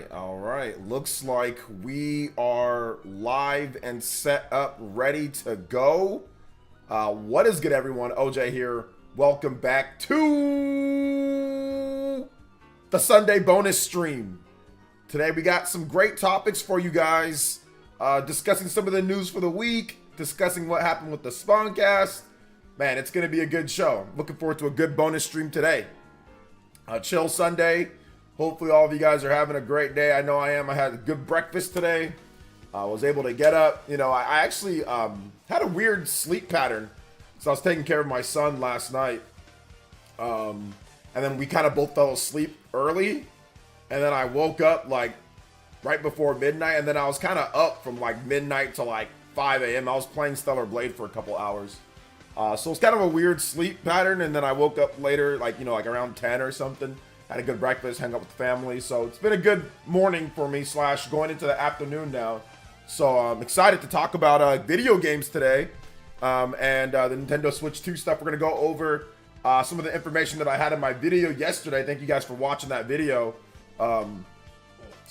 all right. Looks like we are live and set up, ready to go. What is good, everyone? OJ here. Welcome back to the Sunday bonus stream. Today we got some great topics for you guys. Discussing some of the news for the week, discussing what happened with the Spawncast. Man, it's going to be a good show. Looking forward to a good bonus stream today. Chill Sunday. Hopefully all of you guys are having a great day. I know I am. I had a good breakfast today. I was able to get up. You know, I actually had a weird sleep pattern. So I was taking care of my son last night. And then we kind of both fell asleep early. And then I woke up like right before midnight. And then I was kind of up from like midnight to like 5 a.m. I was playing Stellar Blade for a couple hours. So it's kind of a weird sleep pattern. And then I woke up later, like, you know, like around 10 or something. Had a good breakfast, hung out with the family. So it's been a good morning for me, / going into the afternoon now. So I'm excited to talk about video games today. And the Nintendo Switch 2 stuff. We're going to go over some of the information that I had in my video yesterday. Thank you guys for watching that video. So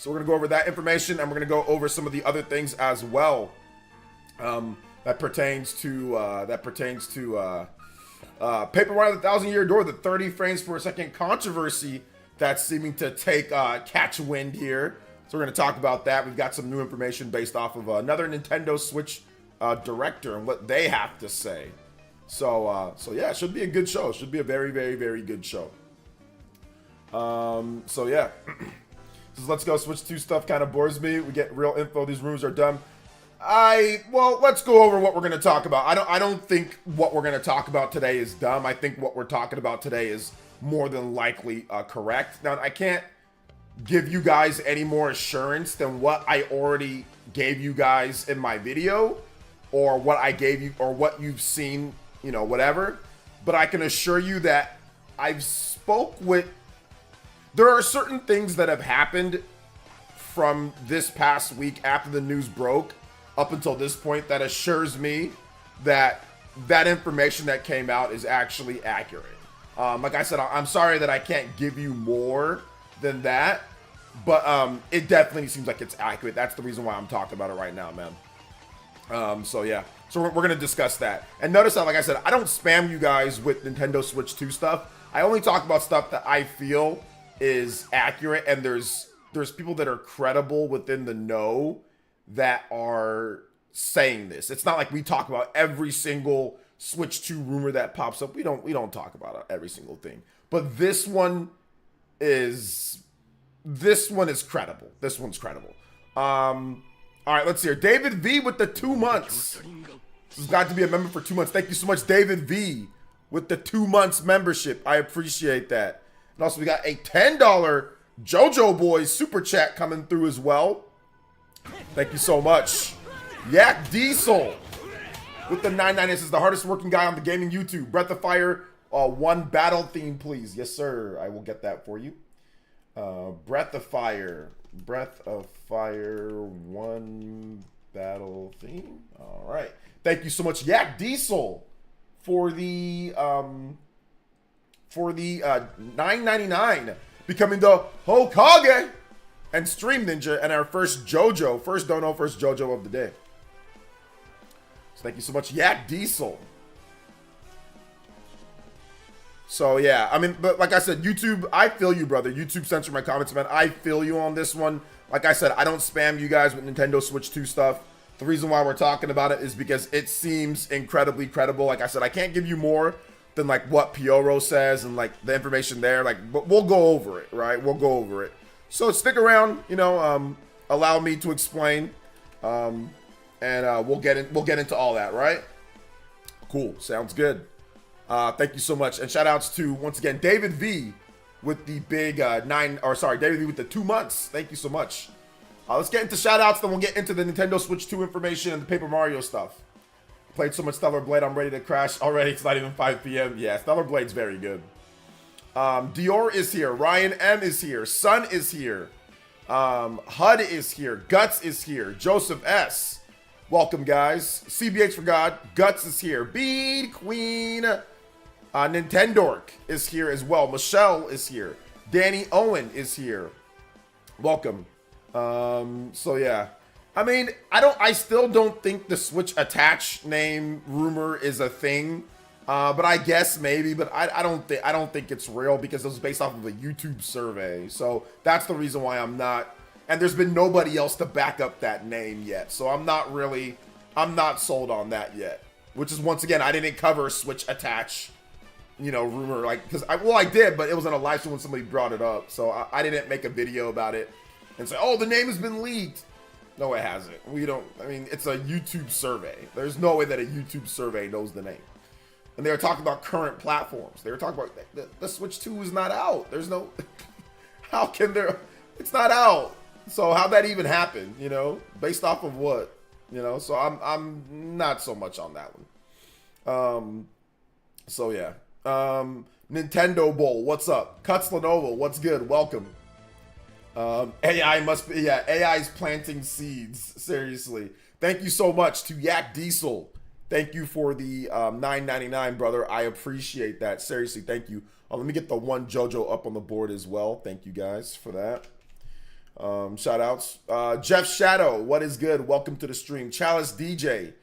we're going to go over that information, and we're going to go over some of the other things as well. That pertains to Paper Mario: The Thousand-Year Door, the 30 frames per second controversy that's seeming to take catch wind here. So we're going to talk about that. We've got some new information based off of another Nintendo Switch director and what they have to say. So yeah, it should be a good show. It should be a very, very, very good show. So yeah, so let's go. Switch 2 stuff kind of bores me. We get real info. These rumors are dumb. Well, let's go over what we're going to talk about. I don't think what we're going to talk about today is dumb. I think what we're talking about today is more than likely correct. Now, I can't give you guys any more assurance than what I already gave you guys in my video, or what I gave you, or what you've seen, you know, whatever. But I can assure you that there are certain things that have happened from this past week after the news broke up until this point that assures me that that information that came out is actually accurate. Like I said, I'm sorry that I can't give you more than that, but it definitely seems like it's accurate. That's the reason why I'm talking about it right now, man. So yeah, so we're going to discuss that. And notice that, like I said, I don't spam you guys with Nintendo Switch 2 stuff. I only talk about stuff that I feel is accurate, and there's people that are credible within the know that are saying this. It's not like we talk about every single Switch 2 rumor that pops up. We don't talk about every single thing. But this one is credible. This one's credible. All right, let's hear. David V with the 2 months. This has got to be a member for 2 months. Thank you so much, David V, with the 2 months membership. I appreciate that. And also, we got a $10 JoJo Boys super chat coming through as well. Thank you so much. Yak Diesel with the 99. This is the hardest working guy on the gaming YouTube. Breath of Fire, one battle theme, please. Yes, sir. I will get that for you. Breath of Fire, one battle theme. All right. Thank you so much, Yak Diesel, for the $9.99, becoming the Hokage and Stream Ninja, and our first JoJo, first JoJo of the day. So thank you so much, Yak Diesel. So yeah, I mean, but like I said, YouTube, I feel you, brother. YouTube censored my comments, man. I feel you on this one. Like I said, I don't spam you guys with Nintendo Switch 2 stuff. The reason why we're talking about it is because it seems incredibly credible. Like I said, I can't give you more than like what Pioro says and like the information there. Like, but we'll go over it, right? We'll go over it. So stick around, you know, allow me to explain, and we'll get into all that, right? Cool, sounds good. Thank you so much, and shout outs to, once again, David V with the big David V with the 2 months. Thank you so much. Let's get into shout outs, then we'll get into the Nintendo Switch 2 information and the Paper Mario stuff. Played so much Stellar Blade, I'm ready to crash already. It's not even 5 p.m. Yeah, Stellar Blade's very good. Dior is here. Ryan M is here. Sun is here. HUD is here. Guts is here. Joseph S. Welcome, guys. CBH for God. Guts is here. Bead Queen. Nintendork is here as well. Michelle is here. Danny Owen is here. Welcome. So yeah. I mean, I still don't think the Switch attach name rumor is a thing. But I guess maybe, but I don't think it's real because it was based off of a YouTube survey. So that's the reason why I'm not, and there's been nobody else to back up that name yet. So I'm not sold on that yet. Which is, once again, I didn't cover Switch attach, rumor, like, because I did, but it was on a live stream when somebody brought it up. So I didn't make a video about it and say, oh, the name has been leaked. No, it hasn't. It's a YouTube survey. There's no way that a YouTube survey knows the name. And they were talking about current platforms. They were talking about the Switch 2 is not out. There's no, how can there, it's not out. So how'd that even happen, based off of what? So I'm not so much on that one. So yeah. Nintendo Bowl, what's up? Cuts Lenovo, what's good? Welcome. AI must be, yeah, AI's planting seeds. Seriously. Thank you so much to Yak Diesel. Thank you for the $9.99, brother. I appreciate that. Seriously, thank you. Let me get the one JoJo up on the board as well. Thank you guys for that. Shout outs. Jeff Shadow, what is good? Welcome to the stream. Chalice DJ.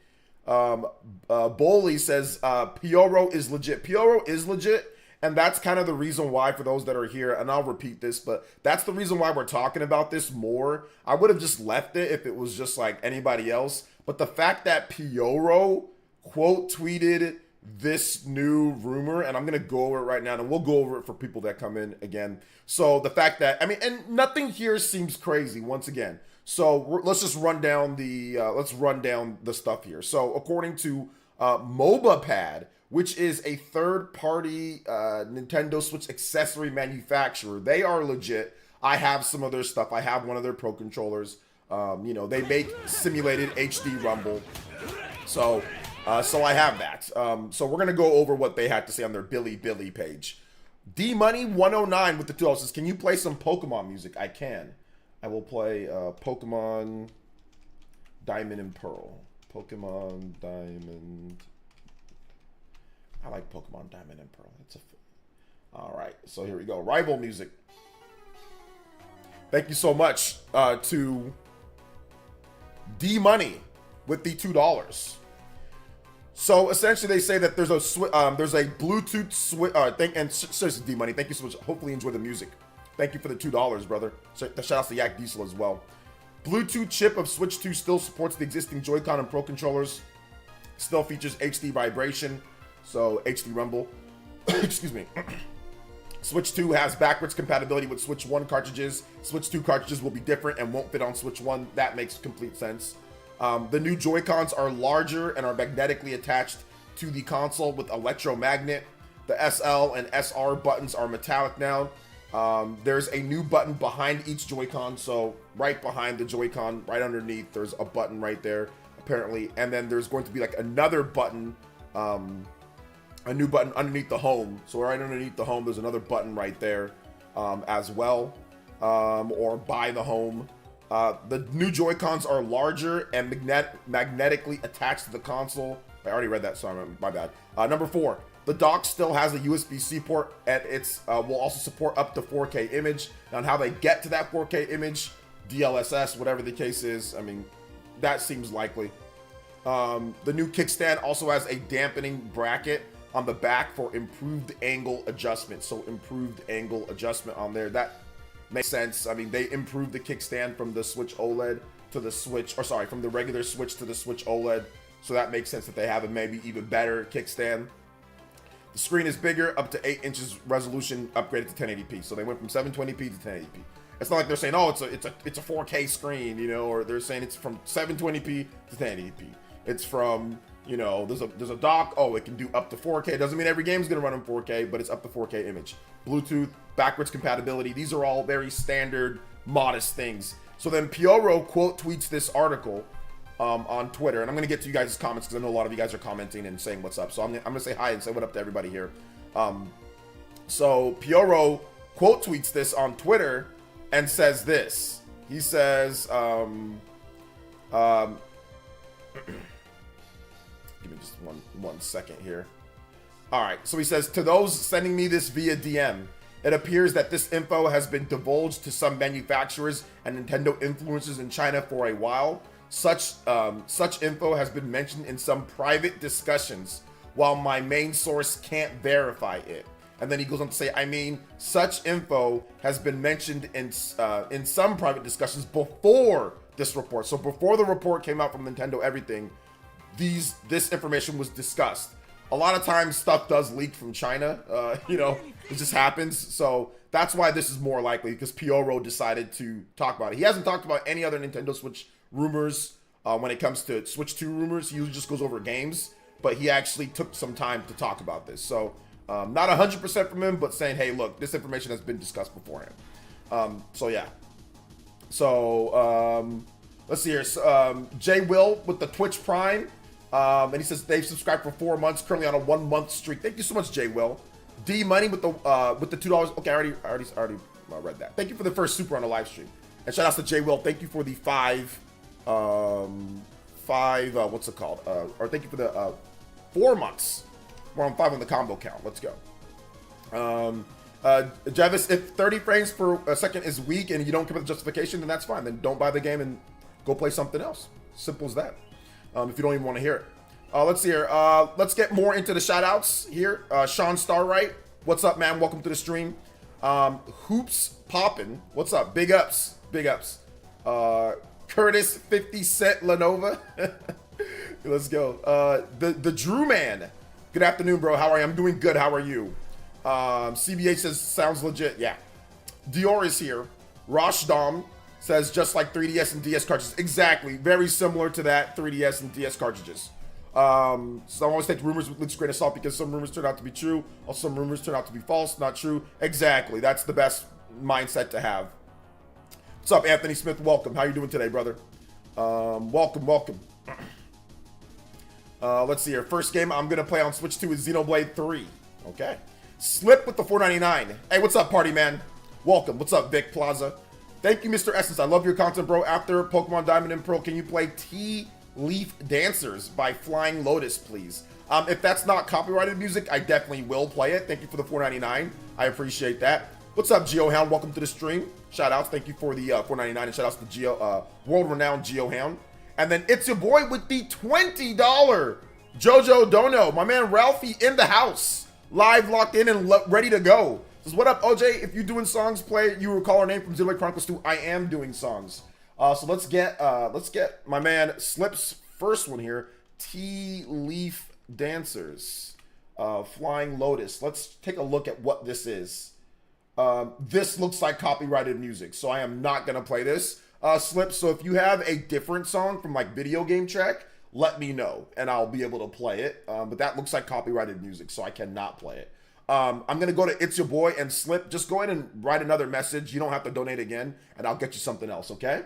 Bowley says Pioro is legit. Pioro is legit, and that's kind of the reason why, for those that are here, and I'll repeat this, but that's the reason why we're talking about this more. I would have just left it if it was just like anybody else, but the fact that Pioro quote tweeted this new rumor, and I'm gonna go over it right now, and we'll go over it for people that come in again. So the fact that, and nothing here seems crazy once again. So let's just run down the stuff here. So according to MobaPad, which is a third-party Nintendo Switch accessory manufacturer, they are legit. I have some of their stuff. I have one of their Pro controllers. They make simulated HD Rumble. So I have that. So we're gonna go over what they had to say on their Billy page. D Money 109 with the $2 says, "Can you play some Pokemon music?" I can. I will play Pokemon Diamond and Pearl. Pokemon Diamond. I like Pokemon Diamond and Pearl. All right. So here we go. Rival music. Thank you so much to D Money with the $2. So essentially, they say that there's a Bluetooth switch thing, and seriously, D Money, thank you so much. Hopefully, you enjoy the music. Thank you for the $2, brother. Shout out to Yak Diesel as well. Bluetooth chip of Switch 2 still supports the existing Joy-Con and Pro controllers. Still features HD vibration, so HD Rumble. Excuse me. Switch 2 has backwards compatibility with Switch 1 cartridges. Switch 2 cartridges will be different and won't fit on Switch 1. That makes complete sense. The new Joy-Cons are larger and are magnetically attached to the console with electromagnet. The SL and SR buttons are metallic now. There's a new button behind each Joy-Con, so right behind the Joy-Con, right underneath, there's a button right there, apparently. And then there's going to be like another button, a new button underneath the home. So right underneath the home, there's another button right there as well, or by the home. The new Joy-Cons are larger and magnetically attached to the console. I already read that, sorry, my bad. Number 4, the dock still has a USB-C port, and it's will also support up to 4K image. Now, on how they get to that 4K image, DLSS, whatever the case is, that seems likely. The new kickstand also has a dampening bracket on the back for improved angle adjustment. So improved angle adjustment on there. That makes sense. They improved the kickstand from the Switch OLED to the Switch, or sorry, from the regular Switch to the Switch OLED. So that makes sense that they have a maybe even better kickstand. The screen is bigger, up to 8 inches resolution, upgraded to 1080p. So they went from 720p to 1080p. It's not like they're saying, oh, it's a 4K screen, or they're saying it's from 720p to 1080p. It's from, there's a dock. Oh, it can do up to 4K. Doesn't mean every game's gonna run in 4K, but it's up to 4K image. Bluetooth, backwards compatibility. These are all very standard, modest things. So then Pioro quote tweets this article on Twitter, and I'm gonna get to you guys' comments because I know a lot of you guys are commenting and saying what's up. So I'm gonna say hi and say what up to everybody here. So Pioro quote tweets this on Twitter and says this. He says, give me just one second here. All right, so he says, to those sending me this via DM, It appears that this info has been divulged to some manufacturers and Nintendo influencers in China for a while. Such info has been mentioned in some private discussions, while my main source can't verify it. And then he goes on to say, I mean, such info has been mentioned in some private discussions before this report. So before the report came out from Nintendo Everything, this information was discussed. A lot of times stuff does leak from China, you know, it just happens. So that's why this is more likely, because Pyoro decided to talk about it. He hasn't talked about any other Nintendo Switch rumors when it comes to Switch 2 rumors. He usually just goes over games, but he actually took some time to talk about this. So not 100% from him, but saying, hey, look, this information has been discussed beforehand. So yeah. So let's see here. Jay Will with the Twitch Prime. And he says they've subscribed for 4 months, currently on a 1 month streak. Thank you so much, Jay Will. D Money with the $2. Okay, I already read that. Thank you for the first super on the live stream. And shout out to Jay Will. Thank you for the what's it called? Or thank you for the 4 months. We're on 5 on the combo count. Let's go. Javis, if 30 frames per second is weak and you don't come with a justification, then that's fine. Then don't buy the game and go play something else. Simple as that. If you don't even want to hear it. Let's see here. Let's get more into the shout-outs here. Sean Starright, what's up, man? Welcome to the stream. Hoops Poppin', what's up? Big ups. Big ups. Curtis 50 Cent Lenova. Let's go. The Drew Man. Good afternoon, bro. How are you? I'm doing good. How are you? CBH says, sounds legit. Yeah. Dior is here. Rosh Dom says, just like 3DS and DS cartridges. Exactly. Very similar to that 3DS and DS cartridges. So I always take rumors with a grain of salt because some rumors turn out to be true. Also, some rumors turn out to be false, not true. Exactly. That's the best mindset to have. What's up, Anthony Smith? Welcome. How you doing today, brother? Welcome. Let's see here. First game I'm going to play on Switch 2 is Xenoblade 3. Okay. Slip with the $4.99. Hey, what's up, party man? Welcome. What's up, Vic Plaza? Thank you, Mr. Essence. I love your content, bro. After Pokemon Diamond and Pearl, can you play Tea Leaf Dancers by Flying Lotus, please? If that's not copyrighted music, I definitely will play it. Thank you for the $4.99. I appreciate that. What's up, GeoHound? Welcome to the stream. Shout outs. Thank you for the $4.99 and shout outs to world-renowned GeoHound. And then it's your boy with the $20 Jojo Dono. My man Ralphie in the house. Live, locked in, and ready to go. Says, what up, OJ? If you're doing songs, play. You recall our name from Xenoblade Chronicles 2. I am doing songs. So let's get my man Slip's first one here. Tea Leaf Dancers, Flying Lotus. Let's take a look at what this is. This looks like copyrighted music, so I am not gonna play this. Slip. So if you have a different song from like video game track, let me know and I'll be able to play it. But that looks like copyrighted music, so I cannot play it. I'm going to go to It's Your Boy and Slip. Just go ahead and write another message. You don't have to donate again, and I'll get you something else, okay?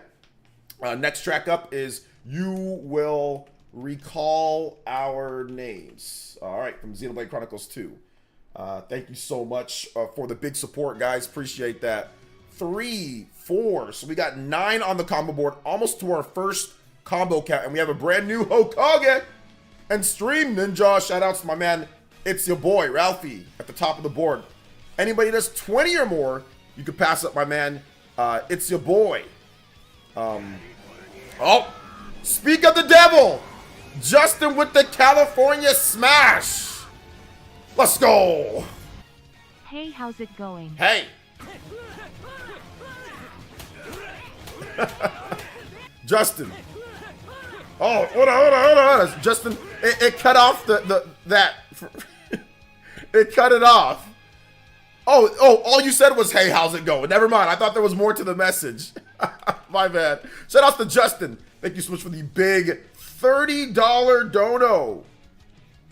Next track up is You Will Recall Our Names. All right, from Xenoblade Chronicles 2. Thank you so much for the big support, guys. Appreciate that. 3, 4. So we got 9 on the combo board, almost to our first combo count, and we have a brand new Hokage and Stream Ninja. Shout outs to my man It's Your Boy Ralphie at the top of the board. Anybody that's 20 or more, you can pass up my man It's Your Boy. Oh, speak of the devil, Justin with the California Smash. Let's go. Hey, how's it going? Hey. Justin. Oh, hold on. Justin, it cut off that. It cut it off. Oh, all you said was, hey, how's it going? Never mind. I thought there was more to the message. My bad. Shout out to Justin. Thank you so much for the big $30 dono.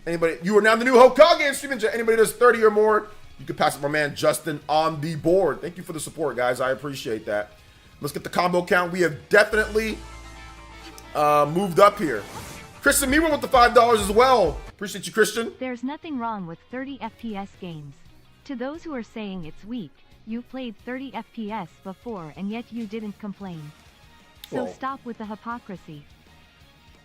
Anybody, you are now the new Hokage and streaming. Anybody that's 30 or more, you can pass it my man Justin on the board. Thank you for the support, guys. I appreciate that. Let's get the combo count. We have definitely moved up here. Christian Meewer with the $5 as well. Appreciate you, Christian. There's nothing wrong with 30 FPS games. To those who are saying it's weak, you played 30 FPS before and yet you didn't complain. So Well, stop with the hypocrisy.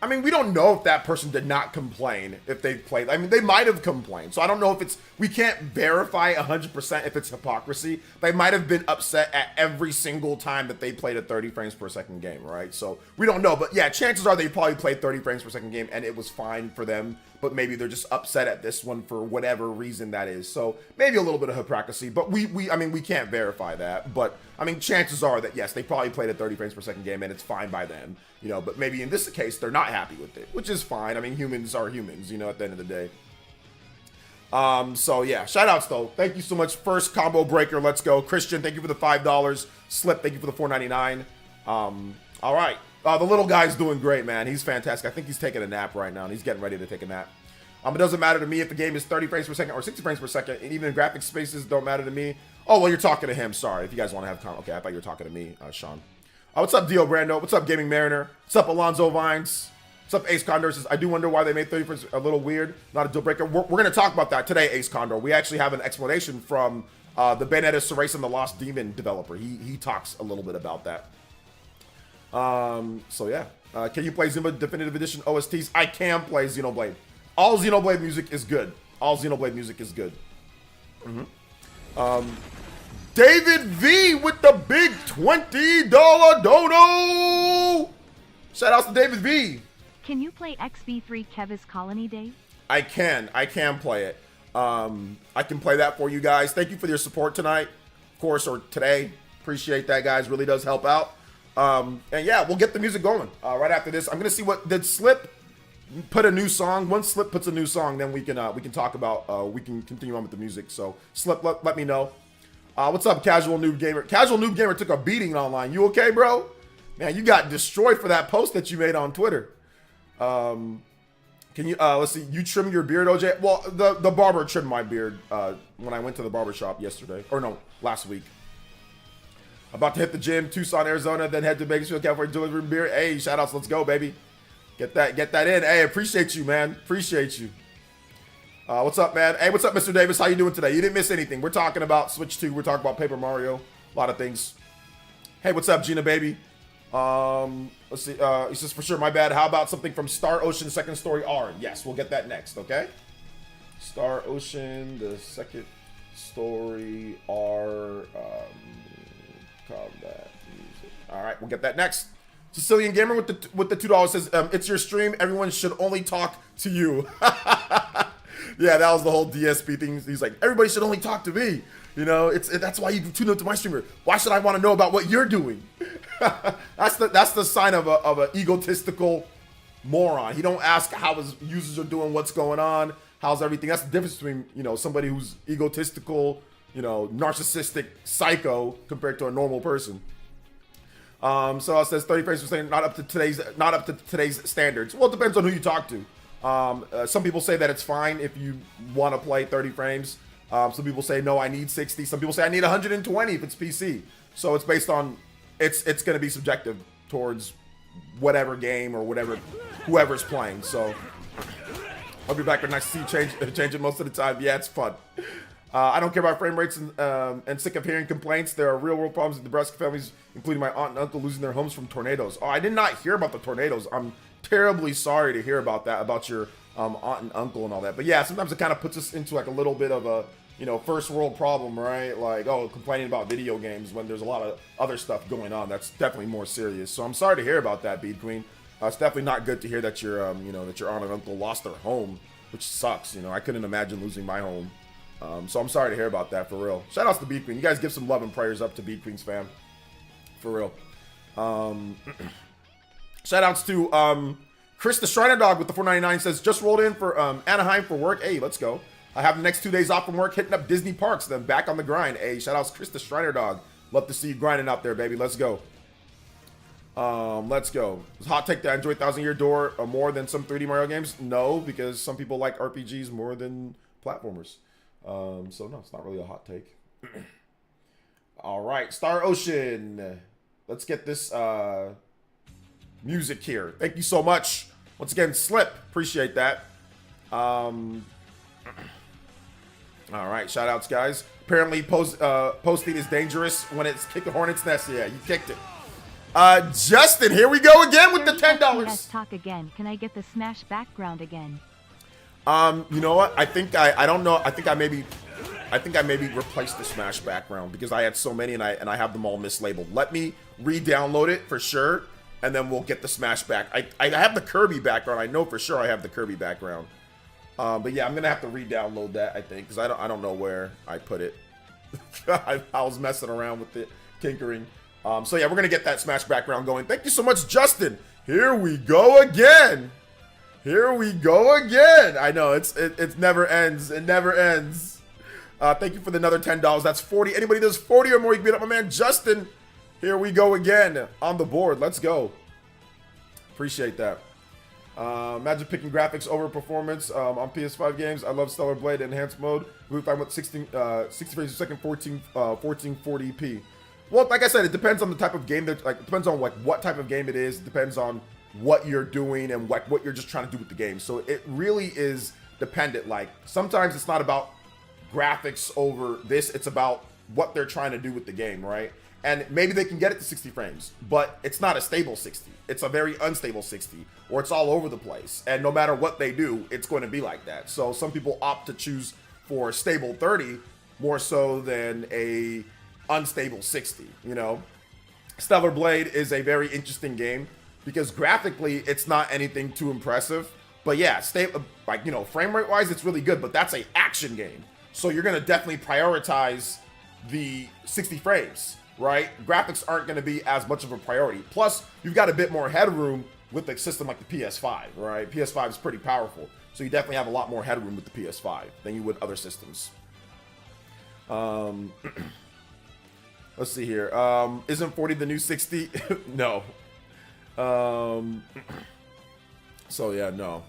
I mean, we don't know if that person did not complain if they played. I mean, they might have complained. So I don't know if it's, we can't verify 100% if it's hypocrisy. They might have been upset at every single time that they played a 30 frames per second game, right? So we don't know. But yeah, chances are they probably played 30 frames per second game and it was fine for them. But maybe they're just upset at this one for whatever reason that is. So maybe a little bit of hypocrisy. But I mean, we can't verify that. But I mean, chances are that yes, they probably played a 30 frames per second game and it's fine by them. You know, but maybe in this case, they're not happy with it, which is fine. I mean, humans are humans, you know, at the end of the day. So yeah, shout outs though. Thank you so much. First combo breaker. Let's go. Christian, thank you for the $5. Slip, thank you for the $4.99. All right. The little guy's doing great, man. He's fantastic. I think he's taking a nap right now and he's getting ready to take a nap. It doesn't matter to me if the game is 30 frames per second or 60 frames per second, and even graphic spaces don't matter to me. Oh, well, you're talking to him. Sorry. If you guys want to have okay, I thought you were talking to me, Sean. What's up, Dio Brando? What's up, Gaming Mariner? What's up, Alonzo Vines? What's up, Ace Condor? Says, I do wonder why they made 30 frames a little weird. Not a deal breaker. We're going to talk about that today, Ace Condor. We actually have an explanation from the Bayonetta Cereza and the Lost Demon developer. He talks a little bit about that. So yeah. Can you play Zima Definitive Edition OSTs? I can play Xenoblade. All Xenoblade music is good. All Xenoblade music is good. David V with the big $20 dono. Shout out to David V. Can you play XB3 Kevis Colony Day? I can play it. I can play that for you guys. Thank you for your support tonight, of course, or today. Appreciate that, guys. Really does help out. And yeah, we'll get the music going right after this. I'm gonna see what did Slip put a new song. Once Slip puts a new song, then we can talk about we can continue on with the music. So Slip, let me know. What's up, Casual Noob Gamer? Casual Noob Gamer took a beating online. You okay, bro? Man, you got destroyed for that post that you made on Twitter. Can you let's see, you trim your beard, OJ? Well, the barber trimmed my beard when I went to the barber shop yesterday, or no, last week. About to hit the gym, Tucson, Arizona, then head to Bakersfield, California, delivering beer. Hey, shout outs, let's go, baby. Get that in. Hey, appreciate you, man. Appreciate you. What's up, man? Hey, what's up, Mr. Davis? How you doing today? You didn't miss anything. We're talking about Switch 2. We're talking about Paper Mario. A lot of things. Hey, what's up, Gina, baby? Let's see. He says, for sure, my bad. How about something from Star Ocean Second Story R? Yes, we'll get that next, okay? Star Ocean, the Second Story R, combat music. All right, we'll get that next. Sicilian Gamer with the $2 says, it's your stream. Everyone should only talk to you. Yeah, that was the whole DSP thing. He's like, everybody should only talk to me. You know, that's why you tune into my streamer. Why should I want to know about what you're doing? That's the sign of an egotistical moron. He don't ask how his users are doing, what's going on, how's everything. That's the difference between, you know, somebody who's egotistical, you know, narcissistic psycho compared to a normal person. So it says 30 frames per second, not up to today's standards. Well, it depends on who you talk to. Some people say that it's fine if you want to play 30 frames. Some people say no, I need 60. Some people say I need 120 if it's PC. So it's based on it's going to be subjective towards whatever game or whoever's playing. So I'll be back, but nice to see you change it most of the time. Yeah, it's fun. I don't care about frame rates and sick of hearing complaints. There are real world problems with Nebraska families, including my aunt and uncle losing their homes from tornadoes. Oh, I did not hear about the tornadoes. I'm terribly sorry to hear about that, about your aunt and uncle and all that. But yeah, sometimes it kind of puts us into like a little bit of a, you know, first world problem, right? Like, oh, complaining about video games when there's a lot of other stuff going on. That's definitely more serious. So I'm sorry to hear about that, Bead Queen. It's definitely not good to hear that your, you know, that your aunt and uncle lost their home, which sucks. You know, I couldn't imagine losing my home. So I'm sorry to hear about that, for real. Shout outs to Beat Queen. You guys give some love and prayers up to Beat Queen's fam. For real. Shout outs to Chris the Shriner Dog with the $4.99 says, just rolled in for Anaheim for work. Hey, let's go. I have the next 2 days off from work, hitting up Disney parks, then back on the grind. Hey, shout outs Chris the Shriner Dog. Love to see you grinding out there, baby. Let's go. Let's go. It's hot take that I enjoy 1,000 Year Door more than some 3D Mario games. No, because some people like RPGs more than platformers. So no, it's not really a hot take. All right, Star Ocean. Let's get this music here. Thank you so much. Once again, Slip. Appreciate that. All right, shout outs, guys. Apparently, posting is dangerous when it's kick a hornet's nest. Yeah, you kicked it. Justin, here we go again with the $10. FPS talk again. Can I get the Smash background again? You know what? I think I don't know. I think I maybe replaced the Smash background because I had so many and I have them all mislabeled. Let me re-download it for sure, and then we'll get the Smash back. I have the Kirby background. I know for sure I have the Kirby background. But yeah, I'm gonna have to re-download that, I think, because I don't know where I put it. I was messing around with it, tinkering. So yeah, we're gonna get that Smash background going. Thank you so much, Justin. Here we go again. Here we go again. I know it never ends. It never ends. Thank you for another $10. That's 40. Anybody does 40 or more, you can beat up my man Justin. Here we go again on the board. Let's go. Appreciate that. Imagine picking graphics over performance on PS5 games. I love Stellar Blade enhanced mode. We were talking about 60 frames per second, 1440p. Well, like I said, it depends on the type of game that, like, it depends on like what type of game it is. It depends on what you're doing and what you're just trying to do with the game. So it really is dependent. Like, sometimes it's not about graphics over this, it's about what they're trying to do with the game, right? And maybe they can get it to 60 frames, but it's not a stable 60. It's a very unstable 60, or it's all over the place. And no matter what they do, it's going to be like that. So some people opt to choose for stable 30 more so than a unstable 60, you know? Stellar Blade is a very interesting game because graphically it's not anything too impressive. But yeah, like, you know, frame rate wise, it's really good, but that's a action game. So you're going to definitely prioritize the 60 frames, right? Graphics aren't going to be as much of a priority. Plus, you've got a bit more headroom with a system like the PS5, right? PS5 is pretty powerful. So you definitely have a lot more headroom with the PS5 than you would other systems. Let's see here. Isn't 40 the new 60? No. So yeah, no.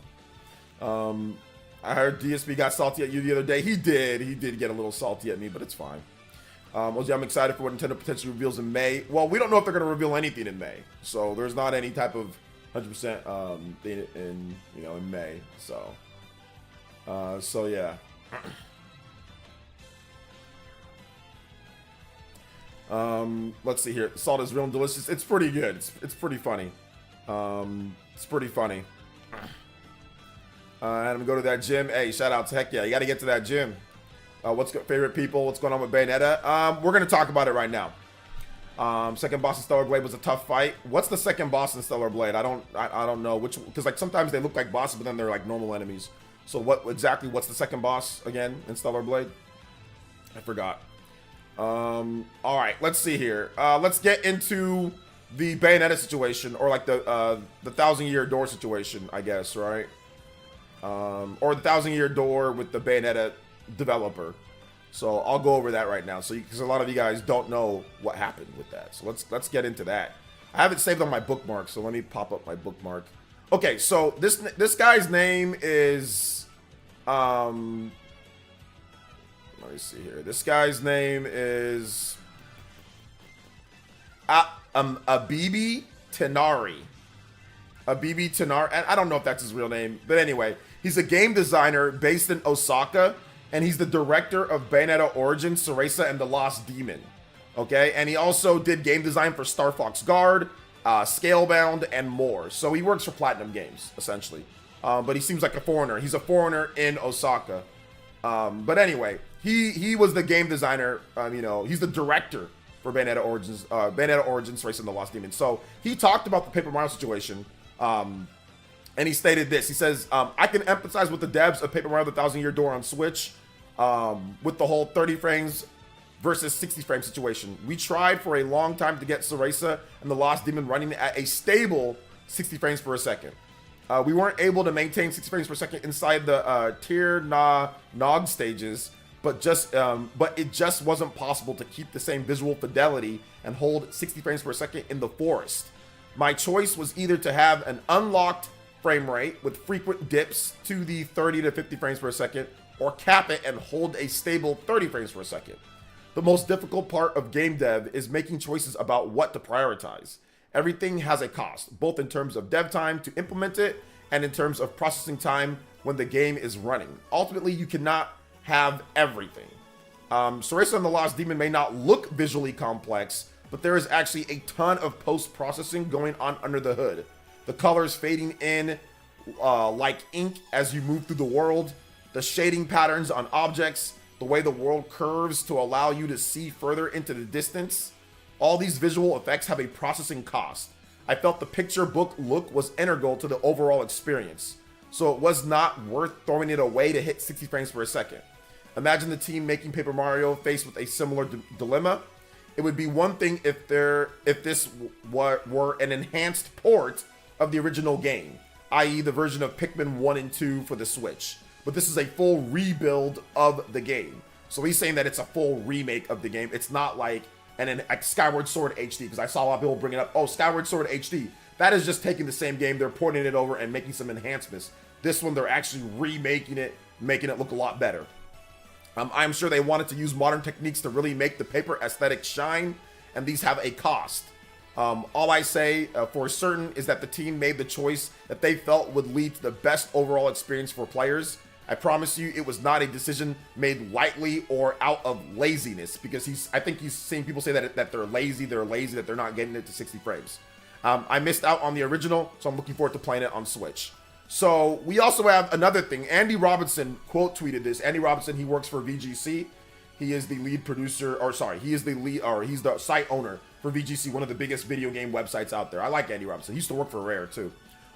I heard DSP got salty at you the other day. He did get a little salty at me, but it's fine. OG, I'm excited for what Nintendo potentially reveals in May. Well, we don't know if they're going to reveal anything in May, so there's not any type of 100% thing in May. So yeah. Let's see here. Salt is real and delicious. It's pretty good. It's pretty funny. It's pretty funny. And go to that gym. Hey, shout out to heck yeah. You got to get to that gym. What's favorite people? What's going on with Bayonetta? We're going to talk about it right now. Second boss in Stellar Blade was a tough fight. What's the second boss in Stellar Blade? I don't know which, because like sometimes they look like bosses, but then they're like normal enemies. So what's the second boss again in Stellar Blade? I forgot. All right, let's see here. Let's get into the Bayonetta situation, or like the 1,000-year door situation, I guess, right? Or the 1,000-year door with the Bayonetta developer. So I'll go over that right now. So because a lot of you guys don't know what happened with that. So let's get into that. I have it saved on my bookmark, so let me pop up my bookmark. Okay, so this guy's name is let me see here. This guy's name is Abibi Tenari. Abibi Tenari. And I don't know if that's his real name, but anyway, he's a game designer based in Osaka, and he's the director of Bayonetta Origins, Cereza, and the Lost Demon. Okay, and he also did game design for Star Fox Guard, Scalebound, and more. So he works for Platinum Games, essentially. But he seems like a foreigner. He's a foreigner in Osaka. But anyway, he was the game designer. He's the director for Bayonetta Origins, Cereza, and the Lost Demon. So he talked about the Paper Mario situation. And he stated this. He says, I can empathize with the devs of Paper Mario: The 1,000-Year Door on Switch with the whole 30 frames versus 60 frame situation. We tried for a long time to get Cereza and the Lost Demon running at a stable 60 frames per second. We weren't able to maintain 60 frames per second inside the Tir Na Nog stages, but it just wasn't possible to keep the same visual fidelity and hold 60 frames per second in the forest. My choice was either to have an unlocked frame rate with frequent dips to the 30 to 50 frames per second, or cap it and hold a stable 30 frames per second. The most difficult part of game dev is making choices about what to prioritize. Everything has a cost, both in terms of dev time to implement it and in terms of processing time when the game is running. Ultimately, you cannot have everything. Cereza and the Lost Demon may not look visually complex, but there is actually a ton of post-processing going on under the hood. The colors fading in like ink as you move through the world, the shading patterns on objects, the way the world curves to allow you to see further into the distance. All these visual effects have a processing cost. I felt the picture book look was integral to the overall experience, so it was not worth throwing it away to hit 60 frames per second. Imagine the team making Paper Mario faced with a similar dilemma. It would be one thing if this were an enhanced port of the original game, i.e. the version of Pikmin 1 and 2 for the Switch. But this is a full rebuild of the game. So he's saying that it's a full remake of the game. It's not like Skyward Sword HD, because I saw a lot of people bring it up. Oh, Skyward Sword HD. That is just taking the same game, they're porting it over and making some enhancements. This one, they're actually remaking it, making it look a lot better. I'm sure they wanted to use modern techniques to really make the paper aesthetic shine, and these have a cost. All I say for certain is that the team made the choice that they felt would lead to the best overall experience for players. I promise you it was not a decision made lightly or out of laziness, because I think he's seeing people say that they're lazy, that they're not getting it to 60 frames. I missed out on the original, so I'm looking forward to playing it on Switch. So we also have another thing. Andy Robinson quote tweeted this. Andy Robinson, he works for VGC. He is the lead producer, he's the site owner for VGC, one of the biggest video game websites out there. I like Andy Robinson. He used to work for Rare too.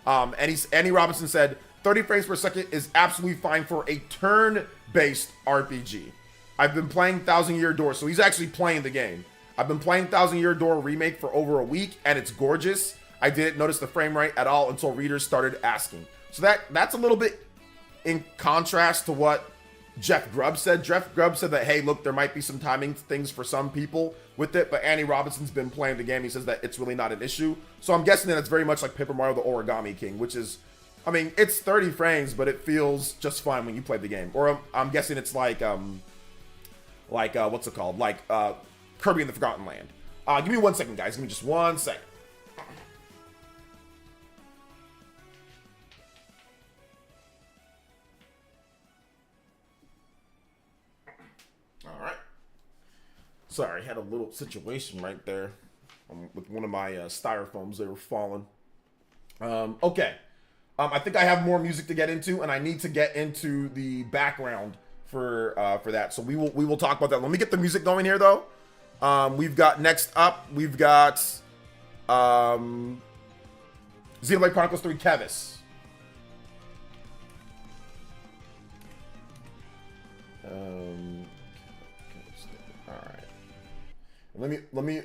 Andy Robinson said, 30 frames per second is absolutely fine for a turn-based RPG. I've been playing Thousand Year Door, so he's actually playing the game. I've been playing Thousand Year Door Remake for over a week, and it's gorgeous. I didn't notice the frame rate at all until readers started asking. So that's a little bit in contrast to what Jeff Grubb said. Jeff Grubb said that, hey, look, there might be some timing things for some people with it, but Andy Robinson's been playing the game. He says that it's really not an issue. So I'm guessing that it's very much like Paper Mario the Origami King, which is, I mean, it's 30 frames, but it feels just fine when you play the game. Or I'm guessing it's like what's it called? Like Kirby in the Forgotten Land. Give me 1 second, guys. Give me just 1 second. All right. Sorry, I had a little situation right there with one of my styrofoams. They were falling. Okay. I think I have more music to get into, and I need to get into the background for that. So we will talk about that. Let me get the music going here, though. We've got next up. We've got Xenoblade Chronicles 3 Kevis. All right. Let me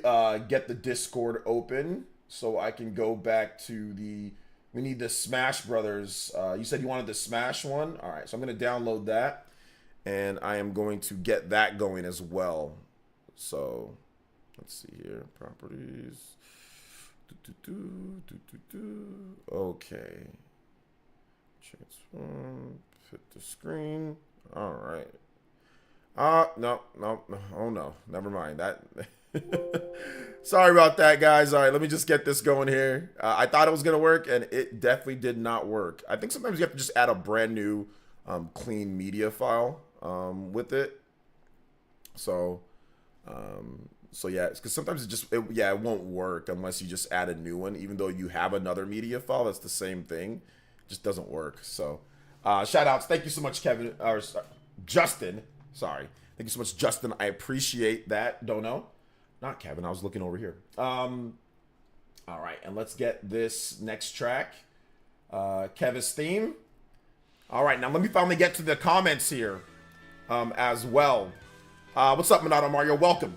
get the Discord open so I can go back to the. We need the Smash Brothers. You said you wanted the Smash one? All right, so I'm going to download that, and I am going to get that going as well. So, let's see here. Properties. Okay. Transform. Fit the screen. All right. No. Oh, no. Never mind. That... Sorry about that, guys. All right, let me just get this going here. I thought it was going to work, and it definitely did not work. I think sometimes you have to just add a brand new clean media file with it. So yeah, because sometimes it won't work unless you just add a new one, even though you have another media file that's the same thing. It just doesn't work. So shout outs. Thank you so much, Justin. Sorry. Thank you so much, Justin. I appreciate that. Dono. Not Kevin, I was looking over here. All right, and let's get this next track. Kevin's theme. All right, now let me finally get to the comments here as well. What's up, Monado Mario? Welcome.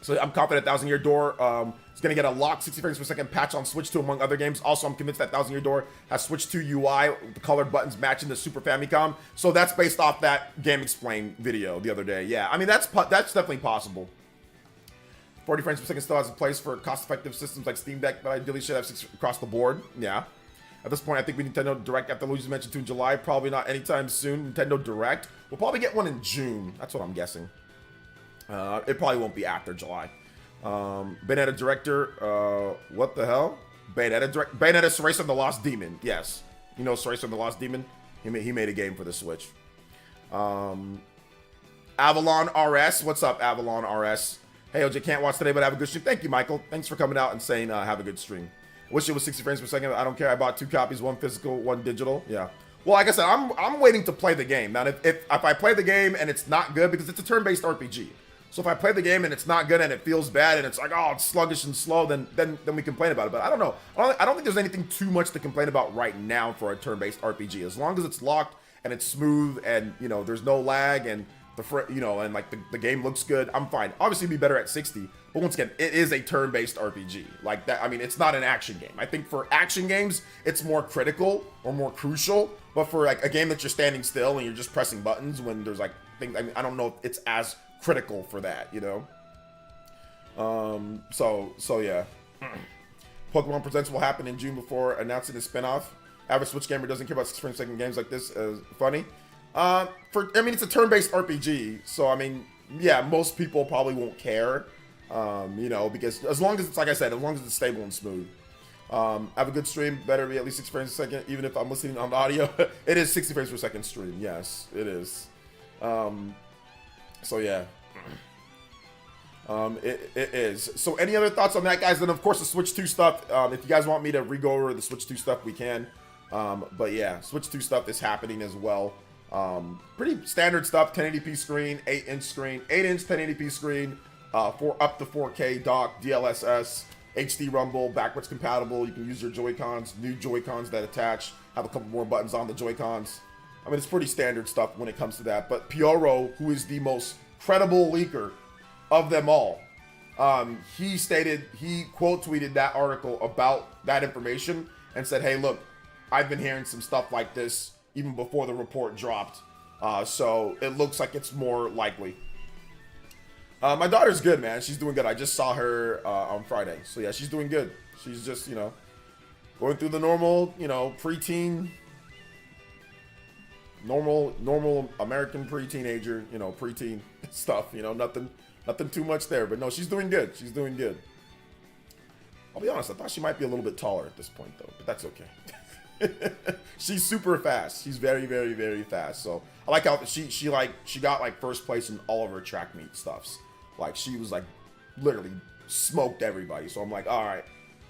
So I'm confident Thousand Year Door is going to get a locked 60 frames per second patch on Switch 2, among other games. Also, I'm convinced that Thousand Year Door has Switch 2 UI with the colored buttons matching the Super Famicom. So that's based off that Game Explain video the other day. Yeah, I mean, that's definitely possible. 40 frames per second still has a place for cost-effective systems like Steam Deck, but ideally should have 6 across the board. Yeah. At this point, I think we Nintendo Direct after Luigi's mentioned 2 in July. Probably not anytime soon. Nintendo Direct. We'll probably get one in June. That's what I'm guessing. It probably won't be after July. Bayonetta Director. What the hell? Bayonetta Sorcerer and the Lost Demon. Yes. You know Sorcerer and the Lost Demon? He made a game for the Switch. Avalon RS. What's up, Avalon RS? Hey, OJ, can't watch today, but have a good stream. Thank you, Michael. Thanks for coming out and saying have a good stream. Wish it was 60 frames per second. I don't care. I bought 2 copies, 1 physical, 1 digital. Yeah. Well, like I said, I'm waiting to play the game. Now, if I play the game and it's not good, because it's a turn-based RPG. So if I play the game and it's not good and it feels bad and it's like, oh, it's sluggish and slow, then we complain about it. But I don't know. I don't think there's anything too much to complain about right now for a turn-based RPG. As long as it's locked and it's smooth and, you know, there's no lag and and like the game looks good, I'm fine. Obviously, it'd be better at 60. But once again, it is a turn-based RPG. Like that, I mean, it's not an action game. I think for action games, it's more critical or more crucial. But for like a game that you're standing still and you're just pressing buttons when there's like things, I mean, I don't know if it's as critical for that, you know. So yeah. Pokemon Presents will happen in June before announcing a spinoff. Average Switch gamer doesn't care about 6 frames per second games like this. Funny. I mean, it's a turn-based RPG, so I mean, yeah, most people probably won't care. You know, because as long as it's, like I said, as long as it's stable and smooth. Have a good stream. Better be at least 6 frames per second, even if I'm listening on audio. It is 60 frames per second stream. Yes, it is. So yeah. It is. So any other thoughts on that, guys? Then of course the Switch 2 stuff. If you guys want me to re-go over the Switch 2 stuff, we can. But yeah, Switch 2 stuff is happening as well. Pretty standard stuff. 1080p screen, 8-inch screen, 8-inch 1080p screen, for up to 4K dock, DLSS, HD rumble, backwards compatible. You can use your Joy-Cons, new Joy-Cons that attach, have a couple more buttons on the Joy-Cons. I mean, it's pretty standard stuff when it comes to that. But Pioro, who is the most credible leaker of them all, he quote tweeted that article about that information and said, hey, look, I've been hearing some stuff like this even before the report dropped. So it looks like it's more likely. My daughter's good, man. She's doing good. I just saw her on Friday. So yeah, she's doing good. She's just, you know, going through the normal, you know, preteen, normal American pre-teenager, you know, preteen stuff, you know, nothing too much there. But no, she's doing good. She's doing good. I'll be honest, I thought she might be a little bit taller at this point though, but that's okay. She's super fast. She's very, very, very fast. So I like how she got like first place in all of her track meet stuffs. Like she was like literally smoked everybody. So I'm like, all right,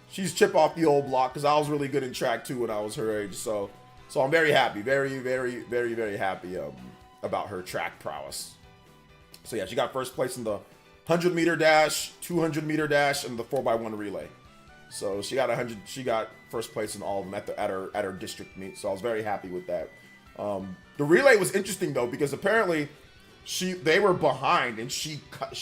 she's chip off the old block, because I was really good in track too when I was her age. So I'm very happy, very, very, very, very happy about her track prowess. So yeah, she got first place in the 100-meter dash, 200-meter dash, and the 4x1 relay. So she got first place in all of them at her district meet. So I was very happy with that. The relay was interesting though, because apparently they were behind and she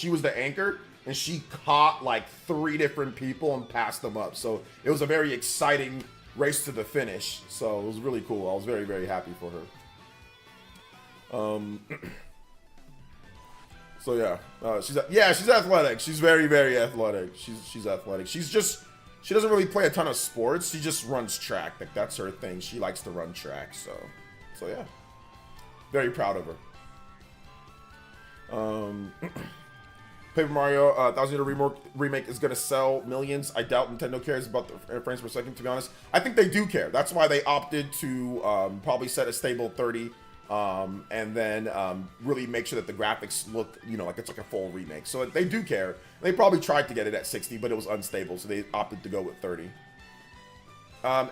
was the anchor and she caught like 3 different people and passed them up. So it was a very exciting race to the finish. So it was really cool. I was very, very happy for her. So yeah, she's athletic. She's very, very athletic. She's athletic. She doesn't really play a ton of sports. She just runs track. Like that's her thing. She likes to run track. So yeah, very proud of her. Paper Mario 1000-year remake is gonna sell millions. I doubt Nintendo cares about the frames per second. To be honest, I think they do care. That's why they opted to probably set a stable 30. And then really make sure that the graphics look, you know, like it's like a full remake. So they do care. They probably tried to get it at 60, but it was unstable, so they opted to go with 30.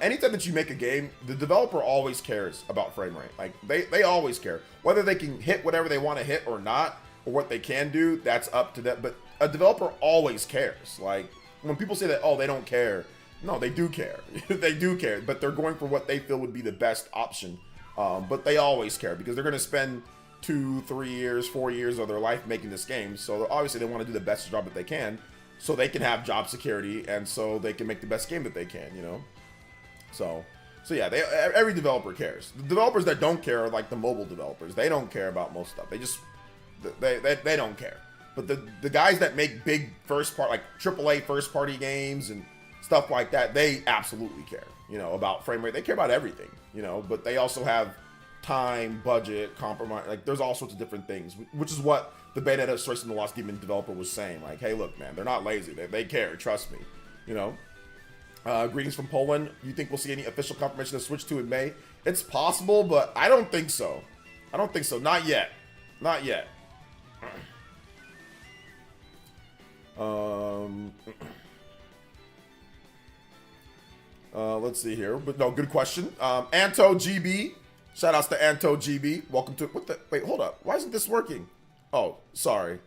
Anytime that you make a game, the developer always cares about frame rate. Like they always care. Whether they can hit whatever they want to hit or not, or what they can do, that's up to them. But a developer always cares. Like when people say that, oh, they don't care. No, they do care. They do care, but they're going for what they feel would be the best option. But they always care because they're going to spend 2, 3 years, 4 years of their life making this game. So obviously they want to do the best job that they can so they can have job security and so they can make the best game that they can, you know? So yeah, every developer cares. The developers that don't care are like the mobile developers. They don't care about most stuff. They don't care. But the guys that make big like AAA first party games and stuff like that, they absolutely care, you know, about frame rate. They care about everything, you know, but they also have time, budget, compromise. Like there's all sorts of different things, which is what the Bayonetta Source and the Lost Demon developer was saying. Like, hey, look, man, they're not lazy. They care. Trust me, you know. Greetings from Poland. You think we'll see any official confirmation of Switch 2 in May? It's possible, but I don't think so. Not yet. Let's see here, but no, good question. Anto GB, shout outs to Anto GB. Welcome to wait, hold up. Why isn't this working? Oh, sorry.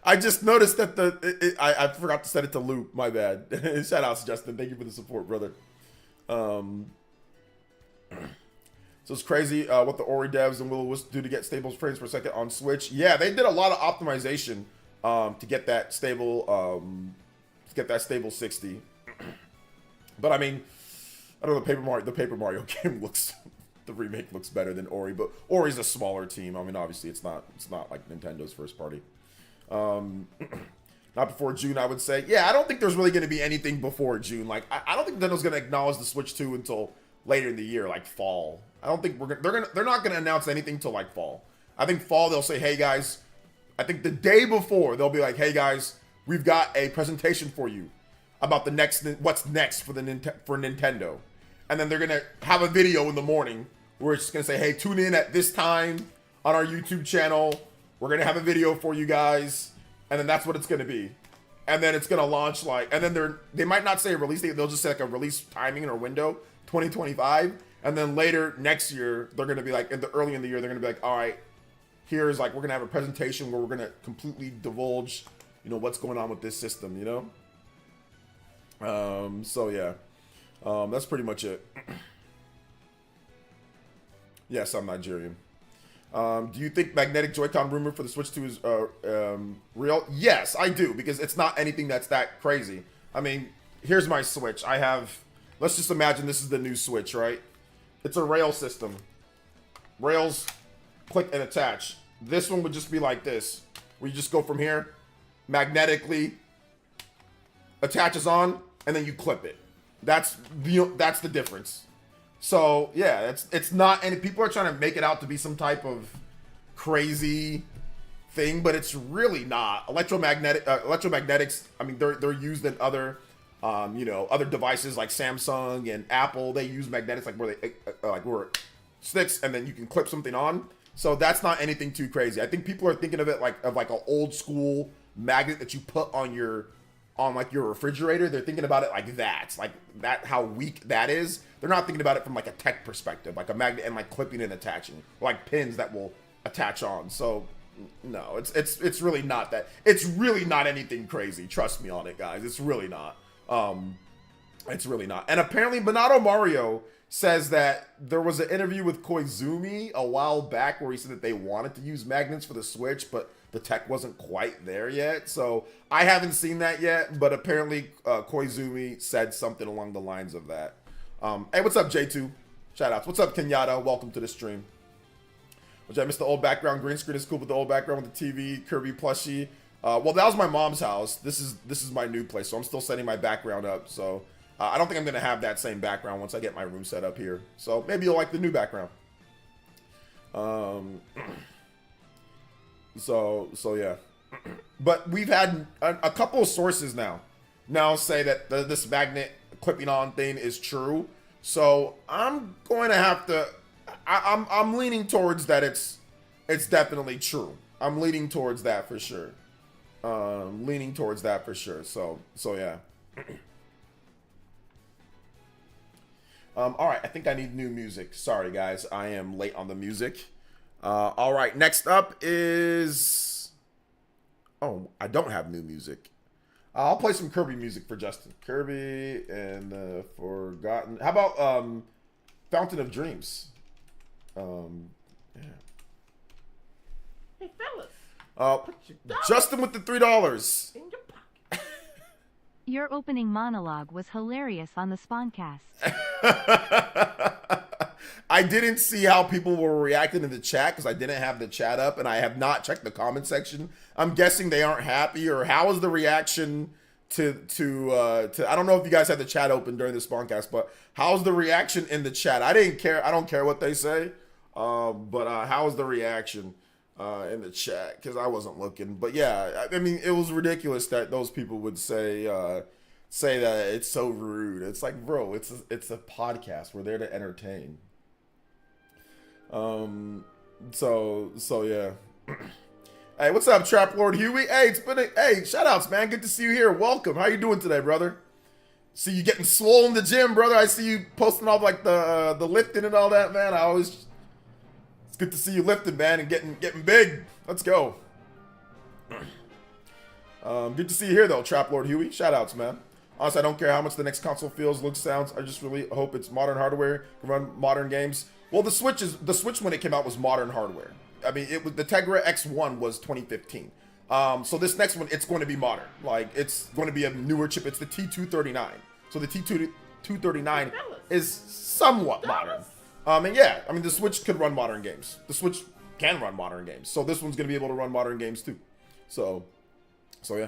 I just noticed that I forgot to set it to loop. My bad. Shout outs, Justin. Thank you for the support, brother. So it's crazy what the Ori devs and Will do to get stable frames per second on Switch. Yeah, they did a lot of optimization to get that stable 60. But I mean, I don't know, the Paper Mario game the remake looks better than Ori, but Ori's a smaller team. I mean, obviously it's not like Nintendo's first party. Not before June, I would say. Yeah, I don't think there's really going to be anything before June. Like, I don't think Nintendo's going to acknowledge the Switch 2 until later in the year, like fall. I don't think they're not going to announce anything till like fall. I think fall they'll say, hey guys, I think the day before they'll be like, hey guys, we've got a presentation for you about what's next for Nintendo. And then they're going to have a video in the morning where it's going to say, hey, tune in at this time on our YouTube channel. We're going to have a video for you guys. And then that's what it's going to be. And then it's going to launch and then they might not say a release date. They'll just say like a release timing or window, 2025. And then later next year, they're going to be like, early in the year, they're going to be like, all right, here's like, we're going to have a presentation where we're going to completely divulge, what's going on with this system, So yeah, that's pretty much it. Yes, I'm Nigerian. Do you think magnetic Joy-Con rumor for the Switch 2 is real? Yes, I do, because it's not anything that's that crazy. I mean, here's my Switch. Let's just imagine this is the new Switch, right? It's a rail system. Rails, click and attach. This one would just be like this. Where you just go from here, magnetically attaches on, and then you clip it. That's the difference. So yeah, it's not, and people are trying to make it out to be some type of crazy thing, but it's really not. Electromagnetics. I mean, they're used in other, other devices like Samsung and Apple. They use magnetics like where it sticks, and then you can clip something on. So that's not anything too crazy. I think people are thinking of it like an old school magnet that you put on your refrigerator. They're thinking about it like that, how weak that is. They're not thinking about it from like a tech perspective, like a magnet and like clipping and attaching, like pins that will attach on. So no, it's really not that. It's really not anything crazy. Trust me on it, guys. It's really not. It's really not. And apparently Minato Mario says that there was an interview with Koizumi a while back where he said that they wanted to use magnets for the Switch, but the tech wasn't quite there yet. So I haven't seen that yet, but apparently Koizumi said something along the lines of that. Hey, what's up, J2? Shoutouts. What's up, Kenyatta? Welcome to the stream. Which I missed the old background. Green screen is cool, but the old background with the TV, Kirby plushie. Well, that was my mom's house. This is my new place, so I'm still setting my background up. So I don't think I'm gonna have that same background once I get my room set up here. So maybe you'll like the new background. So yeah, but we've had a couple of sources now say that this magnet clipping on thing is true. So I'm going to have to. I'm leaning towards that. It's definitely true. I'm leaning towards that for sure. So yeah. All right, I think I need new music. Sorry, guys, I am late on the music. All right, next up is... Oh, I don't have new music. I'll play some Kirby music for Justin. Kirby and Forgotten... How about Fountain of Dreams? Yeah. Hey, fellas. Justin with the $3. In your pocket. Your opening monologue was hilarious on the Spawncast. I didn't see how people were reacting in the chat because I didn't have the chat up, and I have not checked the comment section. I'm guessing they aren't happy, or how is the reaction to I don't know if you guys had the chat open during the Spawncast, but how's the reaction in the chat? I didn't care. I don't care what they say, but how's the reaction in the chat? Because I wasn't looking. But yeah, I mean, it was ridiculous that those people would say that it's so rude. It's like, bro, it's a podcast. We're there to entertain. So yeah. Hey, what's up, Trap Lord Huey? Hey, it's been hey, shoutouts, man. Good to see you here. Welcome. How you doing today, brother? See you getting swole in the gym, brother. I see you posting all like the lifting and all that, man. It's good to see you lifting, man, and getting big. Let's go. Good to see you here, though, Trap Lord Huey. Shoutouts, man. Honestly, I don't care how much the next console feels, looks, sounds. I just really hope it's modern hardware, can run modern games. Well, the Switch when it came out was modern hardware. I mean, the Tegra X1 was 2015. So this next one, it's going to be modern. Like, it's going to be a newer chip. It's the T239. So the T239 is somewhat modern. And yeah, I mean, the Switch could run modern games. The Switch can run modern games. So this one's going to be able to run modern games too. So yeah.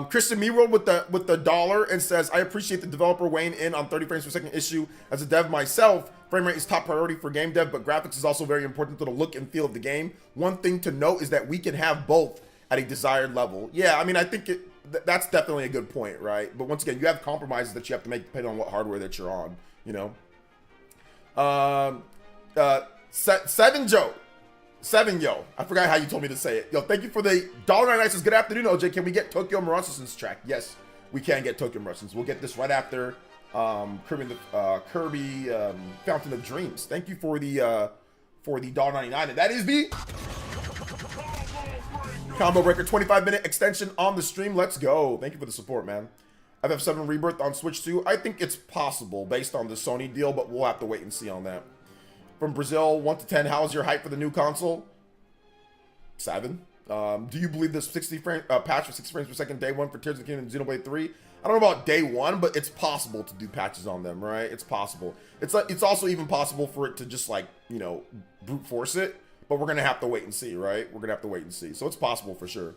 Christian Miro with the dollar and says, I appreciate the developer weighing in on 30 frames per second issue. As a dev myself, frame rate is top priority for game dev, but graphics is also very important to the look and feel of the game. One thing to note is that we can have both at a desired level. Yeah, I mean, I think that's definitely a good point, right? But once again, you have compromises that you have to make depending on what hardware that you're on, you know? Seven Yo, I forgot how you told me to say it. Yo, thank you for the $1.99. Says, good afternoon, OJ. Can we get Tokyo Mirage track? Yes, we can get Tokyo Mirage. We'll get this right after Kirby Fountain of Dreams. Thank you for the $1.99, and that is the Combo Breaker 25-minute extension on the stream. Let's go. Thank you for the support, man. FF7 Rebirth on Switch 2. I think it's possible based on the Sony deal, but we'll have to wait and see on that. From Brazil, 1 to 10, how's your hype for the new console? 7. Do you believe this 60 frame patch for 60 frames per second day 1 for Tears of the Kingdom and Xenoblade 3? I don't know about day 1, but it's possible to do patches on them, right? It's possible. It's also even possible for it to just, like, you know, brute force it, but we're gonna have to wait and see, right? We're gonna have to wait and see. So it's possible for sure.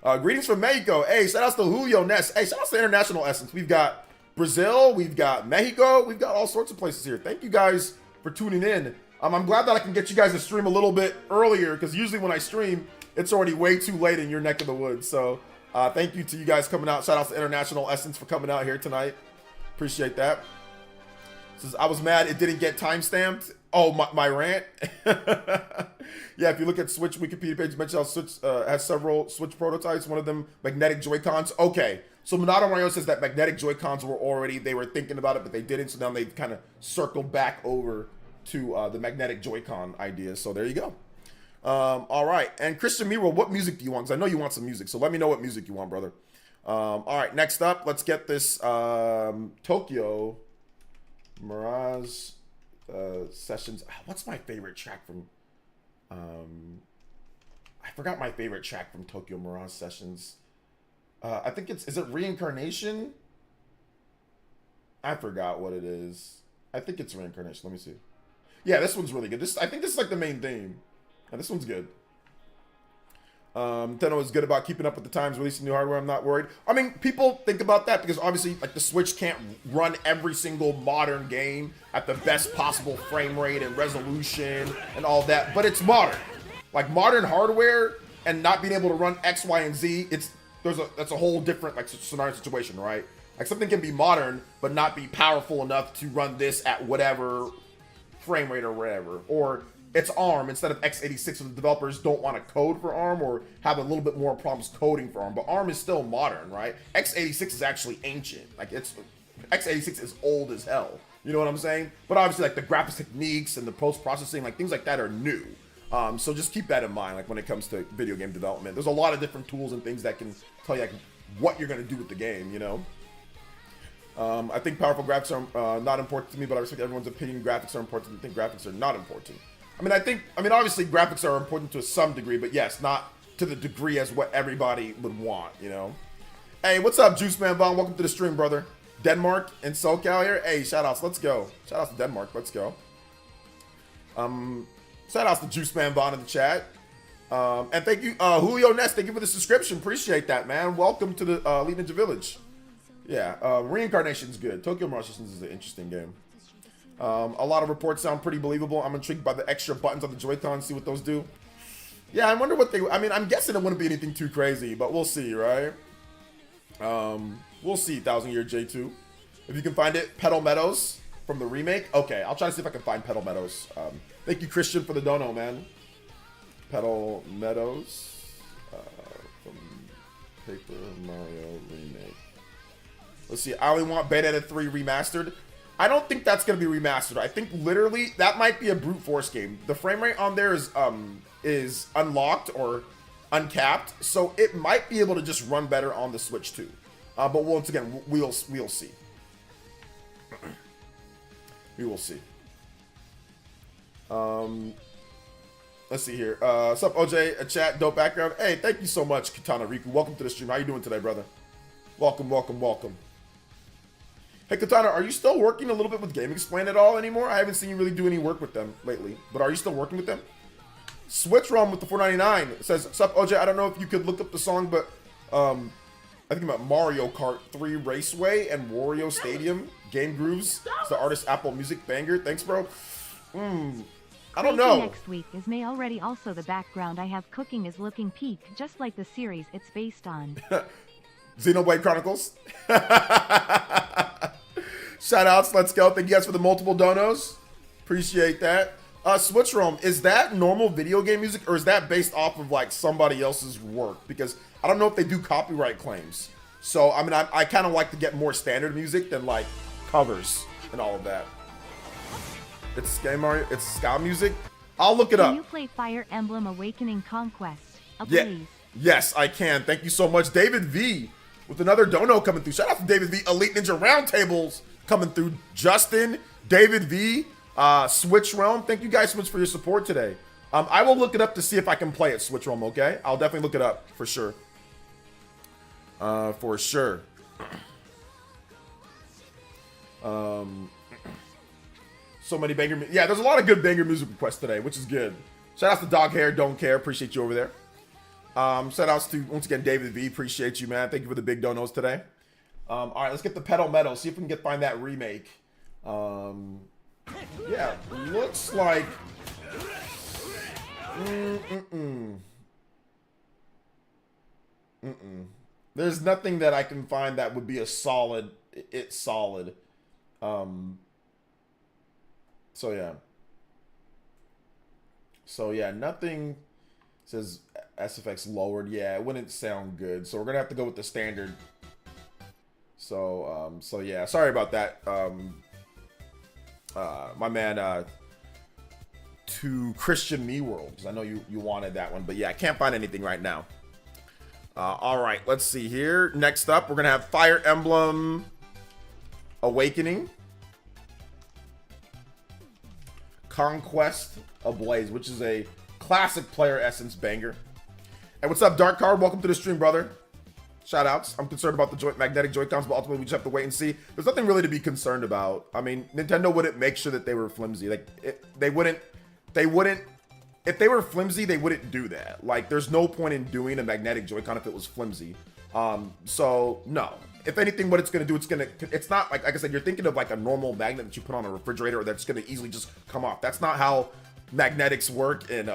Greetings from Mexico. Hey, shout outs to Julio Ness. Hey, shout outs to International Essence. We've got Brazil, we've got Mexico, we've got all sorts of places here. Thank you guys for tuning in. I'm glad that I can get you guys to stream a little bit earlier, because usually when I stream, it's already way too late in your neck of the woods. So thank you to you guys coming out. Shout out to International Essence for coming out here tonight. Appreciate that. Says, I was mad it didn't get timestamped. Oh, my rant. Yeah, if you look at Switch Wikipedia page, mentioned how Switch has several Switch prototypes. One of them, magnetic Joy-Cons. Okay, so Minato Mario says that magnetic Joy-Cons they were thinking about it, but they didn't. So now they've kind of circled back over to the magnetic Joy-Con idea. So there you go. All right, and Christian Miro, what music do you want? Because I know you want some music, so let me know what music you want, brother. All right, next up, let's get this Tokyo Mirage Sessions. What's my favorite track from? I forgot my favorite track from Tokyo Mirage Sessions. I think is it Reincarnation? I forgot what it is. I think it's Reincarnation. Let me see. Yeah, this one's really good. I think this is like the main theme. And this one's good. Nintendo is good about keeping up with the times, releasing new hardware. I'm not worried. I mean, people think about that because obviously, like, the Switch can't run every single modern game at the best possible frame rate and resolution and all that. But it's modern. Like, modern hardware and not being able to run X, Y, and Z, that's a whole different, like, scenario situation, right? Like, something can be modern but not be powerful enough to run this at whatever frame rate or whatever. Or it's ARM instead of x86, so the developers don't want to code for ARM or have a little bit more problems coding for ARM. But ARM is still modern, right? x86 is actually ancient. Like, x86 is old as hell. You know what I'm saying? But obviously, like, the graphics techniques and the post-processing, like, things like that are new. So just keep that in mind, like, when it comes to video game development. There's a lot of different tools and things that can tell you, like, what you're going to do with the game, you know? I think powerful graphics are not important to me, but I respect everyone's opinion. Graphics are important. I think graphics are not important. I mean, obviously graphics are important to some degree, but yes, not to the degree as what everybody would want, you know? Hey, what's up, Juice Man Vaughn? Welcome to the stream, brother. Denmark and SoCal here. Hey, shout outs. Let's go. Shout outs to Denmark. Let's go. Shout outs to Juice Man Vaughn in the chat. And thank you, Julio Ness. Thank you for the subscription. Appreciate that, man. Welcome to the Elite Ninja Village. Yeah, Reincarnation's good. Tokyo Mirage is an interesting game. A lot of reports sound pretty believable. I'm intrigued by the extra buttons on the Joy-Con, see what those do. Yeah, I wonder what I mean, I'm guessing it wouldn't be anything too crazy, but we'll see, right? We'll see, 1000 Year J2. If you can find it, Petal Meadows from the remake. Okay, I'll try to see if I can find Petal Meadows. Thank you, Christian, for the dono, man. Petal Meadows from Paper Mario Remake. Let's see. I only want Bayonetta 3 remastered. I don't think that's going to be remastered. I think literally that might be a brute force game. The frame rate on there is unlocked or uncapped, so it might be able to just run better on the Switch too. But once again, we'll see. We will see. Let's see here. What's up, OJ? A chat, dope background. Hey, thank you so much, Katana Riku. Welcome to the stream. How you doing today, brother? Welcome, welcome, welcome. Hey, Katana, are you still working a little bit with Game Explain at all anymore? I haven't seen you really do any work with them lately, but are you still working with them? Switch ROM with the $4.99. It says, what's up, OJ? I don't know if you could look up the song, but I think about Mario Kart 3 Raceway and Wario Stadium. Game Grooves. It's the artist Apple Music banger. Thanks, bro. I don't know. Next week is May already. Also, the background I have cooking is looking peak, just like the series it's based on. Xenoblade Chronicles. Shoutouts, let's go. Thank you guys for the multiple donos. Appreciate that. Switch ROM, is that normal video game music or is that based off of like somebody else's work? Because I don't know if they do copyright claims. So I mean, I kind of like to get more standard music than like covers and all of that. It's Game Mario. It's ska music. I'll look it up. Can you play Fire Emblem Awakening Conquest? Yeah. Please. Yes, I can. Thank you so much, David V, with another dono coming through. Shout out to David V. Elite Ninja Roundtables coming through. Justin, David V, Switch Realm. Thank you guys so much for your support today. I will look it up to see if I can play it, Switch Realm. Okay, I'll definitely look it up for sure. For sure. So many banger. Yeah, there's a lot of good banger music requests today, which is good. Shout outs to Dog Hair, Don't Care. Appreciate you over there. Shout outs to, once again, David V. Appreciate you, man. Thank you for the big donos today. All right, let's get the Petal Metal. See if we can find that remake. Yeah, looks like. There's nothing that I can find that would be a solid. It's solid. So yeah, nothing says SFX lowered. Yeah, it wouldn't sound good. So we're gonna have to go with the standard. So yeah, sorry about that. My man, to Christian Me World, because I know you wanted that one, but yeah, I can't find anything right now. All right, let's see here. Next up, we're gonna have Fire Emblem Awakening. Conquest Ablaze, which is a classic PlayerEssence banger. And what's up, Dark Card? Welcome to the stream, brother. Shoutouts. I'm concerned about the magnetic Joy-Cons, but ultimately we just have to wait and see. There's nothing really to be concerned about. I mean, Nintendo wouldn't make sure that they were flimsy. Like, they wouldn't. If they were flimsy, they wouldn't do that. Like, there's no point in doing a magnetic Joy-Con if it was flimsy. So no. If anything, what it's gonna do, it's not like I said, you're thinking of like a normal magnet that you put on a refrigerator that's gonna easily just come off. That's not how magnetics work in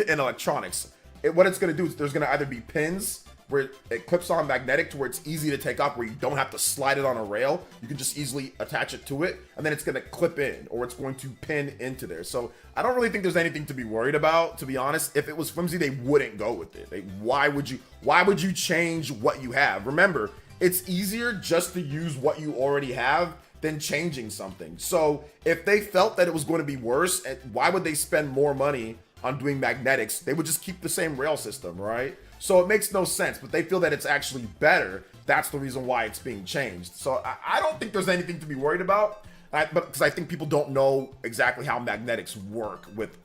electronics. What it's gonna do is there's gonna either be pins where it clips on magnetic to where it's easy to take off, where you don't have to slide it on a rail. You can just easily attach it to it, and then it's gonna clip in, or it's going to pin into there. So I don't really think there's anything to be worried about, to be honest. If it was flimsy, they wouldn't go with it. Why would you change what you have? Remember, it's easier just to use what you already have than changing something. So if they felt that it was going to be worse, why would they spend more money on doing magnetics? They would just keep the same rail system, right? So it makes no sense, but they feel that it's actually better. That's the reason why it's being changed. So I don't think there's anything to be worried about, but because I think people don't know exactly how magnetics work with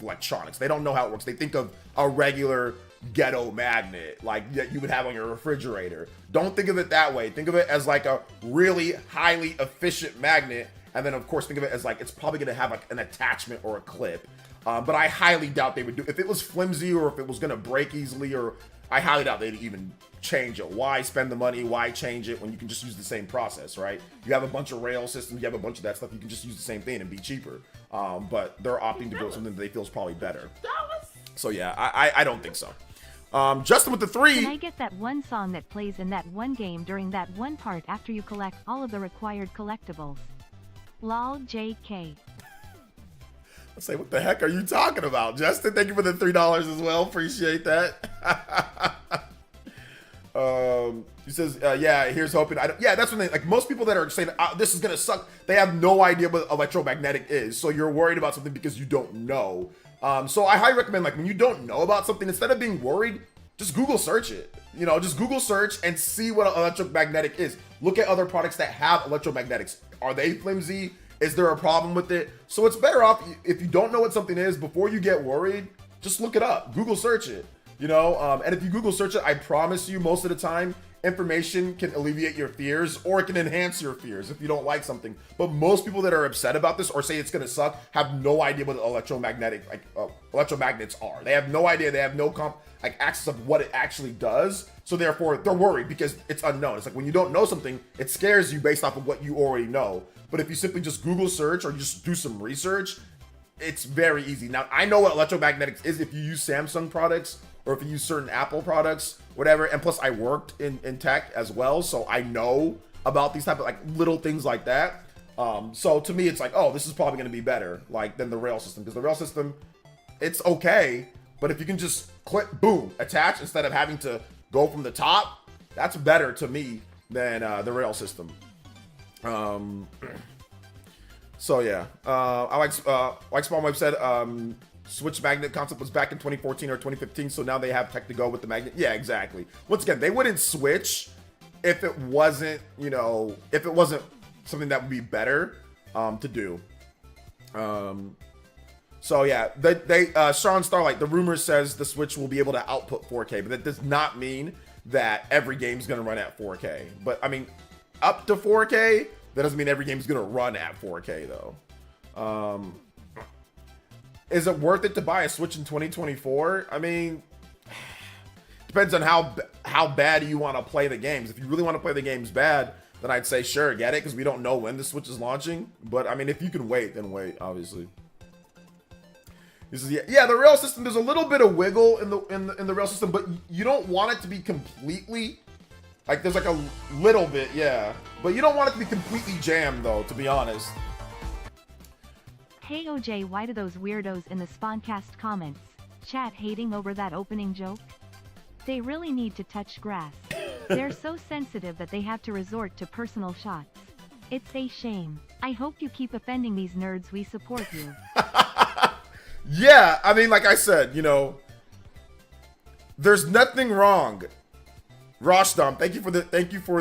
electronics. They don't know how it works. They think of a regular ghetto magnet like that you would have on your refrigerator. Don't think of it that way. Think of it as like a really highly efficient magnet, and then of course think of it as like it's probably going to have like an attachment or a clip. But I highly doubt they would do, if it was flimsy or if it was going to break easily, or I highly doubt they'd even change it. Why spend the money? Why change it when you can just use the same process, right? You have a bunch of rail systems, you have a bunch of that stuff, you can just use the same thing and be cheaper. But they're opting to go with something that they feel is probably better. So yeah, I don't think so. Justin with the 3. Can I get that one song that plays in that one game during that one part after you collect all of the required collectibles? Lol JK. I say, what the heck are you talking about, Justin? Thank you for the $3 as well. Appreciate that. He says, yeah, here's hoping. Yeah, that's when they, like, most people that are saying, this is going to suck, they have no idea what electromagnetic is. So you're worried about something because you don't know. So I highly recommend, like, when you don't know about something, instead of being worried, just Google search it. You know, just Google search and see what electromagnetic is. Look at other products that have electromagnetics. Are they flimsy? Is there a problem with it? So it's better off, if you don't know what something is, before you get worried, just look it up. Google search it. You know, and if you Google search it, I promise you, most of the time, information can alleviate your fears, or it can enhance your fears if you don't like something. But most people that are upset about this or say it's gonna suck have no idea what electromagnets are. They have no idea. They have no access of what it actually does. So therefore, they're worried because it's unknown. It's like when you don't know something, it scares you based off of what you already know. But if you simply just Google search or just do some research, it's very easy. Now, I know what electromagnetics is if you use Samsung products or if you use certain Apple products, whatever. And plus, I worked in tech as well, so I know about these type of like little things like that. So to me, it's like, oh, this is probably going to be better like than the rail system, because the rail system, it's okay, but if you can just click, boom, attach instead of having to go from the top, that's better to me than the rail system. So yeah, I like Small Web said, Switch magnet concept was back in 2014 or 2015, so now they have tech to go with the magnet. Yeah, exactly. Once again, they wouldn't switch if it wasn't, you know, if it wasn't something that would be better to do. So yeah, Sean Starlight, the rumor says the Switch will be able to output 4K, but that does not mean that every game's gonna run at 4K. But I mean, up to 4K, that doesn't mean every game's gonna run at 4K though. Is it worth it to buy a Switch in 2024? I mean, depends on how bad you want to play the games. If you really want to play the games bad, then I'd say sure, get it, because we don't know when the Switch is launching. But I mean, if you can wait, then wait, obviously. This is yeah, the rail system, there's a little bit of wiggle in the rail system, but you don't want it to be completely, like, there's like a little bit, yeah. But you don't want it to be completely jammed though, to be honest. Hey OJ, why do those weirdos in the Spawncast comments chat hating over that opening joke? They really need to touch grass. They're so sensitive that they have to resort to personal shots. It's a shame. I hope you keep offending these nerds. We support you. Yeah, I mean, like I said, you know, there's nothing wrong. Roshdom, thank you for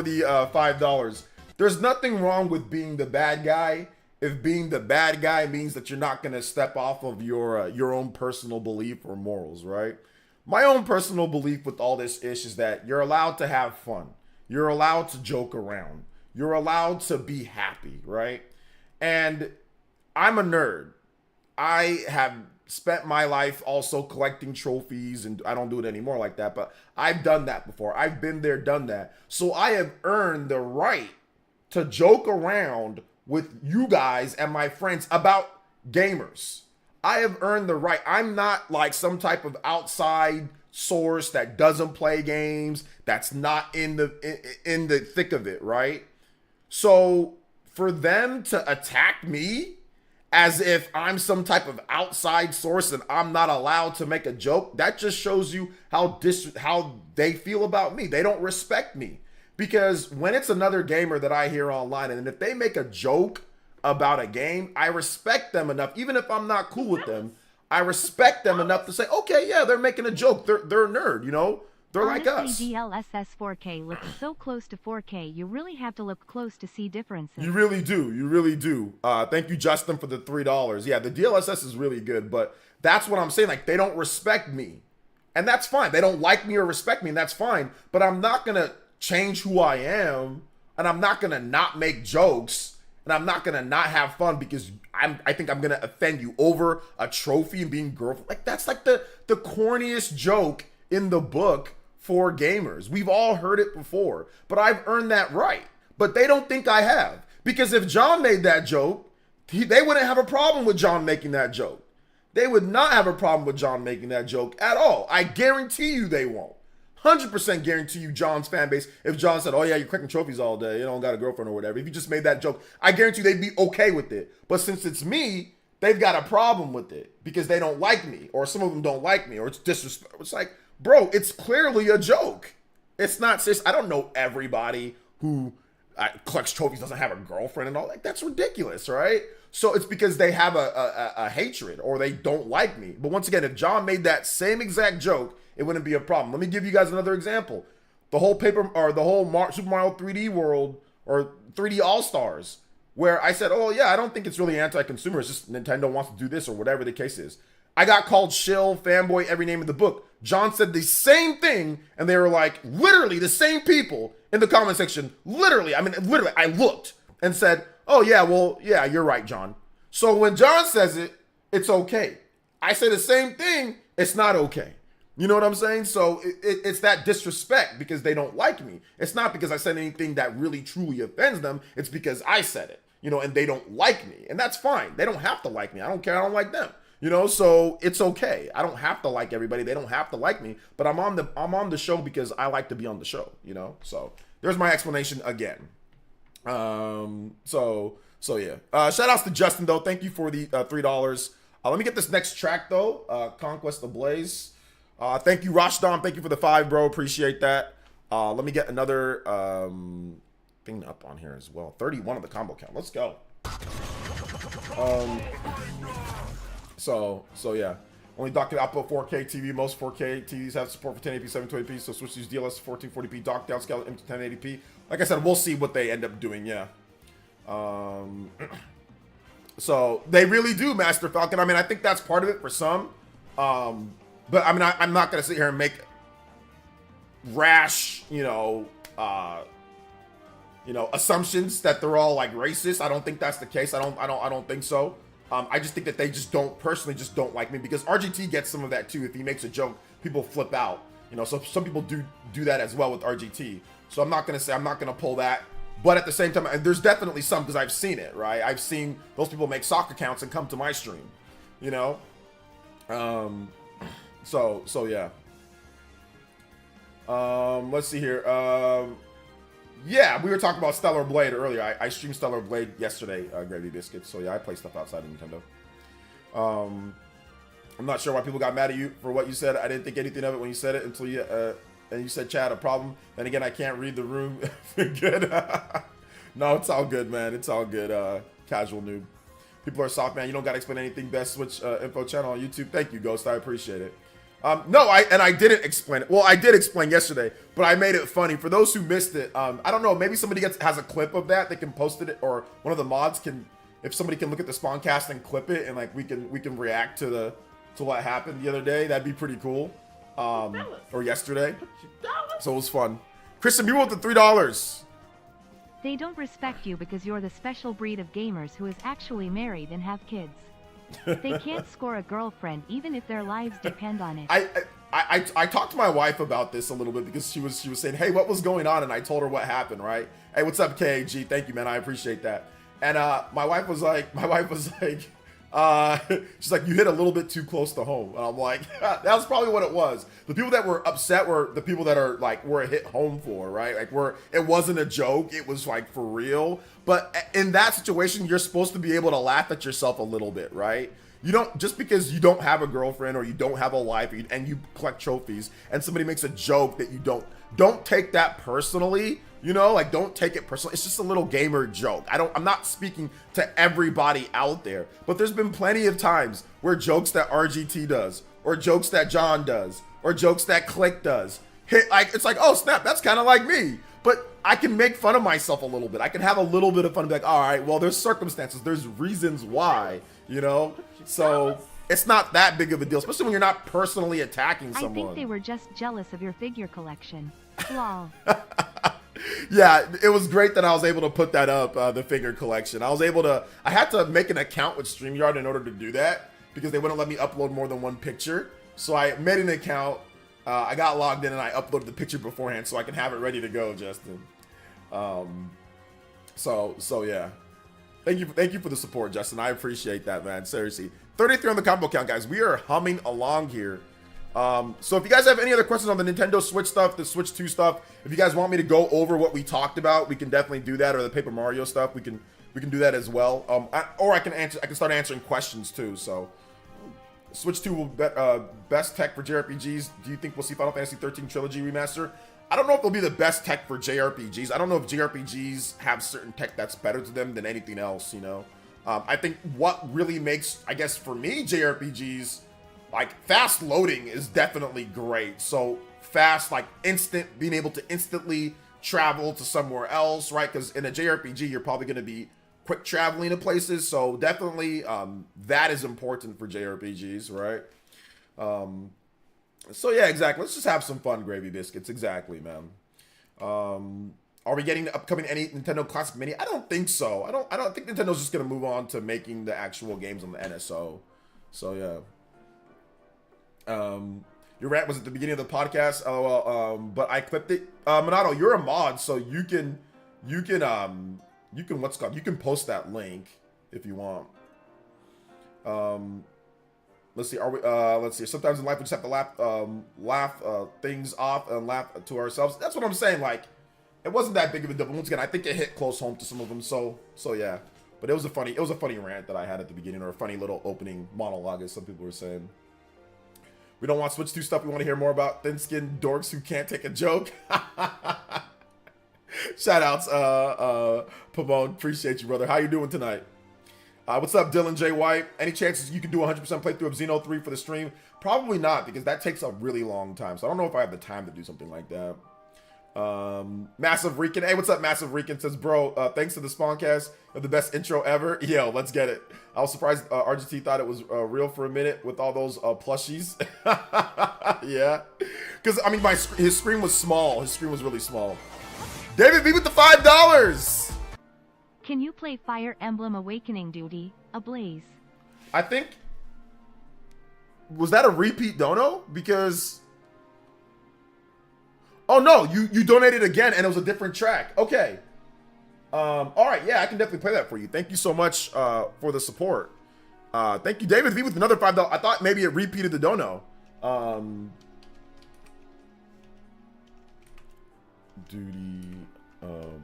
the $5. There's nothing wrong with being the bad guy if being the bad guy means that you're not gonna step off of your own personal belief or morals, right? My own personal belief with all this is that you're allowed to have fun. You're allowed to joke around. You're allowed to be happy, right? And I'm a nerd. I have spent my life also collecting trophies, and I don't do it anymore like that, but I've done that before. I've been there, done that. So I have earned the right to joke around with you guys and my friends about gamers. I have earned the right. I'm not like some type of outside source that doesn't play games, that's not in the thick of it, right? So for them to attack me as if I'm some type of outside source and I'm not allowed to make a joke, that just shows you how they feel about me. They don't respect me. Because when it's another gamer that I hear online, and if they make a joke about a game, I respect them enough. Even if I'm not cool with them, I respect them enough to say, okay, yeah, they're making a joke. They're a nerd, you know? They're honestly, like us. DLSS 4K looks so close to 4K, you really have to look close to see differences. You really do. You really do. Thank you, Justin, for the $3. Yeah, the DLSS is really good, but that's what I'm saying. Like, they don't respect me. And that's fine. They don't like me or respect me, and that's fine. But I'm not going to change who I am, and I'm not gonna not make jokes, and I'm not gonna not have fun because I think I'm gonna offend you over a trophy and being girlfriend. Like, that's like the corniest joke in the book for gamers. We've all heard it before, but I've earned that right. But they don't think I have, because if John made that joke, they wouldn't have a problem with John making that joke. They would not have a problem with John making that joke at all. I guarantee you they won't. 100% guarantee you John's fan base, if John said, oh yeah, you're collecting trophies all day, you don't got a girlfriend or whatever, if you just made that joke, I guarantee you they'd be okay with it. But since it's me, they've got a problem with it because they don't like me, or some of them don't like me, or it's disrespect. It's like, bro, it's clearly a joke. It's not serious. I don't know everybody who collects trophies doesn't have a girlfriend and all that. That's ridiculous, right? So it's because they have a hatred or they don't like me. But once again, if John made that same exact joke, it wouldn't be a problem. Let me give you guys another example. The whole Super Mario 3D World or 3D All-Stars, where I said, oh yeah, I don't think it's really anti-consumer. It's just Nintendo wants to do this or whatever the case is. I got called shill, fanboy, every name in the book. John said the same thing, and they were like, literally the same people in the comment section. Literally, I looked and said, oh yeah, well, yeah, you're right, John. So when John says it, it's okay. I say the same thing, it's not okay. You know what I'm saying? So it's that disrespect because they don't like me. It's not because I said anything that really truly offends them. It's because I said it, and they don't like me. And that's fine. They don't have to like me. I don't care. I don't like them. So it's okay. I don't have to like everybody. They don't have to like me, but I'm on the show because I like to be on the show, So there's my explanation again. So yeah. Shout outs to Justin though. Thank you for the $3. Let me get this next track though. Conquest Ablaze. Thank you, Rashdom. Thank you for the 5, bro. Appreciate that. Let me get another thing up on here as well. 31 of the combo count. Let's go. So yeah. Only docked output 4K TV. Most 4K TVs have support for 1080p, 720p. So switch to DLS 1440p docked downscale into 1080p. Like I said, we'll see what they end up doing. Yeah. So they really do, Master Falcon. I mean, I think that's part of it for some. But I mean, I'm not gonna sit here and make rash, assumptions that they're all like racist. I don't think that's the case. I don't think so. I just think that they just don't like me because RGT gets some of that too. If he makes a joke, people flip out. So some people do that as well with RGT. So I'm not gonna pull that. But at the same time, and there's definitely some because I've seen it, right? I've seen those people make sock accounts and come to my stream, So yeah. Let's see here. Yeah, we were talking about Stellar Blade earlier. I streamed Stellar Blade yesterday, Gravy Biscuits. So yeah, I play stuff outside of Nintendo. I'm not sure why people got mad at you for what you said. I didn't think anything of it when you said it until you said Chad a problem. Then again, I can't read the room. Good. No, it's all good, man. It's all good. Casual noob. People are soft, man. You don't got to explain anything. Best Switch info channel on YouTube. Thank you, Ghost. I appreciate it. No, I didn't explain it. Well, I did explain yesterday, but I made it funny. For those who missed it, I don't know, maybe somebody has a clip of that. They can post it, or one of the mods can, if somebody can look at the Spawncast and clip it, and like we can react to what happened the other day. That'd be pretty cool. Or yesterday. So it was fun. Kristen, you wrote the $3. They don't respect you because you're the special breed of gamers who is actually married and have kids. They can't score a girlfriend even if their lives depend on it. I talked to my wife about this a little bit because she was saying, hey, what was going on? And I told her what happened, right? Hey, what's up, KAG? Thank you, man. I appreciate that. And my wife was like, she's like, you hit a little bit too close to home. And I'm like, that was probably what it was. The people that were upset were the people that are like, were hit home for, right? Like it wasn't a joke. It was like for real. But in that situation, you're supposed to be able to laugh at yourself a little bit, right? You don't, just because you don't have a girlfriend or you don't have a wife and you collect trophies and somebody makes a joke that you don't take that personally, like don't take it personally. It's just a little gamer joke. I'm not speaking to everybody out there, but there's been plenty of times where jokes that RGT does or jokes that John does or jokes that Click does hit, like, it's like, oh snap, that's kind of like me. But I can make fun of myself a little bit. I can have a little bit of fun and be like, all right, well, there's circumstances, there's reasons why, So it's not that big of a deal, especially when you're not personally attacking someone. I think they were just jealous of your figure collection. Lol. Yeah, it was great that I was able to put that up, the figure collection. I had to make an account with StreamYard in order to do that because they wouldn't let me upload more than one picture. So I made an account. I got logged in and I uploaded the picture beforehand so I can have it ready to go, Justin. So yeah. Thank you for the support, Justin. I appreciate that, man. Seriously. 33 on the combo count, guys. We are humming along here. So if you guys have any other questions on the Nintendo Switch stuff, the Switch 2 stuff, if you guys want me to go over what we talked about, we can definitely do that, or the Paper Mario stuff, we can we can do that as well. Or I can start answering questions too. So, Switch 2 will best tech for JRPGs. Do you think we'll see Final Fantasy 13 Trilogy remaster? I don't know if it'll be the best tech for JRPGs. I don't know if JRPGs have certain tech that's better to them than anything else, you know? I think what really makes, I guess for me, JRPGs, like fast loading is definitely great. So fast, like instant, being able to instantly travel to somewhere else, right? Because in a JRPG, you're probably going to be quick traveling to places. So definitely that is important for JRPGs, right? So yeah, exactly. Let's just have some fun, Gravy Biscuits. Exactly, man. Are we getting the upcoming any Nintendo Classic Mini? I don't think so. I don't think Nintendo's just gonna move on to making the actual games on the NSO. So yeah. Your rant was at the beginning of the podcast. Oh well, but I clipped it. Minato, you're a mod, so you can what's it called? You can post that link if you want. Let's see. Let's see. Sometimes in life we just have to laugh things off and laugh to ourselves. That's what I'm saying. Like, it wasn't that big of a deal. Once again, I think it hit close home to some of them. So yeah. But it was a funny rant that I had at the beginning, or a funny little opening monologue, as some people were saying. We don't want Switch 2 stuff. We want to hear more about thin-skinned dorks who can't take a joke. Shoutouts, Pavone. Appreciate you, brother. How you doing tonight? What's up, Dylan J. White? Any chances you can do 100% playthrough of Xeno 3 for the stream? Probably not, because that takes a really long time. So I don't know if I have the time to do something like that. Massive Rican. Hey, what's up, Massive Rican? Says, bro, thanks to the Spawncast, you have the best intro ever. Yo, let's get it. I was surprised RGT thought it was real for a minute with all those plushies. Yeah. Because, I mean, his screen was small. His screen was really small. David B with the $5. Can you play Fire Emblem Awakening Duty, Ablaze? I think... Was that a repeat dono? Because... Oh no, you donated again and it was a different track. Okay. Alright, yeah, I can definitely play that for you. Thank you so much for the support. Thank you, David V with another $5. I thought maybe it repeated the dono. Duty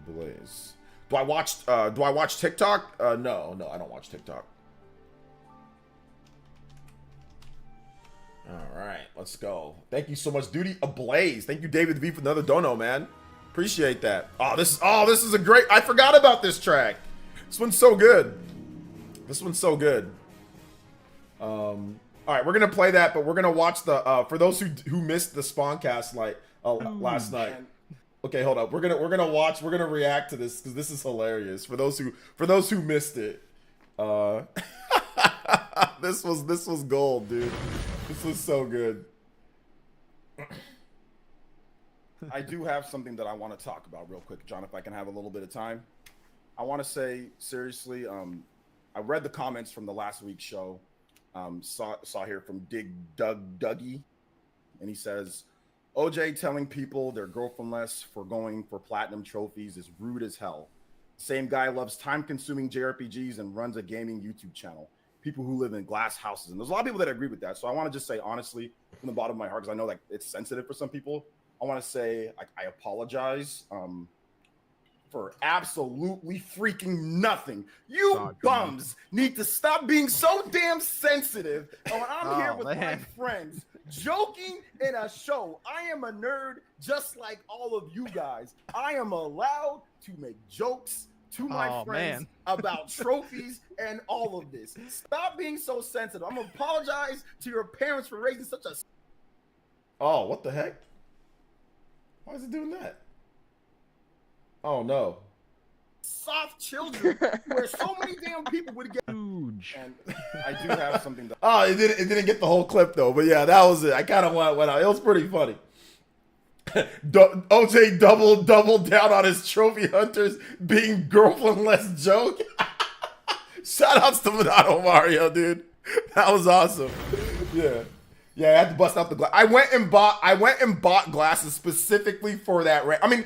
Blaze. Do I watch TikTok? No, I don't watch TikTok. All right, let's go. Thank you so much, Duty Ablaze. Thank you, David V, for another dono, man. Appreciate that. This is a great. I forgot about this track. This one's so good. All right, we're gonna play that, but we're gonna watch the for those who missed the Spawncast last night. Okay, hold up. We're gonna react to this because this is hilarious. For those who missed it, this was gold, dude. This was so good. I do have something that I want to talk about real quick, John, if I can have a little bit of time. I want to say seriously, I read the comments from the last week's show. Saw here from Dougie, and he says, OJ telling people they're girlfriendless for going for platinum trophies is rude as hell. Same guy loves time-consuming JRPGs and runs a gaming YouTube channel. People who live in glass houses. And there's a lot of people that agree with that. So I want to just say, honestly, from the bottom of my heart, because I know like it's sensitive for some people, I want to say I apologize for absolutely freaking nothing. You bums need to stop being so damn sensitive. And when I'm here with my friends, joking in a show, I am a nerd just like all of you guys. I am allowed to make jokes to my friends about trophies and all of this. Stop being so sensitive. I'm gonna apologize to your parents for raising such a... Oh, what the heck? Why is it doing that? Oh no. Soft children where so many damn people would get huge. And I do have something that... Oh, it didn't get the whole clip though, but yeah, that was it. I kind of went out. It was pretty funny. OJ doubled down on his trophy hunters being girlfriendless joke. Shout outs to Minato Mario, dude. That was awesome. Yeah, I had to bust out the glass. I went and bought glasses specifically for that. I mean,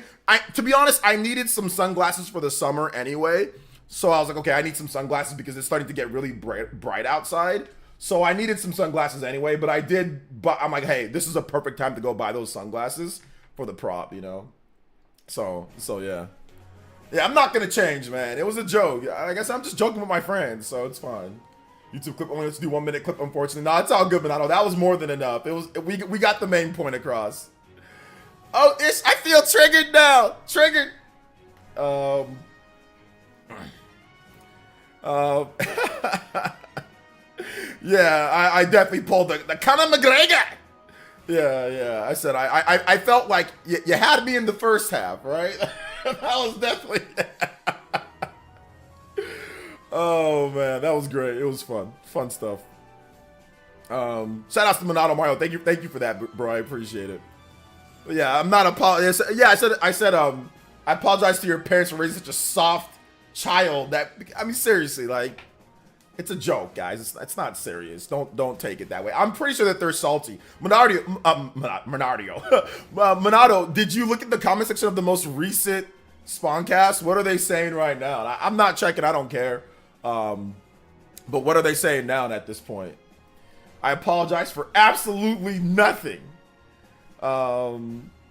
to be honest, I needed some sunglasses for the summer anyway. So I was like, okay, I need some sunglasses because it's starting to get really bright outside. So I needed some sunglasses anyway, but I'm like, hey, this is a perfect time to go buy those sunglasses for the prop, you know? So yeah. Yeah, I'm not gonna change, man. It was a joke. I guess I'm just joking with my friends, so it's fine. YouTube clip only lets you do 1 minute clip, unfortunately. No, it's all good, Minato. That was more than enough. It was we got the main point across. Oh, I feel triggered now. Triggered. Yeah, I definitely pulled the Conor McGregor. Yeah. I said I felt like you had me in the first half, right? That was definitely. Oh man, that was great. It was fun stuff. Shout outs to Minato Mario. Thank you for that, bro. I appreciate it. But yeah, I'm not apologizing. Yeah, I said I apologize to your parents for raising such a soft child. That, I mean, seriously, like, it's a joke, guys. It's not serious. Don't take it that way. I'm pretty sure that they're salty. Minato, did you look at the comment section of the most recent Spawncast? What are they saying right now? I'm not checking. I don't care. But what are they saying now at this point? I apologize for absolutely nothing.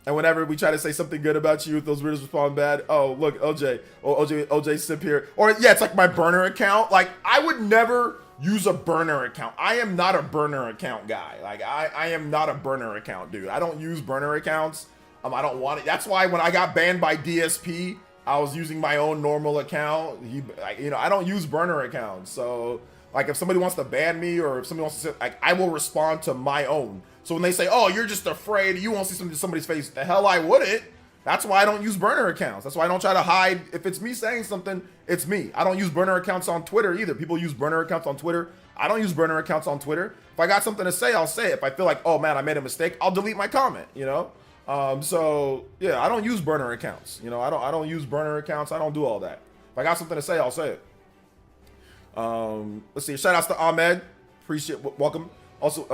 And whenever we try to say something good about you, if those readers respond bad, oh look, OJ Sip here, or yeah, it's like my burner account. Like, I would never use a burner account. I am not a burner account guy. Like, I am not a burner account dude. I don't use burner accounts. I don't want it. That's why when I got banned by DSP, I was using my own normal account. I don't use burner accounts. So, like, if somebody wants to ban me, or if somebody wants to, like, I will respond to my own. So when they say, "Oh, you're just afraid, you won't see somebody's face," the hell I wouldn't. That's why I don't use burner accounts. That's why I don't try to hide. If it's me saying something, it's me. I don't use burner accounts on Twitter either. People use burner accounts on Twitter. I don't use burner accounts on Twitter. If I got something to say, I'll say it. If I feel like, oh man, I made a mistake, I'll delete my comment. So yeah, I don't use burner accounts. I don't use burner accounts. I don't do all that. If I got something to say, I'll say it. Let's see. Shout outs to Ahmed. Appreciate. Welcome. Also,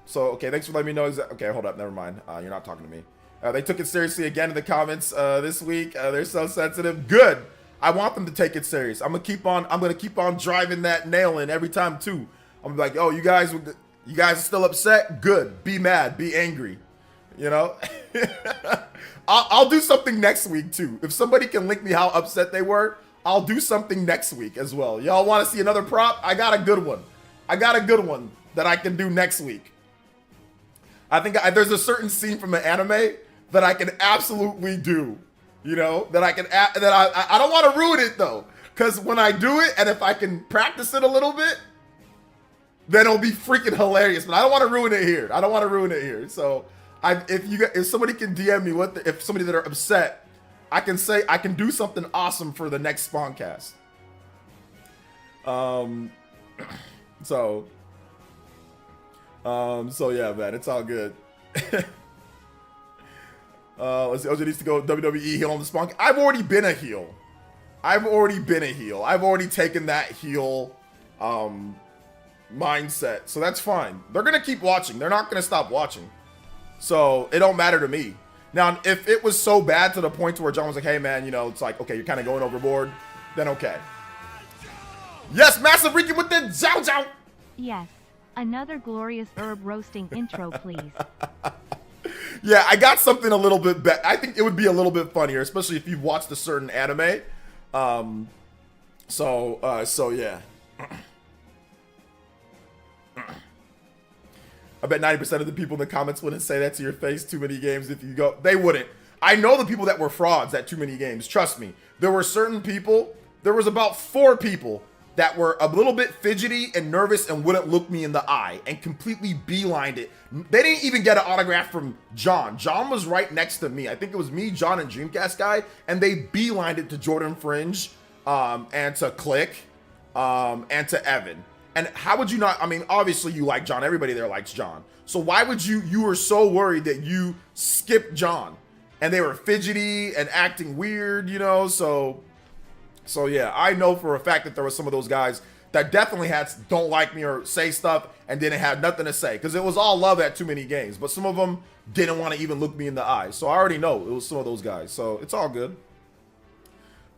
so, okay, thanks for letting me know. Okay, hold up. Never mind. You're not talking to me. They took it seriously again in the comments this week. They're so sensitive. Good. I want them to take it serious. I'm gonna keep on driving that nail in every time too. I'm like, oh, you guys are still upset? Good. Be mad. Be angry. I'll do something next week too. If somebody can link me how upset they were, I'll do something next week as well. Y'all want to see another prop? I got a good one. That I can do next week. I think there's a certain scene from an anime that I can absolutely do, that I don't want to ruin it though, because when I do it, and if I can practice it a little bit, then it'll be freaking hilarious. But I don't want to ruin it here. So if somebody can DM me if somebody that are upset, I can say I can do something awesome for the next Spawncast. So yeah, man, it's all good. Let's see. OJ needs to go WWE heel on the Spawn. I've already been a heel. I've already taken that heel mindset. So that's fine. They're gonna keep watching. They're not gonna stop watching. So it don't matter to me. Now, if it was so bad to the point where John was like, hey man, it's like, okay, you're kind of going overboard, then okay. Yes, Massive Ricky with the Zhao Zhao. Yes. Another glorious herb roasting intro, please. Yeah, I got something a little bit better. I think it would be a little bit funnier, especially if you've watched a certain anime. So yeah. I bet 90% of the people in the comments wouldn't say that to your face. Too many games if you go. They wouldn't. I know the people that were frauds at Too Many Games. Trust me. There were certain people. There was about 4 people that were a little bit fidgety and nervous and wouldn't look me in the eye and completely beelined it. They didn't even get an autograph from John. John was right next to me. I think it was me, John, and Dreamcast Guy, and they beelined it to Jordan Fringe, and to Click, and to Evan. And how would you not? I mean, obviously you like John. Everybody there likes John. So why would you were so worried that you skipped John? And they were fidgety and acting weird, So yeah, I know for a fact that there were some of those guys that definitely don't like me or say stuff and didn't have nothing to say, because it was all love at Too Many Games, but some of them didn't want to even look me in the eye. So I already know it was some of those guys. So it's all good.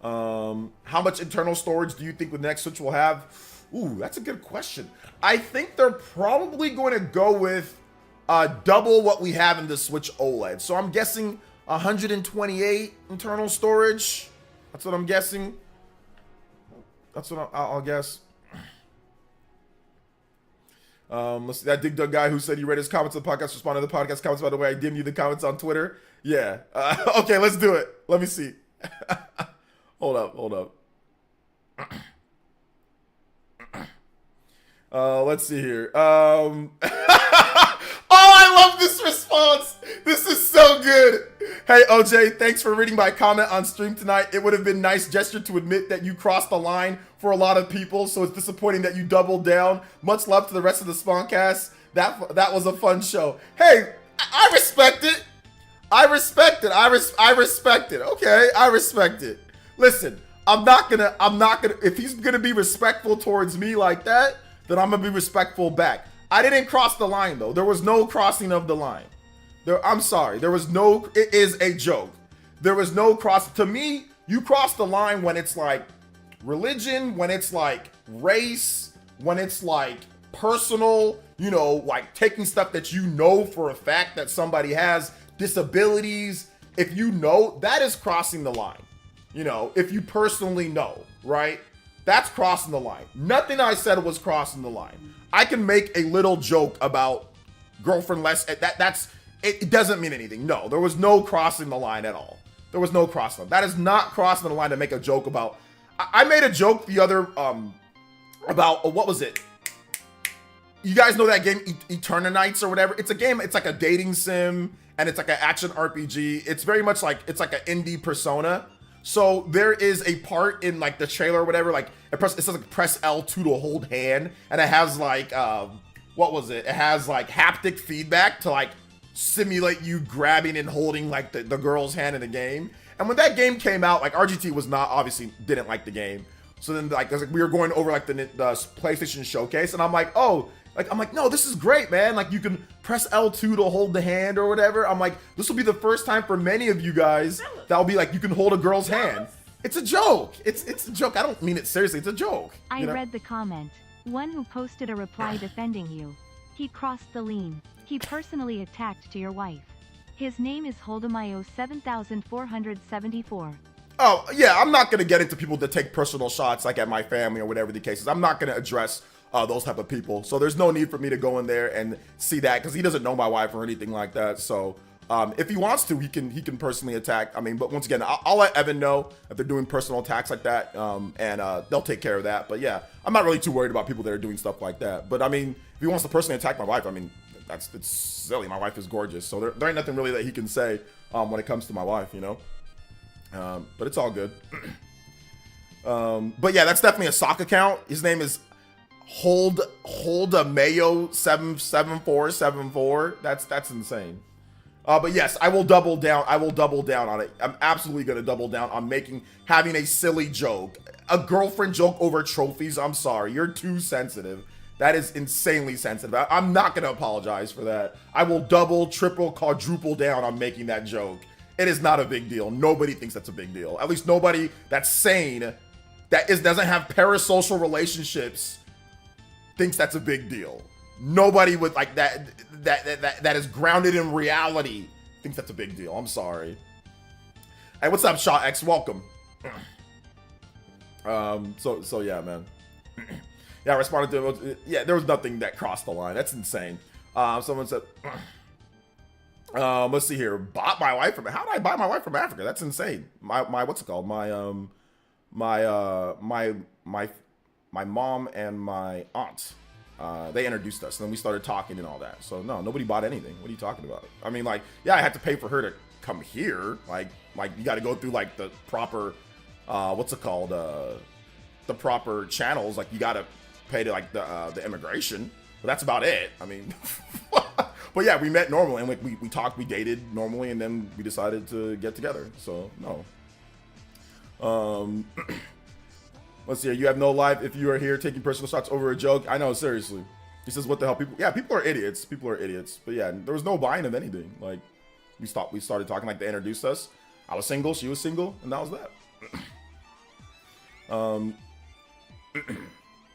How much internal storage do you think the next Switch will have? Ooh, that's a good question. I think they're probably going to go with double what we have in the Switch OLED. So I'm guessing 128 internal storage. That's what I'm guessing. That's what I'll guess. Let's see, that Dig Dug guy who said he read his comments on the podcast responded to the podcast comments by the way I dim you the comments on Twitter. Yeah. Okay, let's do it. Let me see. Hold up. Let's see here. Oh, I love this response. This is so good. Hey, OJ, thanks for reading my comment on stream tonight. It would have been a nice gesture to admit that you crossed the line for a lot of people, so it's disappointing that you doubled down. Much love to the rest of the Spawncast. That was a fun show. Hey, I respect it. I respect it. I respect it. Okay, I respect it. Listen, I'm not gonna, if he's gonna be respectful towards me like that, then I'm gonna be respectful back. I didn't cross the line though. There was no crossing of the line. I'm sorry. There was no, it is a joke. There was no cross. To me, you cross the line when it's like religion, when it's like race, when it's like personal, you know, like taking stuff that you know for a fact that somebody has disabilities. If you know, that is crossing the line. You know, if you personally know, right? That's crossing the line. Nothing I said was crossing the line. I can make a little joke about girlfriend less. It doesn't mean anything. No, there was no crossing the line at all. There was no crossing. That is not crossing the line to make a joke about. I made a joke the other about what was it? You guys know that game Eternites or whatever? It's a game. It's like a dating sim and it's like an action RPG. It's very much like it's like an indie Persona. So there is a part in like the trailer or whatever, like it says like press L2 to hold hand, and it has like what was it? It has like haptic feedback to like simulate you grabbing and holding like the girl's hand in the game. And when that game came out, like RGT was not obviously didn't like the game. So then like we were going over like the PlayStation showcase, and I'm like, oh. I'm like, no, this is great, man. Like, you can press L2 to hold the hand or whatever. I'm like, this will be the first time for many of you guys that'll be like, you can hold a girl's hand. It's a joke. It's a joke. I don't mean it seriously. It's a joke. I read the comment. One who posted a reply defending you. He crossed the line. He personally attacked to your wife. His name is Holdemayo 7474. Oh, yeah, I'm not going to get into people that take personal shots like at my family or whatever the case is. I'm not going to address those type of people. So there's no need for me to go in there and see that because he doesn't know my wife or anything like that. So if he wants to, he can personally attack. I mean, but once again, I'll let Evan know if they're doing personal attacks like that, and they'll take care of that. But yeah, I'm not really too worried about people that are doing stuff like that. But I mean, if he wants to personally attack my wife, I mean, it's silly. My wife is gorgeous, so there ain't nothing really that he can say when it comes to my wife, you know. But it's all good. But yeah, that's definitely a sock account. His name is Hold a Mayo 77474. That's insane. But yes, I will double down. I will double down on it. I'm absolutely gonna double down on having a silly joke, a girlfriend joke over trophies. I'm sorry, you're too sensitive. That is insanely sensitive. I'm not gonna apologize for that. I will double, triple, quadruple down on making that joke. It is not a big deal. Nobody thinks that's a big deal. At least nobody that's sane, doesn't have parasocial relationships, thinks that's a big deal. Nobody with like that is grounded in reality thinks that's a big deal. I'm sorry. Hey, what's up, Shaw X? Welcome. So yeah, man. Yeah, I responded to yeah, there was nothing that crossed the line. That's insane. Someone said let's see here. Bought my wife from how did I buy my wife from Africa? That's insane. My what's it called? My mom and my aunt, they introduced us, and then we started talking and all that. So no, nobody bought anything. What are you talking about? I mean, like, yeah, I had to pay for her to come here. Like you got to go through like the proper, what's it called? The proper channels. Like you got to pay to like the immigration. But that's about it. I mean, but yeah, we met normally, and like we talked, we dated normally, and then we decided to get together. So no. Let's see here. You have no life if you are here taking personal shots over a joke. I know, seriously. He says, what the hell? People are idiots. People are idiots. But yeah, there was no buying of anything. Like, we started talking, like, they introduced us. I was single, she was single, and that was that.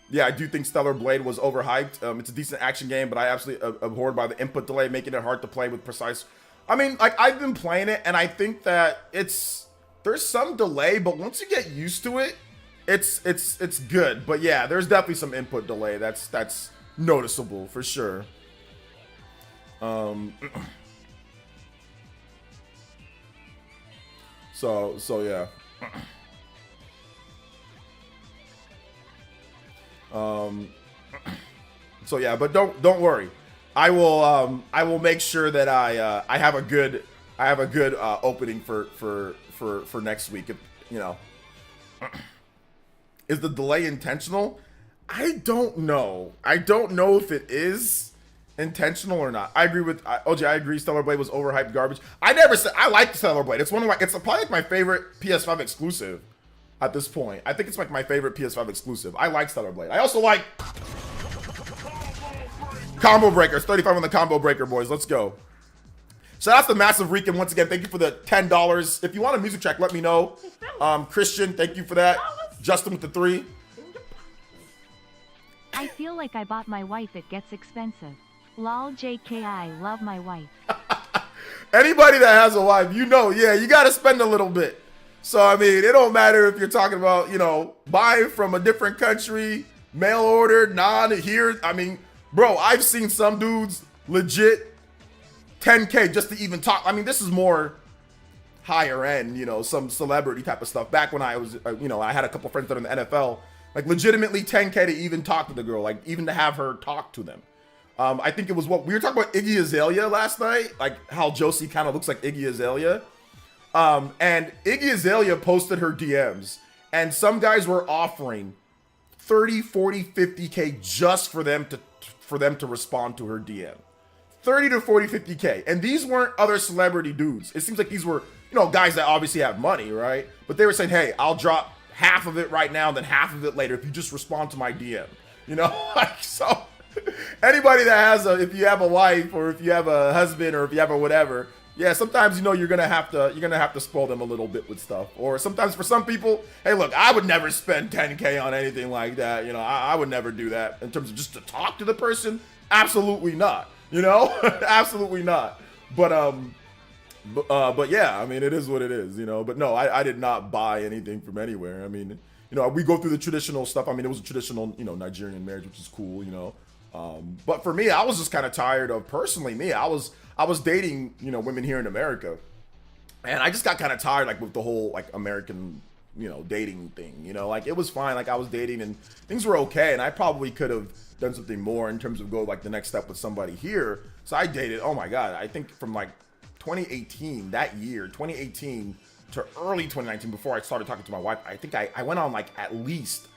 Yeah, I do think Stellar Blade was overhyped. It's a decent action game, but I absolutely abhorred by the input delay, making it hard to play with precise. I mean, like, I've been playing it, and I think that it's there's some delay, but once you get used to it, it's good. But yeah, there's definitely some input delay. That's noticeable for sure. So yeah. So yeah, but don't worry. I will make sure that I have a good opening for next week. If, you know, is the delay intentional? I don't know. I don't know if it is intentional or not. I agree with OJ. I agree. Stellar Blade was overhyped garbage. I never said I like Stellar Blade. It's one of my. It's probably like my favorite PS5 exclusive at this point. I think it's like my favorite PS5 exclusive. I like Stellar Blade. I also like Combo Breakers. 35 on the Combo Breaker, boys. Let's go. Shout out to Massive Rican once again. Thank you for the $10. If you want a music track, let me know. Christian, thank you for that. Justin with the 3. I feel like I bought my wife. It gets expensive. Lol JK, I love my wife. Anybody that has a wife, you know, yeah, you got to spend a little bit. So, I mean, it don't matter if you're talking about, you know, buying from a different country, mail order, here. I mean, bro, I've seen some dudes legit $10K just to even talk. I mean, this is more higher end, you know, some celebrity type of stuff. Back when I was, you know, I had a couple friends that are in the NFL, like legitimately $10K to even talk to the girl, like even to have her talk to them. I think it was what we were talking about Iggy Azalea last night, like how Josie kind of looks like Iggy Azalea. And Iggy Azalea posted her DMs, and some guys were offering 30, 40, 50K just for them to respond to her DM. 30 to 40, 50K. And these weren't other celebrity dudes. It seems like these were, you know, guys that obviously have money, right? But they were saying, hey, I'll drop half of it right now, then half of it later if you just respond to my DM. You know, like, so anybody that has if you have a wife or if you have a husband or if you have a whatever, yeah, sometimes, you know, you're gonna have to spoil them a little bit with stuff. Or sometimes for some people, hey, look, I would never spend 10K on anything like that. You know, I would never do that in terms of just to talk to the person. Absolutely not. You know, absolutely not. But yeah, I mean, it is what it is, you know. But no, I did not buy anything from anywhere. I mean, you know, we go through the traditional stuff. I mean, it was a traditional, you know, Nigerian marriage, which is cool, you know. But for me, I was just kind of tired of, personally, me. I was dating, you know, women here in America, and I just got kind of tired, like, with the whole like American, you know, dating thing. You know, like it was fine, like I was dating and things were okay, and I probably could have done something more in terms of go like the next step with somebody here. So I dated, oh my god, I think from like 2018, that year, 2018 to early 2019, before I started talking to my wife, I think I went on like at least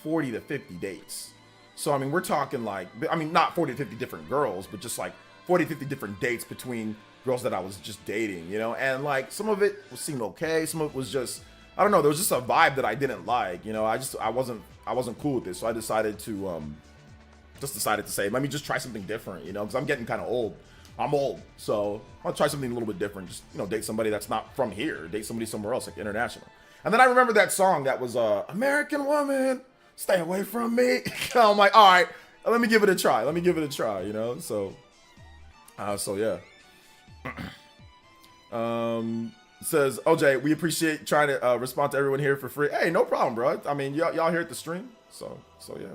40 to 50 dates. So I mean, we're talking like, I mean, not 40 to 50 different girls, but just like 40 to 50 different dates between girls that I was just dating, you know. And like some of it seemed okay, some of it was just, I don't know, there was just a vibe that I didn't like, you know. I wasn't cool with this, so I decided to say, let me just try something different, you know, because I'm getting kind of old. I'm old, so I'll try something a little bit different. Just, you know, date somebody that's not from here, date somebody somewhere else, like international. And then I remember that song that was American Woman, Stay Away From Me. I'm like, all right, let me give it a try. You know, so yeah. Says OJ, we appreciate trying to respond to everyone here for free. Hey, no problem, bro. I mean, y'all here at the stream, so yeah.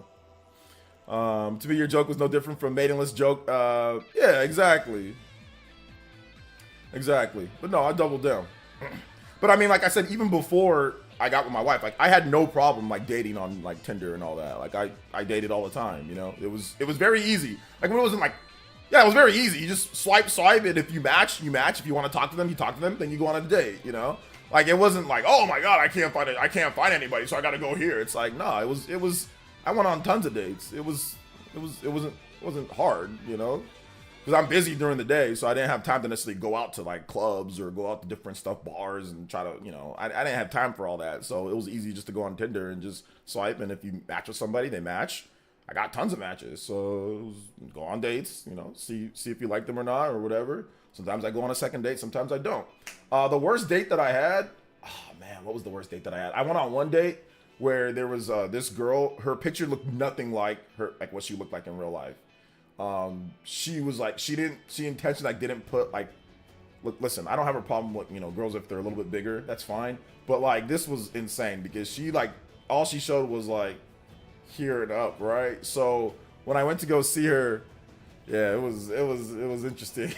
To be your joke was no different from maidenless joke. Yeah, exactly. But no, I doubled down. But I mean, like I said, even before I got with my wife, like I had no problem like dating on like Tinder and all that. Like I dated all the time, you know. It was very easy. Like when it wasn't like, yeah, it was very easy. You just swipe, and if you match, you match. If you want to talk to them, you talk to them. Then you go on a date, you know. Like it wasn't like, oh my god, I can't find anybody, so I got to go here. It's like, no, it was. I went on tons of dates. It wasn't hard, you know, because I'm busy during the day, so I didn't have time to necessarily go out to like clubs or go out to different stuff, bars, and try to, you know, I didn't have time for all that. So it was easy just to go on Tinder and just swipe, and if you match with somebody, they match. I got tons of matches, so it was, go on dates, you know, see if you like them or not or whatever. Sometimes I go on a second date, sometimes I don't. The worst date that I had, oh man, what was the worst date that I had? I went on one date where there was this girl, her picture looked nothing like her, like what she looked like in real life. She was like, she intentionally like didn't put like look, listen, I don't have a problem with, you know, girls if they're a little bit bigger. That's fine. But like, this was insane because she like, all she showed was like here and up, right? So when I went to go see her, yeah, it was interesting.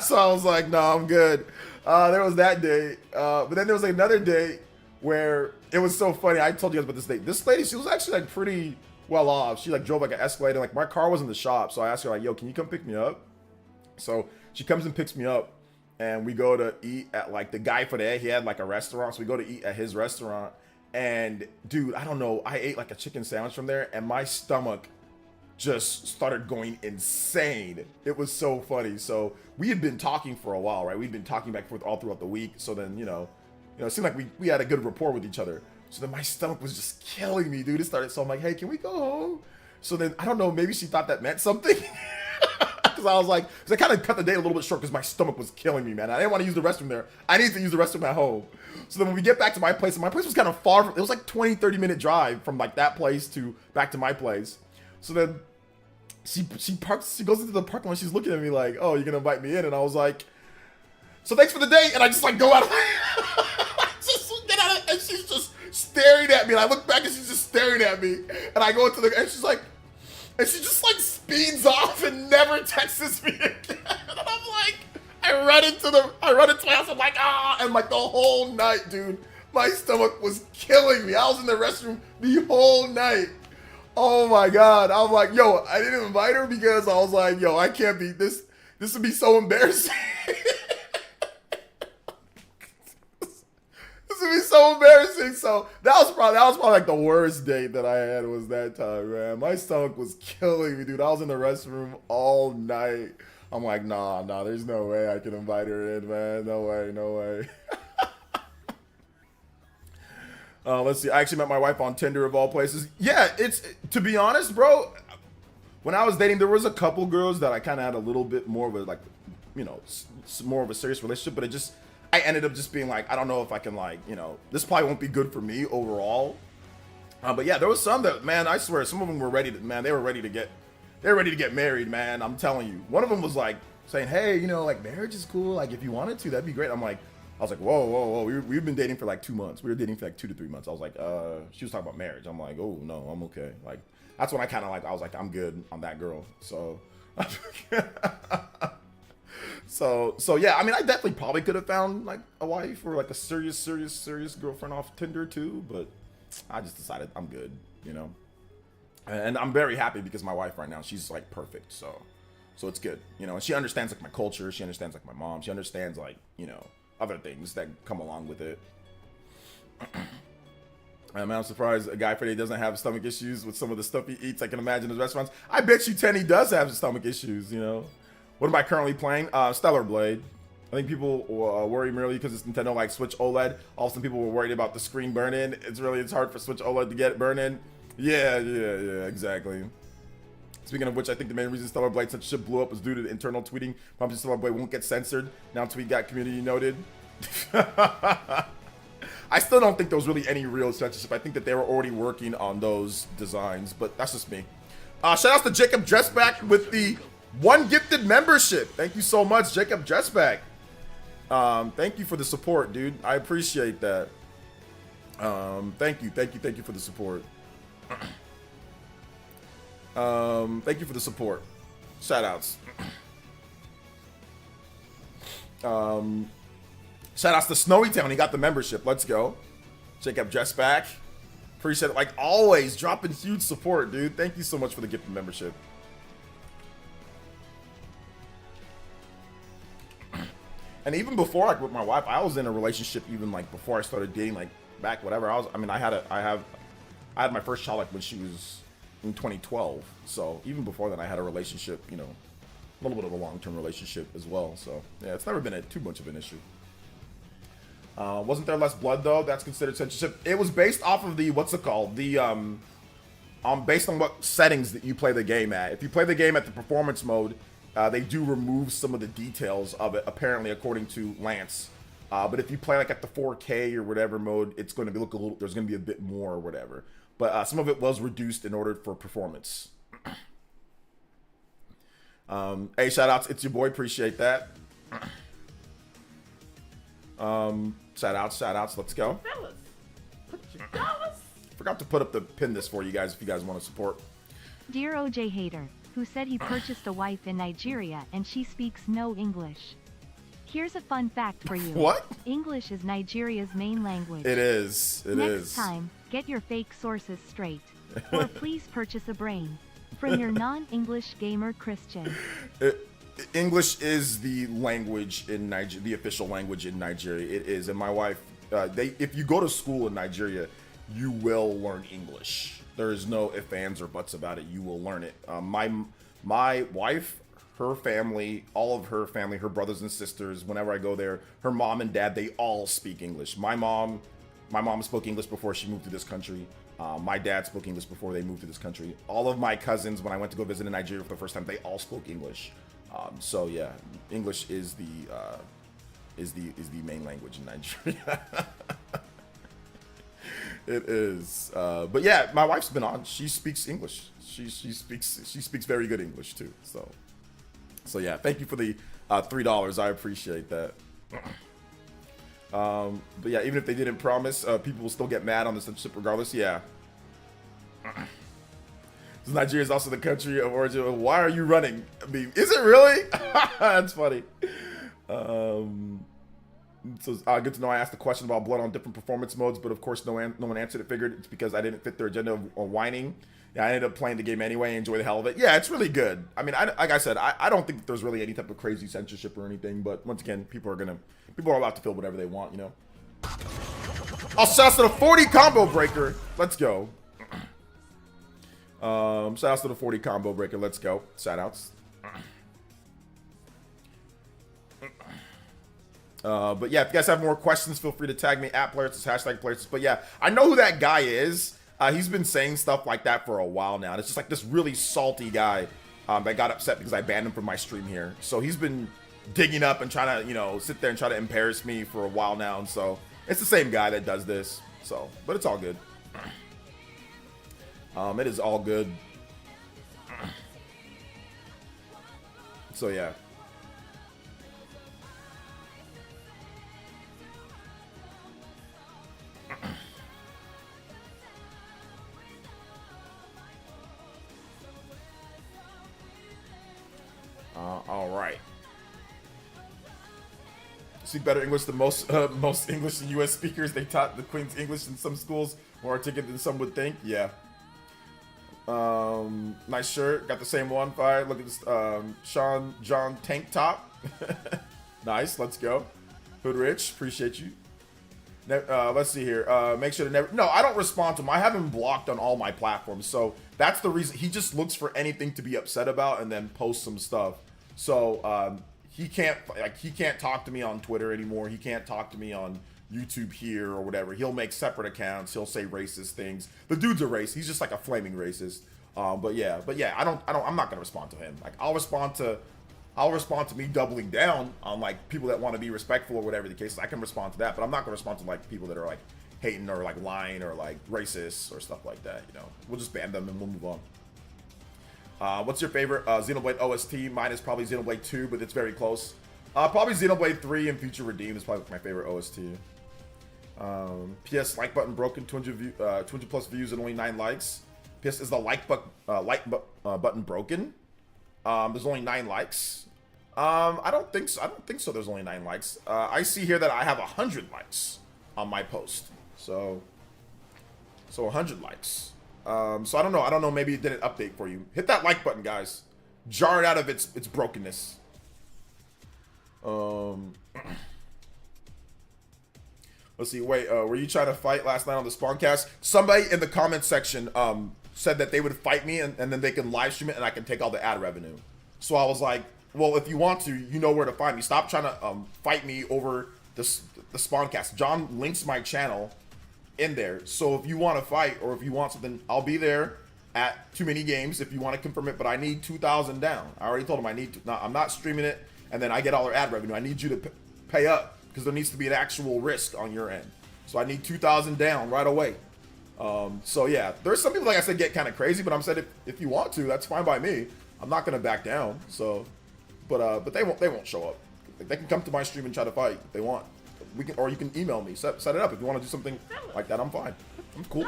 So I was like, no, I'm good. There was that day. But then there was like another day where it was so funny. I told you guys about this day. This lady, she was actually like pretty well off. She like drove like an Escalade, and like my car was in the shop. So I asked her like, yo, can you come pick me up? So she comes and picks me up, and we go to eat at like the guy for the day. He had like a restaurant. So we go to eat at his restaurant. And dude, I don't know. I ate like a chicken sandwich from there, and my stomach just started going insane. It was so funny. So we had been talking for a while, right? We'd been talking back and forth all throughout the week. So then, you know, it seemed like we had a good rapport with each other. So then my stomach was just killing me, dude. It started. So I'm like, hey, can we go home? So then, I don't know, maybe she thought that meant something. Because I was like, because I kind of cut the day a little bit short because my stomach was killing me, man. I didn't want to use the restroom there. I needed to use the restroom at home. So then when we get back to my place, and my place was kind of far from, it was like 20, 30 minute drive from like that place to back to my place. So then she goes into the parking lot, she's looking at me like, oh, you're gonna invite me in? And I was like, so thanks for the date. And I just like go out of just get out of, and she's just staring at me. And I look back and she's just staring at me. And I go into the, and she's like, and she just like speeds off and never texts me again. And I'm like, I run into my house. I'm like, ah, and like the whole night, dude, my stomach was killing me. I was in the restroom the whole night. Oh my God. I'm like, yo, I didn't invite her because I was like, yo, I can't be this. This would be so embarrassing. This would be so embarrassing. So that was probably like the worst date that I had was that time, man. My stomach was killing me, dude. I was in the restroom all night. I'm like, nah, there's no way I can invite her in, man. No way. Let's see. I actually met my wife on Tinder of all places. Yeah, it's, to be honest, bro, when I was dating, there was a couple girls that I kind of had a little bit more of a, like, you know, more of a serious relationship, but I ended up just being like, I don't know if I can, like, you know, this probably won't be good for me overall. But yeah, there was some that, man, I swear, some of them were ready to, man, they were ready to get married, man. I'm telling you. One of them was like saying, hey, you know, like, marriage is cool. Like, if you wanted to, that'd be great. I was like, whoa. We've been dating for like 2 months. We were dating for like 2 to 3 months. I was like, she was talking about marriage. I'm like, oh, no, I'm okay. Like, that's when I kind of like, I was like, I'm good on that girl. So, so yeah, I mean, I definitely probably could have found like a wife or like a serious girlfriend off Tinder too, but I just decided I'm good, you know? And I'm very happy because my wife right now, she's like perfect. So it's good, you know, and she understands like my culture. She understands like my mom. She understands like, you know, other things that come along with it. I'm surprised a guy for today doesn't have stomach issues with some of the stuff he eats. I can imagine his restaurants. I bet you Tenny does have stomach issues, you know? What am I currently playing? Stellar Blade. I think people worry merely because it's Nintendo, like Switch OLED. Also, people were worried about the screen burn-in. It's hard for Switch OLED to get burn-in. Yeah, exactly. Speaking of which, I think the main reason Stellar Blade censorship blew up was due to the internal tweeting. Probably Stellar Blade won't get censored. Now tweet got community noted. I still don't think there was really any real censorship. I think that they were already working on those designs, but that's just me. Shout out to Jacob Dressback with the 1 gifted membership. Thank you so much, Jacob Dressback. Thank you for the support, dude. I appreciate that. Thank you for the support. Thank you for the support. Shout outs. Shout outs to Snowy Town. He got the membership. Let's go. Jacob Dressback. Appreciate it. Like always, dropping huge support, dude. Thank you so much for the gifted membership. And even before, like with my wife, I was in a relationship even like before I started dating, like back whatever. I had my first child like when she was in 2012. So even before that, I had a relationship, you know, a little bit of a long-term relationship as well. So yeah, it's never been too much of an issue. Wasn't there less blood though? That's considered censorship. It was based off of the, what's it called? The based on what settings that you play the game at. If you play the game at the performance mode, they do remove some of the details of it, apparently, according to Lance. But if you play like at the 4K or whatever mode, it's going to be there's going to be a bit more or whatever. But some of it was reduced in order for performance. Hey, shout outs, it's your boy, appreciate that. Shout outs. Let's go. Fellas, put your dollars. Forgot to put up the pin this for you guys if you guys want to support. Dear OJ Hater, who said he purchased a wife in Nigeria and she speaks no English. Here's a fun fact for you. What? English is Nigeria's main language. It is. Next time, get your fake sources straight. Or please purchase a brain. From your non-English gamer Christian. English is the language in Nigeria, the official language in Nigeria. It is, and my wife, if you go to school in Nigeria, you will learn English. There is no ifs, ands, or buts about it. You will learn it. My wife, her family, all of her family, her brothers and sisters, whenever I go there, her mom and dad, they all speak English. My mom spoke English before she moved to this country. My dad spoke English before they moved to this country. All of my cousins, when I went to go visit in Nigeria for the first time, they all spoke English. So yeah, English is the main language in Nigeria. It is. But yeah, my wife's been on. She speaks English. She speaks very good English too. So yeah, thank you for the $3. I appreciate that. But yeah, even if they didn't promise, people will still get mad on the censorship regardless. Yeah. Nigeria is also the country of origin. Why are you running? I mean, is it really? That's funny. So good to know. I asked a question about blood on different performance modes, but of course no one answered it. Figured it's because I didn't fit their agenda of whining. Yeah, I ended up playing the game anyway. Enjoy the hell of it. Yeah, it's really good. I mean, like I said, I don't think that there's really any type of crazy censorship or anything. But once again, people are allowed to feel whatever they want, you know. Oh, shouts to the 40 combo breaker. Let's go. Shout outs to the 40 combo breaker. Let's go. Shout outs. But yeah, if you guys have more questions, feel free to tag me at PlayerEssence, #PlayerEssence. But yeah, I know who that guy is. He's been saying stuff like that for a while now. And it's just like this really salty guy that got upset because I banned him from my stream here. So he's been digging up and trying to, you know, sit there and try to embarrass me for a while now. And so it's the same guy that does this. So, but it's all good. It is all good. So yeah. All right. Speak better English than most English and U.S. speakers. They taught the Queen's English in some schools more articulate than some would think. Yeah. Nice shirt. Got the same one. Fire. Look at this. Sean John tank top. Nice. Let's go. Hood Rich. Appreciate you. Let's see here. Make sure to never. No, I don't respond to him. I have him blocked on all my platforms. So that's the reason. He just looks for anything to be upset about and then posts some stuff. So he can't talk to me on Twitter anymore. He can't talk to me on YouTube here or whatever. He'll make separate accounts. He'll say racist things. The dude's a racist. He's just like a flaming racist. But yeah, I'm not gonna respond to him. Like I'll respond to me doubling down on like people that want to be respectful or whatever the case is. I can respond to that, but I'm not gonna respond to like people that are like hating or like lying or like racist or stuff like that. You know, we'll just ban them and we'll move on. What's your favorite Xenoblade OST? Mine is probably Xenoblade 2, but it's very close. Probably Xenoblade 3 and Future Redeemed is probably my favorite OST. PS like button broken, 200 plus views and only 9 likes. PS is the like button broken. There's only 9 likes. I don't think so. There's only 9 likes. I see here that I have 100 likes on my post. So 100 likes. So I don't know. Maybe it didn't update for you. Hit that like button, guys. Jar it out of its brokenness. Let's see. Wait, were you trying to fight last night on the Spawncast? Somebody in the comments section said that they would fight me and then they can live stream it and I can take all the ad revenue. So I was like, well, if you want to, you know where to find me. Stop trying to fight me over the Spawncast. John links my channel in there. So if you want to fight or if you want something, I'll be there at Too Many Games if you want to confirm it. But I need 2,000 down. I already told him I need to. No, I'm not streaming it and then I get all their ad revenue. I need you to pay up because there needs to be an actual risk on your end. So I need 2,000 down right away. So yeah, there's some people, like I said, get kind of crazy, but I'm said if you want to, that's fine by me. I'm not gonna back down. So, but they won't show up. They can come to my stream and try to fight if they want. we can, or you can email me. Set it up if you want to do something like that. I'm fine. I'm cool.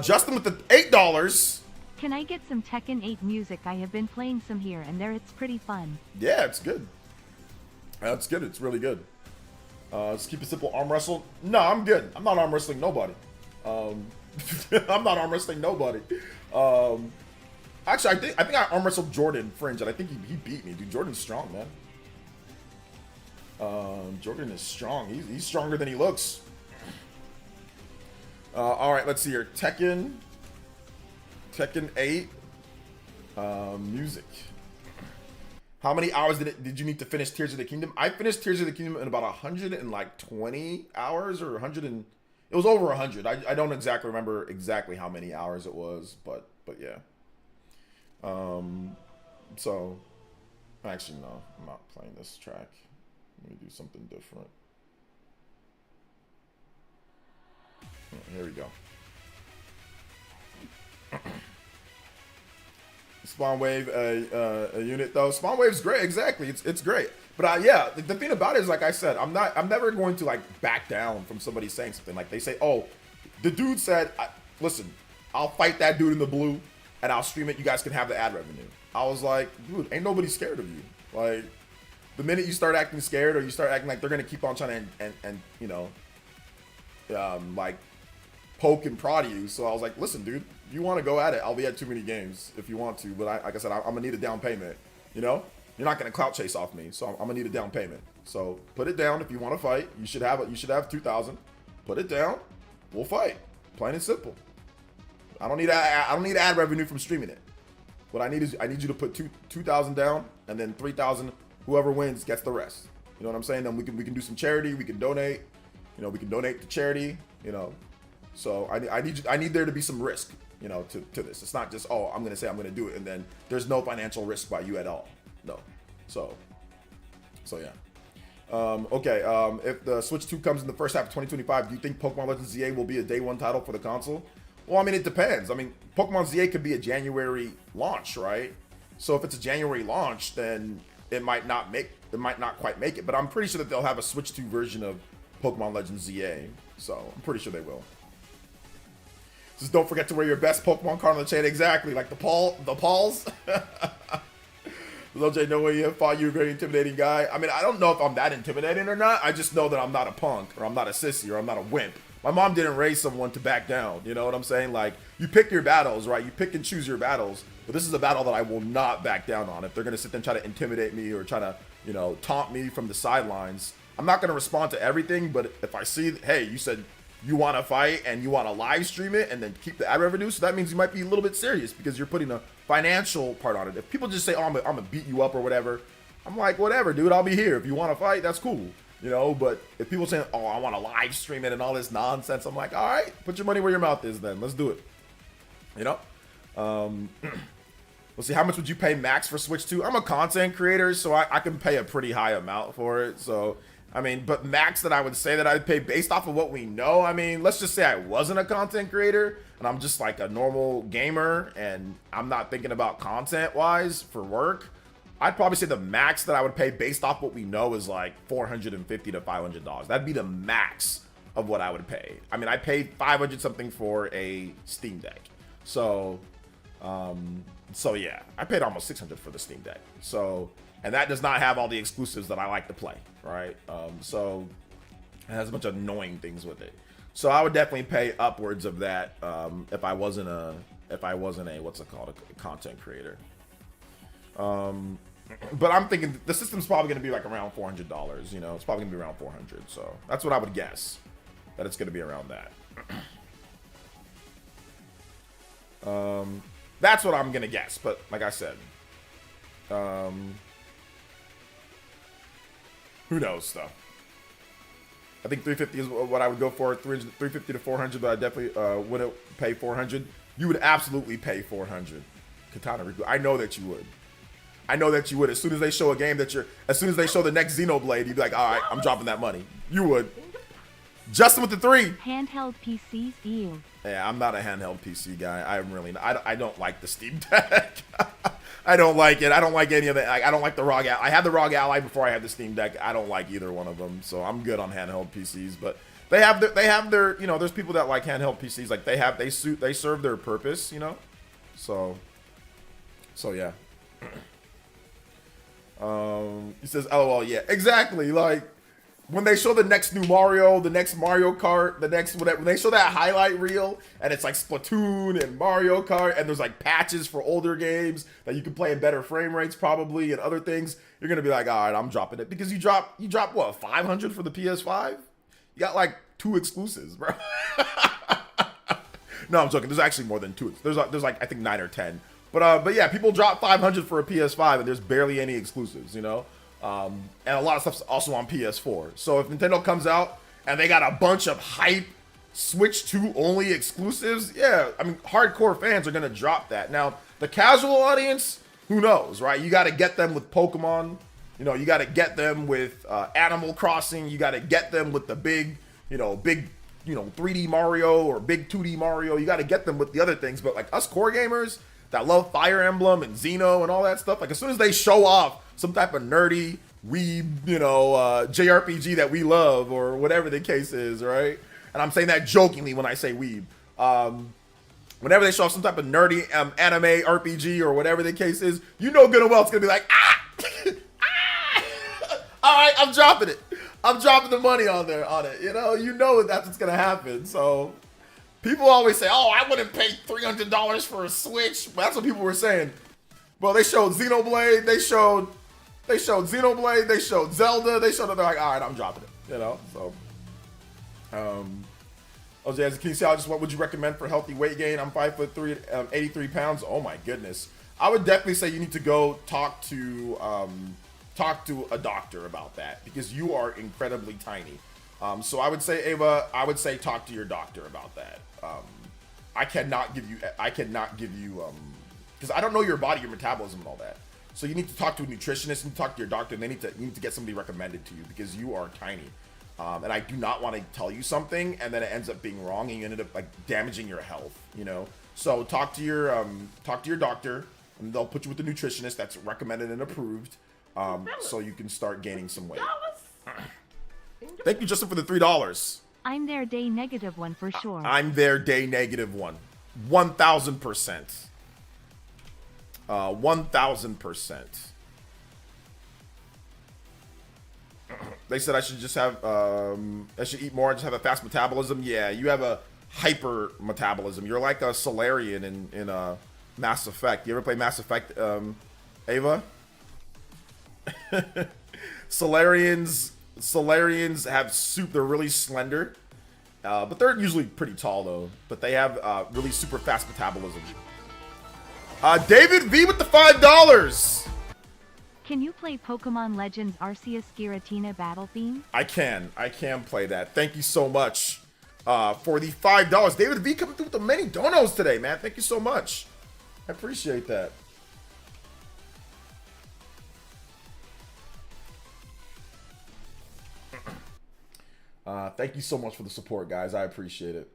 Justin with the $8. Can I get some Tekken 8 music? I have been playing some here and there. It's pretty fun. Yeah, it's good. That's good. It's really good. Let's keep it simple. Arm wrestle? No, I'm good. I'm not arm wrestling nobody. I'm not arm wrestling nobody. Actually, I think I arm wrestled Jordan Fringe, and I think he beat me. Dude, Jordan's strong, man. Jordan is strong. He's stronger than he looks. All right, let's see here. Tekken 8. Music. How many hours did you need to finish Tears of the Kingdom? I finished Tears of the Kingdom in about 120 hours or 100 and it was over 100. I don't exactly remember exactly how many hours it was, but yeah. So actually no, I'm not playing this track. Let me do something different. Here we go. Spawn Wave a unit though. Spawn Wave's great, exactly. It's great. But yeah, the thing about it is, like I said, I'm never going to like back down from somebody saying something. Like they say, oh, the dude said, listen, I'll fight that dude in the blue and I'll stream it. You guys can have the ad revenue. I was like, dude, ain't nobody scared of you. Like the minute you start acting scared or you start acting like they're gonna keep on trying to and you know, like poke and prod you. So I was like, listen, dude, if you want to go at it, I'll be at too many games if you want to. But like I said, I'm gonna need a down payment. You know, you're not gonna clout chase off me, so I'm gonna need a down payment. So put it down if you want to fight. You should have 2,000. Put it down. We'll fight. Plain and simple. I don't need ad revenue from streaming it. What I need you to put 2,000 down, and then 3,000. Whoever wins gets the rest. You know what I'm saying? Then we can do some charity. We can donate. You know, we can donate to charity. You know. So I need there to be some risk, you know, to this. It's not just, oh, I'm gonna say I'm gonna do it and then there's no financial risk by you at all. No. So yeah. Okay. If the Switch 2 comes in the first half of 2025, do you think Pokemon Legends ZA will be a day one title for the console? Well, I mean, it depends. I mean, Pokemon ZA could be a January launch, right? So if it's a January launch, then it might not quite make it. But I'm pretty sure that they'll have a Switch 2 version of Pokemon Legends ZA. So I'm pretty sure they will. Just don't forget to wear your best Pokemon card on the chain. Exactly, like the Pauls. LJ, no way you thought you were a very intimidating guy. I mean, I don't know if I'm that intimidating or not. I just know that I'm not a punk, or I'm not a sissy, or I'm not a wimp. My mom didn't raise someone to back down. You know what I'm saying? Like, you pick your battles, right? You pick and choose your battles. But this is a battle that I will not back down on. If they're going to sit there and try to intimidate me or try to, you know, taunt me from the sidelines, I'm not going to respond to everything. But if I see, hey, you said you want to fight and you want to live stream it and then keep the ad revenue, so that means you might be a little bit serious because you're putting a financial part on it. If people just say, oh, I'm gonna beat you up or whatever, I'm like, whatever, dude, I'll be here. If you want to fight, that's cool, you know. But if people say, oh, I want to live stream it and all this nonsense, I'm like, all right, put your money where your mouth is then. Let's do it, you know. Let's see, how much would you pay max for Switch 2? I'm a content creator, so I can pay a pretty high amount for it. So I mean, but max that I would say that I'd pay based off of what we know. I mean, let's just say I wasn't a content creator and I'm just like a normal gamer and I'm not thinking about content wise for work. I'd probably say the max that I would pay based off what we know is like $450 to $500. That'd be the max of what I would pay. I mean, I paid 500 something for a Steam Deck. So yeah, I paid almost 600 for the Steam Deck. So, and that does not have all the exclusives that I like to play, right? So it has a bunch of annoying things with it. So I would definitely pay upwards of that if I wasn't a what's it called, a content creator. But I'm thinking the system's probably going to be like around $400. You know, it's probably going to be around 400. So that's what I would guess, that it's going to be around that. That's what I'm going to guess. But like I said, who knows stuff. I think 350 is what I would go for. 350 to 400, but I definitely wouldn't pay 400. You would absolutely pay 400. Katana Riku. I know that you would. I know that you would. As soon as they show a game that as soon as they show the next Xenoblade, you'd be like, all right, I'm dropping that money. You would. Justin with the 3. Handheld PCs, ew. Yeah, I'm not a handheld PC guy. I'm really not. I don't like the Steam Deck. I don't like it. I don't like any of it. I don't like the ROG Ally. I had the ROG Ally before I had the Steam Deck. I don't like either one of them, so I'm good on handheld PCs. But they have their you know, there's people that like handheld PCs. Like they serve their purpose, you know. So yeah. He says, "LOL, yeah, exactly." Like when they show the next new Mario, the next Mario Kart, the next whatever, when they show that highlight reel and it's like Splatoon and Mario Kart and there's like patches for older games that you can play in better frame rates probably and other things, you're gonna be like, all right, I'm dropping it because you drop what, 500 for the PS5? You got like 2 exclusives, bro. No, I'm joking. There's actually more than 2. There's like I think 9 or 10. But yeah, people drop 500 for a PS5 and there's barely any exclusives, you know. And a lot of stuff's also on PS4. So if Nintendo comes out and they got a bunch of hype Switch 2 only exclusives, yeah, I mean, hardcore fans are going to drop that. Now, the casual audience, who knows, right? You got to get them with Pokemon. You know, you got to get them with Animal Crossing. You got to get them with the big 3D Mario or big 2D Mario. You got to get them with the other things. But like us core gamers that love Fire Emblem and Xeno and all that stuff, like as soon as they show off some type of nerdy weeb, you know, JRPG that we love or whatever the case is, right? And I'm saying that jokingly when I say weeb. Whenever they show off some type of nerdy anime RPG or whatever the case is, you know good and well it's gonna be like, all right, I'm dropping it. I'm dropping the money on it. You know that's what's gonna happen. So people always say, oh, I wouldn't pay $300 for a Switch. Well, that's what people were saying. Well, they showed Xenoblade, they showed Xenoblade, they showed Zelda, they're like, all right, I'm dropping it, you know. So, Jose, can you see what would you recommend for healthy weight gain? I'm 5'3", 83 pounds. Oh my goodness, I would definitely say you need to go talk to a doctor about that because you are incredibly tiny. So I would say, Ava, talk to your doctor about that. I cannot give you because I don't know your body, your metabolism, and all that. So you need to talk to a nutritionist and talk to your doctor, and you need to get somebody recommended to you because you are tiny. And I do not want to tell you something and then it ends up being wrong and you ended up like damaging your health, you know. So talk to your doctor and they'll put you with a nutritionist that's recommended and approved, so you can start gaining some weight. Thank you, Justin, for the $3. I'm their day -1 for sure. I'm their day -1. 1,000%. 1,000%. They said I should just have, I should eat more and just have a fast metabolism. Yeah, you have a hyper metabolism. You're like a Solarian in Mass Effect. You ever play Mass Effect, Ava? Solarians have they're really slender, but they're usually pretty tall though. But they have really super fast metabolism. David V with the $5. Can you play Pokemon Legends Arceus Giratina battle theme? I can play that. Thank you so much for the $5. David V coming through with the many donos today, man. Thank you so much. I appreciate that. Thank you so much for the support, guys. I appreciate it.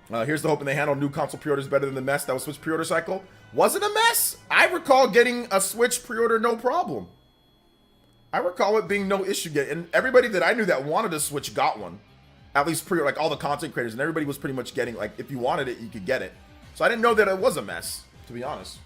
Here's the hoping they handle new console pre-orders better than the mess that was Switch pre-order cycle. Was it a mess? I recall getting a Switch pre-order no problem. I recall it being no issue. And everybody that I knew that wanted a Switch got one. At least pre-order, like all the content creators, and everybody was pretty much getting, like, if you wanted it, you could get it. So I didn't know that it was a mess, to be honest.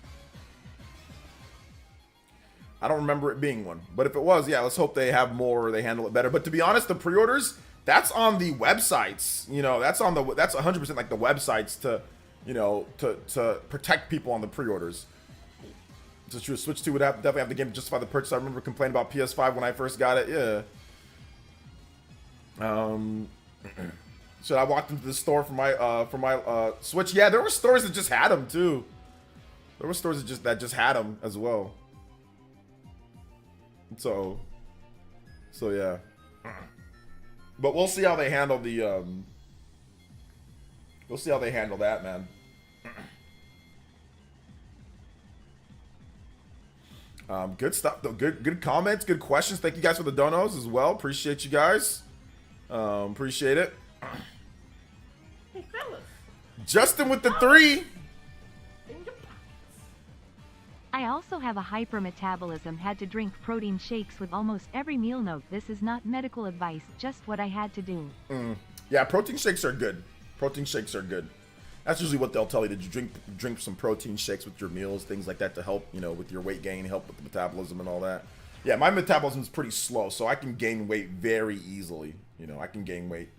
I don't remember it being one. But if it was, yeah, let's hope they have more, they handle it better. But to be honest, the pre-orders, that's on the websites, you know, that's 100% like the websites to, you know, to protect people on the pre-orders. It's true. Switch 2 would definitely have the game to justify the purchase. I remember complaining about PS5 when I first got it. Yeah. So I walked into the store for my Switch. Yeah, there were stores that just had them too. There were stores that just had them as well. So yeah. But we'll see how they handle the we'll see how they handle that, man. Good stuff though. Good comments, good questions. Thank you guys for the donos as well. Appreciate you guys. Appreciate it. Hey, fellas. Justin with the 3. In your pockets. I also have a hypermetabolism, had to drink protein shakes with almost every meal. Note, this is not medical advice, just what I had to do. Yeah, protein shakes are good. Protein shakes are good. That's usually what they'll tell you, to drink some protein shakes with your meals, things like that, to help, you know, with your weight gain, help with the metabolism and all that. Yeah, my metabolism is pretty slow, so I can gain weight very easily. You know, I can gain weight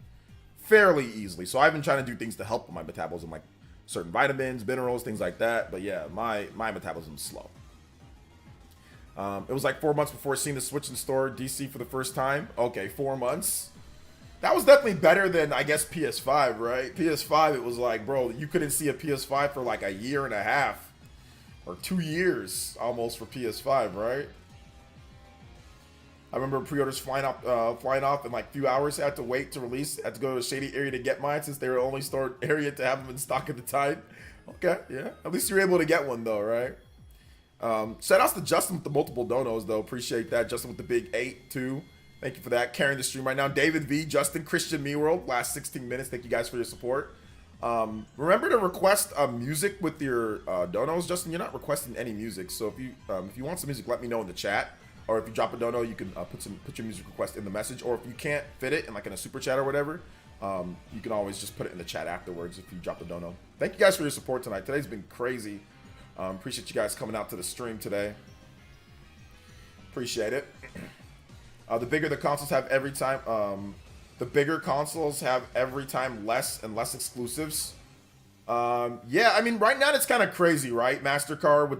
fairly easily. So I've been trying to do things to help with my metabolism, like certain vitamins, minerals, things like that. But yeah, my metabolism is slow. It was like 4 months before seeing the Switch in store, DC for the first time. Okay, 4 months. That was definitely better than, I guess, PS5, right? PS5, it was like, bro, you couldn't see a PS5 for like a year and a half. Or 2 years almost for PS5, right? I remember pre-orders flying off in like a few hours. Had to wait to release. Had to go to a shady area to get mine, since they were the only store area to have them in stock at the time. Okay, yeah. At least you're able to get one though, right? Shout outs to Justin with the multiple donos though. Appreciate that. Justin with the big 8 too. Thank you for that. Carrying the stream right now. David V, Justin, Christian Me World. Last 16 minutes. Thank you guys for your support. Remember to request music with your donos. Justin, you're not requesting any music, so if you want some music, let me know in the chat. Or if you drop a dono, you can put your music request in the message. Or if you can't fit it in like in a super chat or whatever, you can always just put it in the chat afterwards if you drop the dono. Thank you guys for your support tonight. Today's been crazy. Appreciate you guys coming out to the stream today. Appreciate it. The bigger the consoles have every time, less and less exclusives. Yeah, I mean right now it's kind of crazy, right? MasterCard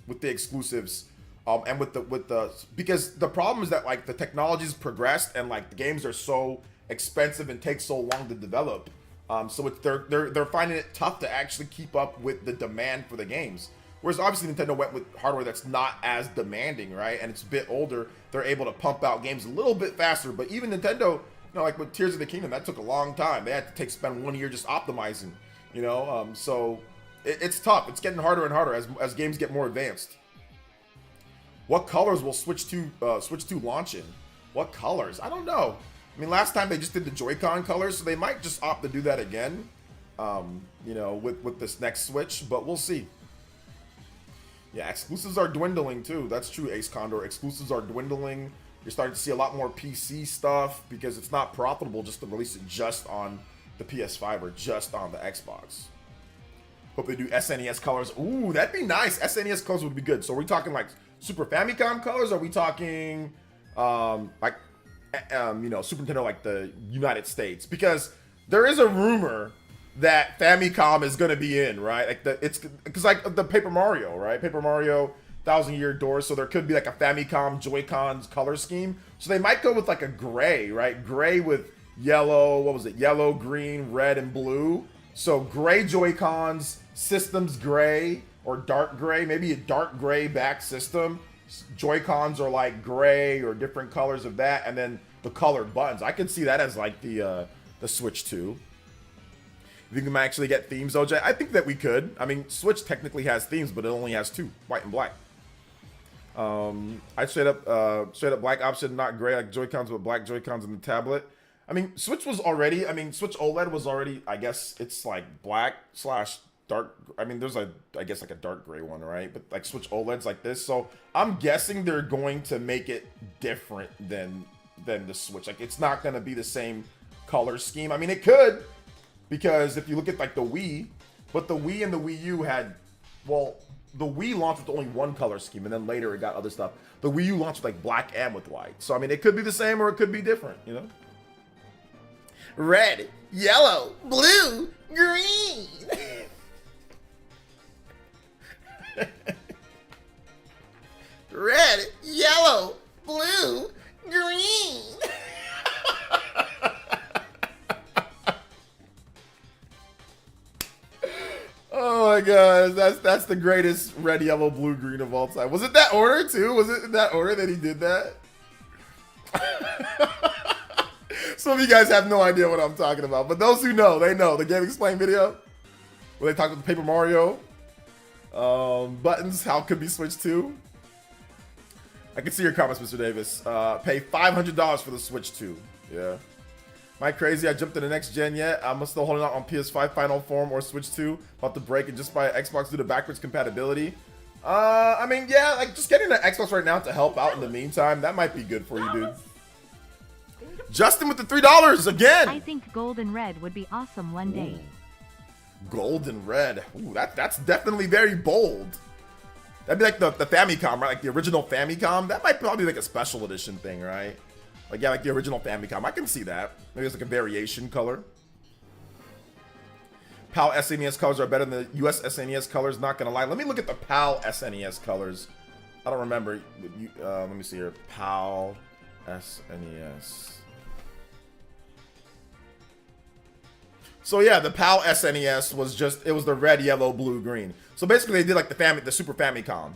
with the exclusives. And with the because the problem is that like the technology's progressed and like the games are so expensive and take so long to develop. So they're finding it tough to actually keep up with the demand for the games. Whereas obviously Nintendo went with hardware that's not as demanding, right? And it's a bit older. They're able to pump out games a little bit faster. But even Nintendo, you know, like with Tears of the Kingdom, that took a long time. They had to spend 1 year just optimizing, you know. So it's tough. It's getting harder and harder as games get more advanced. What colors will Switch 2 launch in? What colors? I don't know. I mean, last time they just did the Joy-Con colors, so they might just opt to do that again, you know, with this next Switch, but we'll see. Yeah, exclusives are dwindling too. That's true, Ace Condor. Exclusives are dwindling. You're starting to see a lot more PC stuff because it's not profitable just to release it just on the PS5 or just on the Xbox. Hope they do SNES colors. Ooh, that'd be nice. SNES colors would be good. So are we talking like Super Famicom colors? Or are we talking like you know, Super Nintendo, like the United States? Because there is a rumor that Famicom is gonna be in, right? Like it's because like the Paper Mario, right? Paper Mario 1000-Year Door. So there could be like a Famicom Joy-Cons color scheme. So they might go with like a gray, right? Gray with yellow. What was it? Yellow, green, red, and blue. So gray Joy-Cons, systems gray or dark gray, maybe a dark gray back system. Joy-Cons are like gray or different colors of that, and then the colored buttons. I could see that as like the Switch 2. You think we might actually get themes, OJ? I think that we could. I mean, Switch technically has themes, but it only has 2, white and black. I straight up black option, not gray, like Joy-Cons with black Joy-Cons in the tablet. I mean, Switch OLED was already, I guess it's like black / dark. I mean, there's I guess like a dark gray one, right? But like Switch OLED's like this. So I'm guessing they're going to make it different than the Switch. Like it's not going to be the same color scheme. I mean, it could, because if you look at like the Wii, but the Wii and the Wii U had, well, the Wii launched with only one color scheme, and then later it got other stuff. The Wii U launched with like black and with white. So I mean, it could be the same or it could be different, you know? Red, yellow, blue, green. Red, yellow, blue, green. Oh my god, that's the greatest red, yellow, blue, green of all time. Was it that order too? Was it in that order that he did that? Some of you guys have no idea what I'm talking about, but those who know, they know. The Game Explained video where they talked about the Paper Mario buttons, how it could be switched to. I can see your comments, Mr. Davis. Pay $500 for the Switch 2. Yeah. I crazy? I jumped to the next gen yet. I'm still holding out on PS5 final form or Switch 2. About to break and just buy an Xbox due to backwards compatibility. I mean, yeah, like just getting an Xbox right now to help out in the meantime, that might be good for you, dude. Justin with the $3 again. I think gold and red would be awesome one day. Gold and red. Ooh, that's definitely very bold. That'd be like the Famicom, right? Like the original Famicom. That might probably be like a special edition thing, right? Like, yeah, like the original Famicom. I can see that. Maybe it's like a variation color. PAL SNES colors are better than the US SNES colors, not gonna lie. Let me look at the PAL SNES colors. I don't remember. Let me see here. PAL SNES. So yeah, the PAL SNES was just, it was the red, yellow, blue, green. So basically they did like the Super Famicom.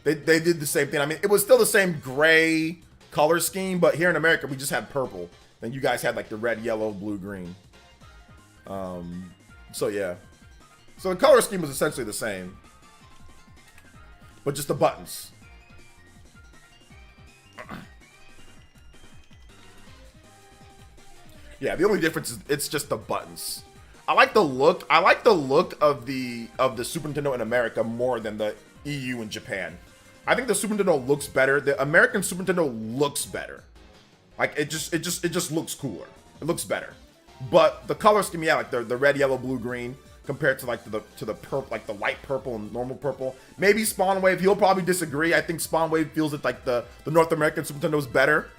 They did the same thing. I mean, it was still the same gray color scheme, but here in America we just had purple. Then you guys had like the red, yellow, blue, green. So yeah. So the color scheme was essentially the same. But just the buttons. Yeah, the only difference is it's just the buttons. I like the look. I like the look of the Super Nintendo in America more than the EU and Japan. I think the Super Nintendo looks better. The American Super Nintendo looks better. Like it just looks cooler. It looks better. But the color scheme, yeah, like the red, yellow, blue, green compared to like to the purple, like the light purple and normal purple. Maybe Spawn Wave, he'll probably disagree. I think Spawn Wave feels that like the North American Super Nintendo is better.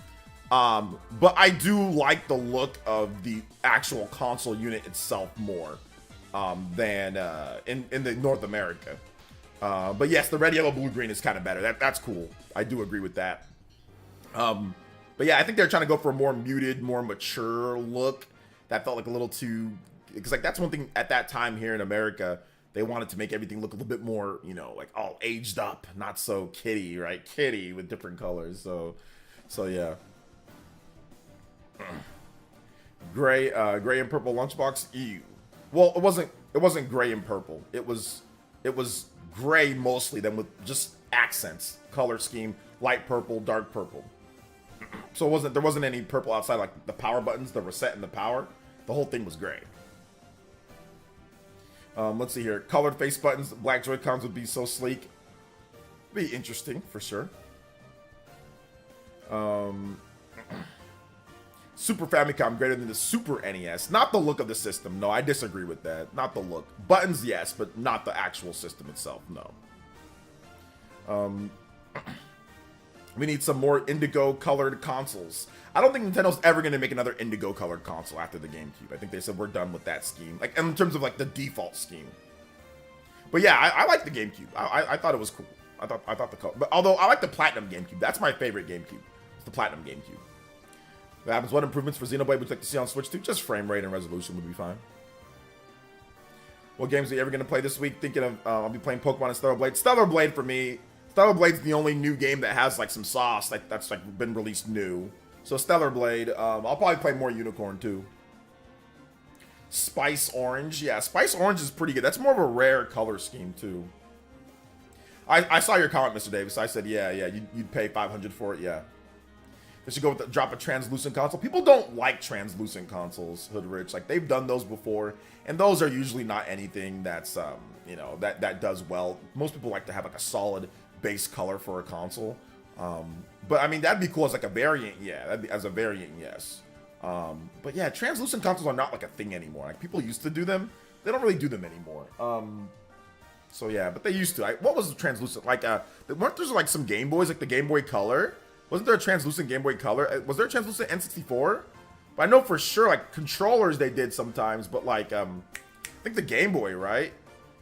But I do like the look of the actual console unit itself more than in the North America. But yes, the red, yellow, blue, green is kind of better. That's cool. I do agree with that. But yeah, I think they're trying to go for a more muted, more mature look. That felt like a little too, because like that's one thing at that time here in America, they wanted to make everything look a little bit more, you know, like all aged up, not so kiddie, right? Kiddie with different colors. So yeah. Gray and purple lunchbox. Ew. Well, it wasn't gray and purple. It was gray mostly, then with just accents, color scheme, light purple, dark purple. So there wasn't any purple outside like the power buttons, the reset and the power. The whole thing was gray. Let's see here. Colored face buttons, black Joy-Cons would be so sleek. Be interesting for sure. Super Famicom greater than the Super NES. Not the look of the system. No, I disagree with that. Not the look. Buttons, yes, but not the actual system itself. No. We need some more indigo colored consoles. I don't think Nintendo's ever going to make another indigo colored console after the GameCube. I think they said we're done with that scheme. Like in terms of like the default scheme. But yeah, I like the GameCube. I thought it was cool. I thought the color. But although I like the Platinum GameCube. That's my favorite GameCube. It's the Platinum GameCube. What happens? What improvements for Xenoblade would you like to see on Switch 2? Just frame rate and resolution would be fine. What games are you ever going to play this week? Thinking of, I'll be playing Pokemon and Stellar Blade. Stellar Blade for me. Stellar Blade's the only new game that has like some sauce that's like been released new. So Stellar Blade. I'll probably play more Unicorn too. Spice Orange. Yeah, Spice Orange is pretty good. That's more of a rare color scheme too. I saw your comment, Mr. Davis. I said, yeah, you'd pay $500 for it. Yeah. They should go with drop a translucent console. People don't like translucent consoles, Hood Rich. Like they've done those before, and those are usually not anything that's you know, that does well. Most people like to have like a solid base color for a console. But I mean that'd be cool as like a variant, yeah. That'd be, as a variant, yes. But yeah, translucent consoles are not like a thing anymore. Like people used to do them. They don't really do them anymore. So yeah, but they used to. What was the translucent? Like weren't there like some Game Boys, like the Game Boy Color? Wasn't there a translucent Game Boy Color? Was there a translucent N64? But I know for sure, like, controllers they did sometimes, but, like, I think the Game Boy, right?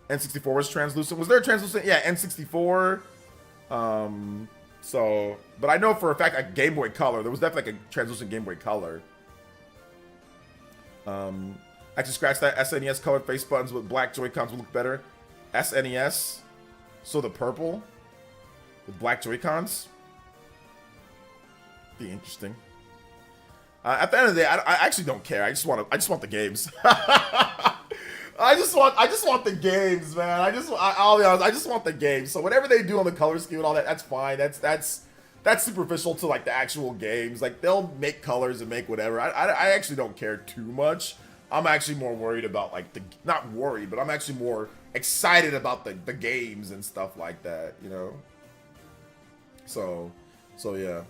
N64 was translucent. Was there a translucent? Yeah, N64. So, but I know for a fact, like, Game Boy Color. There was definitely, like, a translucent Game Boy Color. Actually, scratch that. SNES colored face buttons with black Joy-Cons would look better. SNES. So the purple. With black Joy-Cons. Be interesting. At the end of the day, I actually don't care. I just want the games. I just want the games, man. I'll be honest. I just want the games. So whatever they do on the color scheme and all that, that's fine. That's that's superficial to like the actual games. Like they'll make colors and make whatever. I actually don't care too much. I'm actually more worried about like not worried, but I'm actually more excited about the games and stuff like that, you know. So yeah,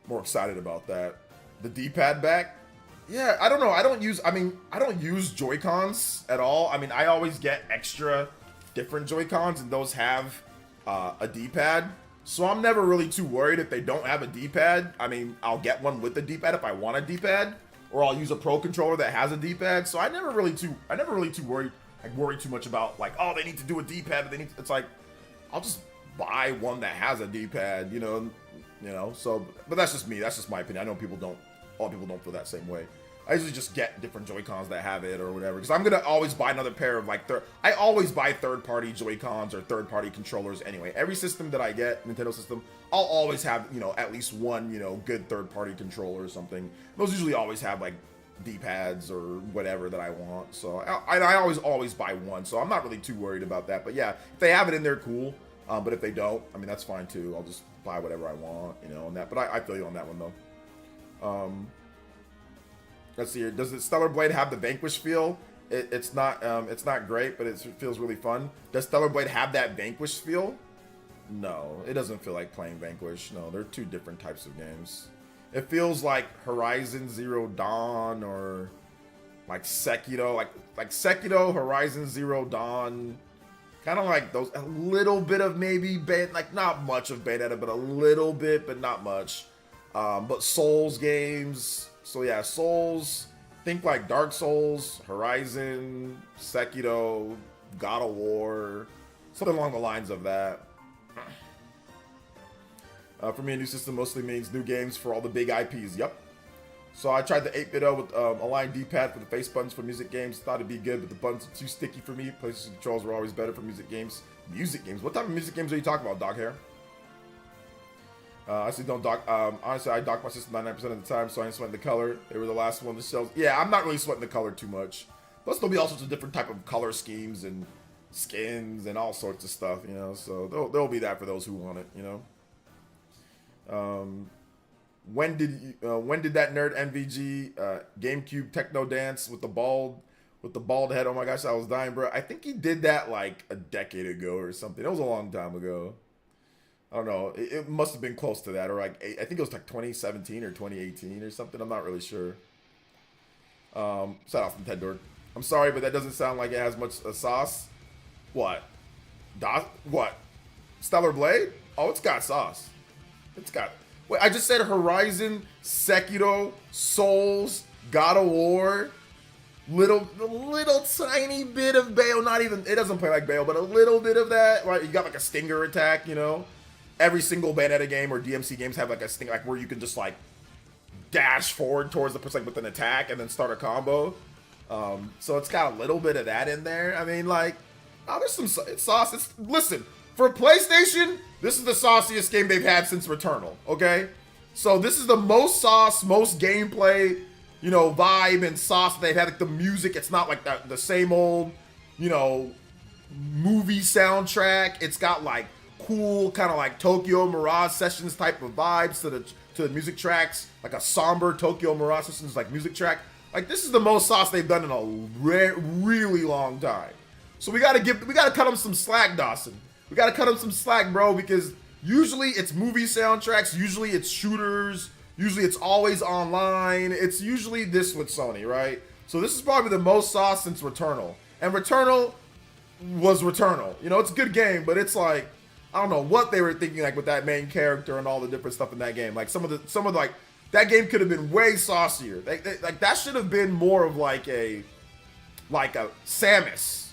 more excited about that. The D-pad back. Yeah, I don't know. I don't use Joy-Cons at all. I mean, I always get extra different Joy-Cons, and those have a D-pad. So I'm never really too worried if they don't have a D-pad. I mean, I'll get one with the D-pad if I want a D-pad, or I'll use a Pro controller that has a D-pad. So I never really too worry too much about like, oh, they need to do a D-pad, but it's like, I'll just buy one that has a D-pad, you know. So, but that's just me. That's just my opinion. I know all people don't feel that same way. I usually just get different Joy-Cons that have it or whatever, because I'm gonna always buy another pair of like I always buy third-party Joy-Cons or third-party controllers anyway. Every system that I get, Nintendo system, I'll always have, you know, at least one, you know, good third-party controller or something. Those usually always have like D-pads or whatever that I want. So I always buy one. So I'm not really too worried about that. But yeah, if they have it in there, cool. But if they don't, I mean, that's fine too. I'll just buy whatever I want, you know, on that. But I feel you on that one though. Let's see here. Does the Stellar Blade have the Vanquish feel? It's not great, but it feels really fun. Does Stellar Blade have that Vanquish feel? No, it doesn't feel like playing Vanquish. No, they're two different types of games. It feels like Horizon Zero Dawn or like Sekiro, like Sekiro, Horizon Zero Dawn. Kind of like those, a little bit of maybe, like not much of Bayonetta, but a little bit, but not much. But Souls games. So yeah, Souls, think like Dark Souls, Horizon, Sekiro, God of War, something along the lines of that. For me, a new system mostly means new games for all the big IPs. Yep. So I tried the 8-bit with aligned D-pad for the face buttons for music games. Thought it'd be good, but the buttons are too sticky for me. PlayStation controls were always better for music games. Music games? What type of music games are you talking about, Dog Hair? Honestly, don't dock. Honestly, I dock my system 99% of the time, so I ain't sweating the color. They were the last one to sell. Yeah, I'm not really sweating the color too much. Plus, there'll be all sorts of different type of color schemes and skins and all sorts of stuff, you know. So there'll be that for those who want it, you know. When did that nerd MVG GameCube techno dance with the bald head? Oh my gosh, I was dying, bro. I think he did that like a decade ago or something. It was a long time ago. I don't know. It must have been close to that, or like I think it was like 2017 or 2018 or something. I'm not really sure. Shout out from Ted Dork. I'm sorry, but that doesn't sound like it has much sauce. What? What? Stellar Blade? Oh, it's got sauce. It's got. Wait, I just said Horizon, Sekiro, Souls, God of War, little tiny bit of Bayo. Not even, it doesn't play like Bayo, but a little bit of that. Right? You got like a stinger attack, you know. Every single Bayonetta game or DMC games have like a sting, like where you can just like dash forward towards the person like, with an attack and then start a combo. So it's got a little bit of that in there. I mean, like, oh, there's some sauce. Listen, for PlayStation, this is the sauciest game they've had since Returnal. Okay, so this is the most sauce, most gameplay, you know, vibe and sauce that they've had. Like the music, it's not like the same old, you know, movie soundtrack. It's got like cool kind of like Tokyo Mirage Sessions type of vibes to the music tracks, like a somber Tokyo Mirage Sessions like music track. Like this is the most sauce they've done in a really long time. So we gotta cut them some slack, Dawson. We gotta cut them some slack, bro, because usually it's movie soundtracks, usually it's shooters, usually it's always online. It's usually this with Sony, right? So this is probably the most sauce since Returnal. And Returnal was Returnal. You know, it's a good game, but it's like, I don't know what they were thinking like with that main character and all the different stuff in that game. Like some of the like that game could have been way saucier. Like that should have been more of like a Samus,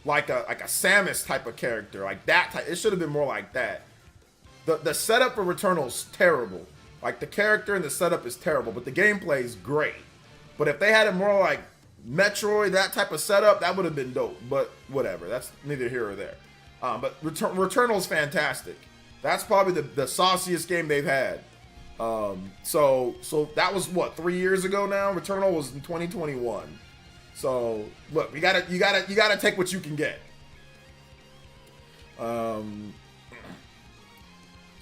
like a Samus type of character, like that type. It should have been more like that. The setup for Returnal is terrible. Like the character and the setup is terrible, but the gameplay is great. But if they had it more like Metroid, that type of setup, that would have been dope. But whatever, that's neither here or there. But Returnal's fantastic. That's probably the sauciest game they've had. So that was what, 3 years ago now. Returnal was in 2021. So look, you gotta take what you can get.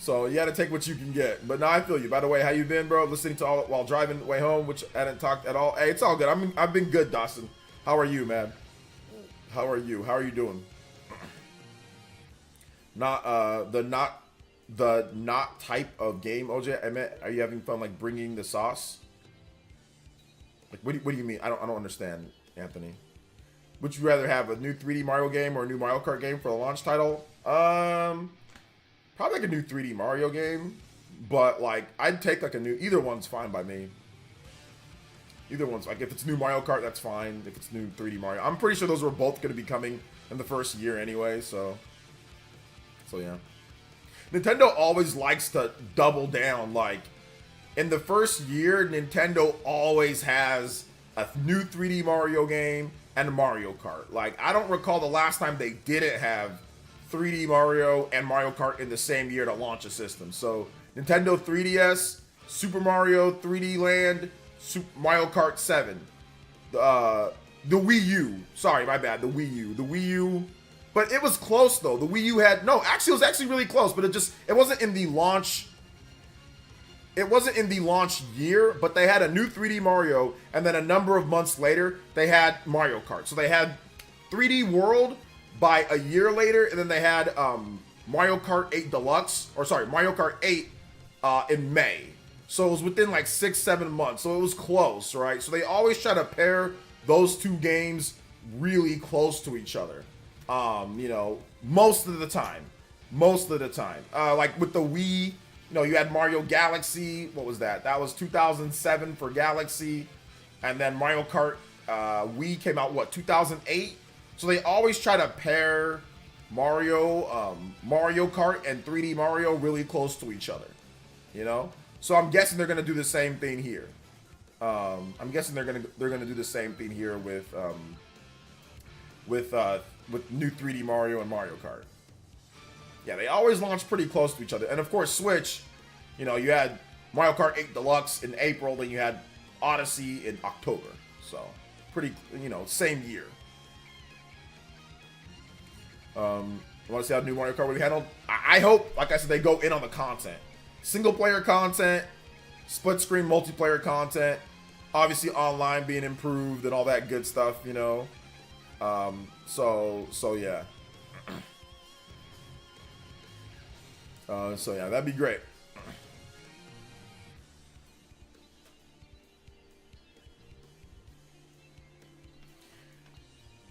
So you got to take what you can get. But now I feel you. By the way, how you been, bro? Listening to all while driving way home, which I didn't talk at all. Hey, it's all good. I've been good, Dawson. How are you, man? How are you? How are you doing? The not type of game, OJ. I meant, are you having fun like bringing the sauce? Like, what do you mean? I don't understand, Anthony. Would you rather have a new 3D Mario game or a new Mario Kart game for the launch title? Probably like a new 3D Mario game, but like I'd take like a new. Either one's fine by me. Either one's like, if it's new Mario Kart, that's fine. If it's new 3D Mario, I'm pretty sure those were both going to be coming in the first year anyway. So yeah. Nintendo always likes to double down. Like in the first year, Nintendo always has a new 3D Mario game and a Mario Kart. Like I don't recall the last time they didn't have 3D Mario and Mario Kart in the same year to launch a system. So Nintendo 3DS, Super Mario 3D Land, Mario Kart 7, the Wii U. Sorry, my bad. The Wii U. But it was close though. The Wii U had it was actually really close, but it wasn't in the launch. It wasn't in the launch year, but they had a new 3D Mario, and then a number of months later, they had Mario Kart. So they had 3D World by a year later, and then they had Mario Kart 8 Deluxe, Mario Kart 8 in May. So it was within like 6-7 months. So it was close, right? So they always try to pair those two games really close to each other. Most of the time. Like with the Wii, you had Mario Galaxy. What was that? That was 2007 for Galaxy. And then Mario Kart Wii came out, 2008? So they always try to pair Mario Kart and 3D Mario really close to each other. So I'm guessing they're gonna do the same thing here. I'm guessing they're gonna do the same thing here with new 3D Mario and Mario Kart. Yeah, they always launch pretty close to each other. And of course, Switch, you had Mario Kart 8 Deluxe in April, then you had Odyssey in October. So pretty, same year. Want to see how new Mario Kart will be handled? I hope, like I said, they go in on the content. Single player content, split screen multiplayer content, obviously online being improved and all that good stuff, So yeah. So yeah, that'd be great.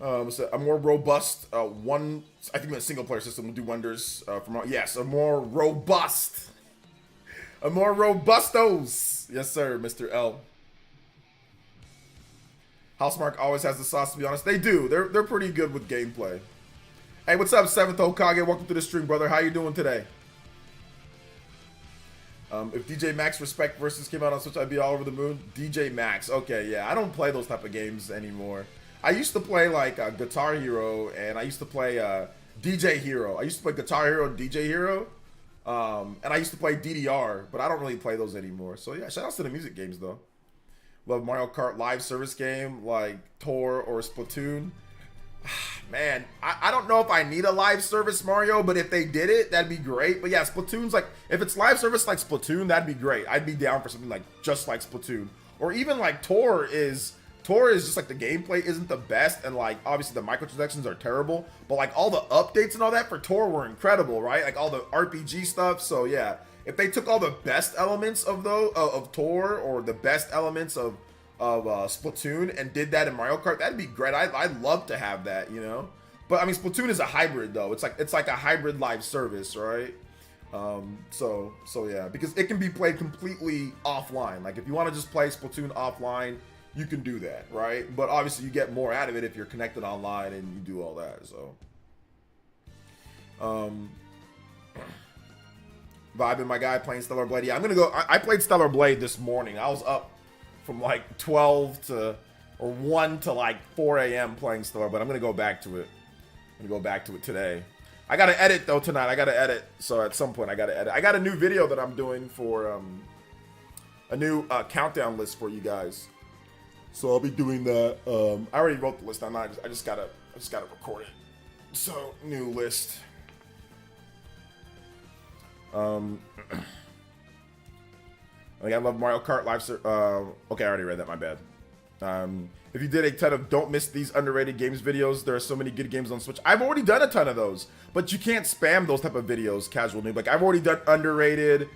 So a more robust I think the single player system will do wonders a more robustos. Yes, sir, Mr. L. Housemark always has the sauce, to be honest. They do. They're pretty good with gameplay. Hey, what's up, 7th Hokage? Welcome to the stream, brother. How you doing today? If DJ Max Respect Versus came out on Switch, I'd be all over the moon. DJ Max. Okay, yeah. I don't play those type of games anymore. I used to play like Guitar Hero, and I used to play DJ Hero. I used to play Guitar Hero and DJ Hero. And I used to play DDR, but I don't really play those anymore. So yeah, shout outs to the music games though. Love Mario Kart live service game like Tor or Splatoon. Man, I don't know if I need a live service Mario, but if they did it, that'd be great. But yeah, Splatoon's like, if it's live service like Splatoon, that'd be great. I'd be down for something like just like Splatoon. Or even like Tor is just like the gameplay isn't the best, and like obviously the microtransactions are terrible, but like all the updates and all that for Tor were incredible, right? Like all the RPG stuff. So yeah, if they took all the best elements of Tor or the best elements of Splatoon and did that in Mario Kart, that'd be great. I'd love to have that, But I mean, Splatoon is a hybrid though. It's like a hybrid live service, right? So yeah, because it can be played completely offline. Like if you want to just play Splatoon offline, you can do that, right? But obviously you get more out of it if you're connected online and you do all that. So vibing, my guy, playing Stellar Blade. Yeah, I'm gonna go. I played Stellar Blade this morning. I was up from like 1 to like 4 a.m. playing Stellar Blade. I'm gonna go back to it. I'm gonna go back to it today. I gotta edit though tonight. I gotta edit. So at some point I gotta edit. I got a new video that I'm doing for a new countdown list for you guys. So I'll be doing that. I already wrote the list. I just gotta record it. So new list. Like I love Mario Kart Live. Okay, I already read that. My bad. If you did a ton of don't miss these underrated games videos, there are so many good games on Switch. I've already done a ton of those, but you can't spam those type of videos, casual noob. Like I've already done underrated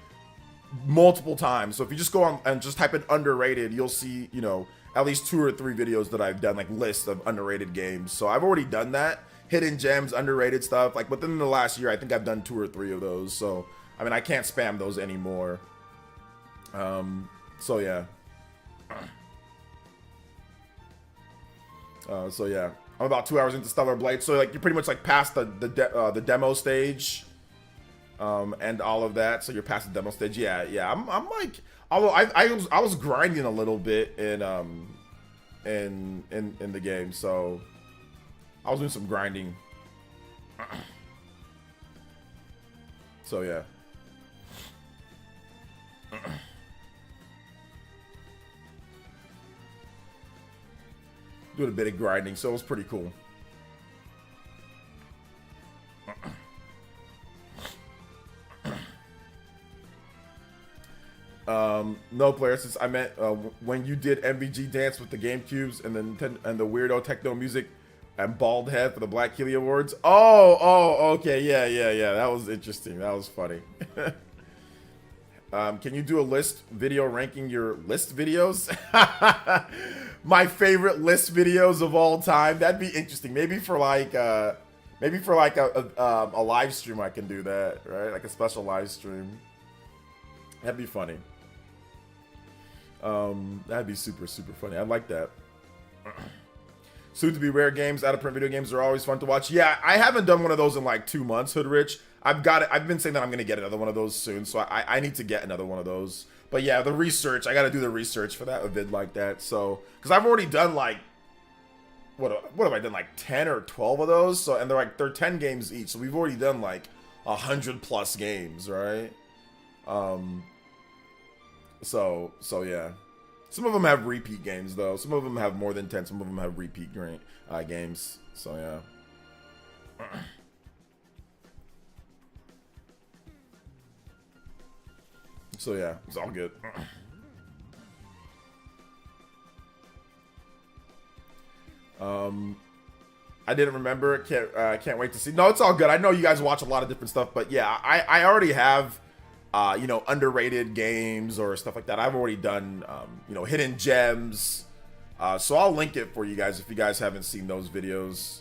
multiple times. So if you just go on and just type in underrated, you'll see, you know, at least 2 or 3 videos that I've done, like lists of underrated games. So I've already done that. Hidden gems, underrated stuff. Like within the last year, I think I've done 2 or 3 of those. So I mean, I can't spam those anymore. So yeah. So yeah, I'm about 2 hours into Stellar Blade. So like you're pretty much like past the demo stage, and all of that. So you're past the demo stage. Yeah. I'm like, although I was grinding a little bit in the game. So I was doing some grinding. So yeah. Doing a bit of grinding, so it was pretty cool. No player, since I meant when you did MVG dance with the GameCubes and the weirdo techno music and bald head for the Black Keely Awards. Oh, okay, yeah. That was interesting. That was funny. Can you do a list video ranking your list videos? My favorite list videos of all time. That'd be interesting. Maybe for like a live stream I can do that, right? Like a special live stream. That'd be funny. That'd be super funny. I'd like that. Soon to be rare games, out of print video games are always fun to watch. Yeah, I haven't done one of those in like 2 months, Hood Rich. I've been saying that I'm gonna get another one of those soon, so I need to get another one of those. But yeah, the research, I gotta do the research for that, a vid like that. So, because I've already done like, what have I done, like 10 or 12 of those? So, and they're 10 games each, so we've already done like 100+ games, right? So yeah. Some of them have repeat games though. Some of them have more than 10. Some of them have repeat games. So yeah. So yeah, it's all good. I didn't remember. Can't wait to see. No, it's all good. I know you guys watch a lot of different stuff, but yeah, I already have you know, underrated games or stuff like that. I've already done you know, hidden gems. So I'll link it for you guys if you guys haven't seen those videos.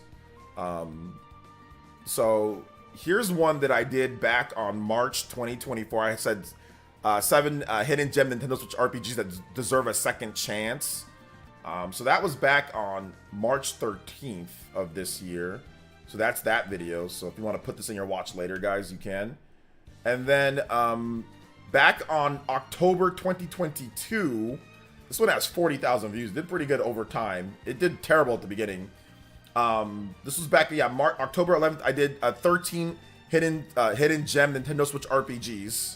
So here's one that I did back on March 2024. I said 7 hidden gem Nintendo Switch RPGs that deserve a second chance. So that was back on March 13th of this year. So that's that video. So if you want to put this in your watch later, guys, you can. And then back on October 2022, this one has 40,000 views. Did pretty good over time. It did terrible at the beginning. This was back, yeah, October 11th. I did 13 hidden gem Nintendo Switch RPGs.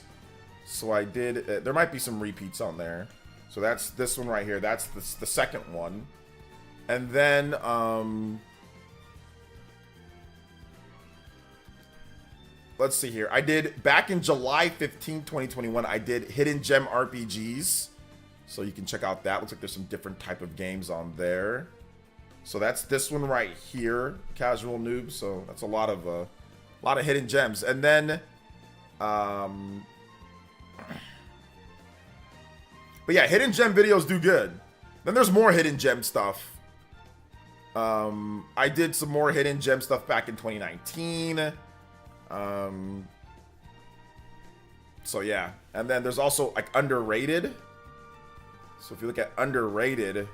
So I did. There might be some repeats on there. So that's this one right here. That's the second one. And then let's see here. I did back in July 15, 2021. I did hidden gem RPGs. So you can check out that. Looks like there's some different type of games on there. So that's this one right here, Casual Noob. So that's a lot of hidden gems. And then but yeah, hidden gem videos do good. Then there's more hidden gem stuff. I did some more hidden gem stuff back in 2019. So yeah, and then there's also like underrated. So if you look at underrated,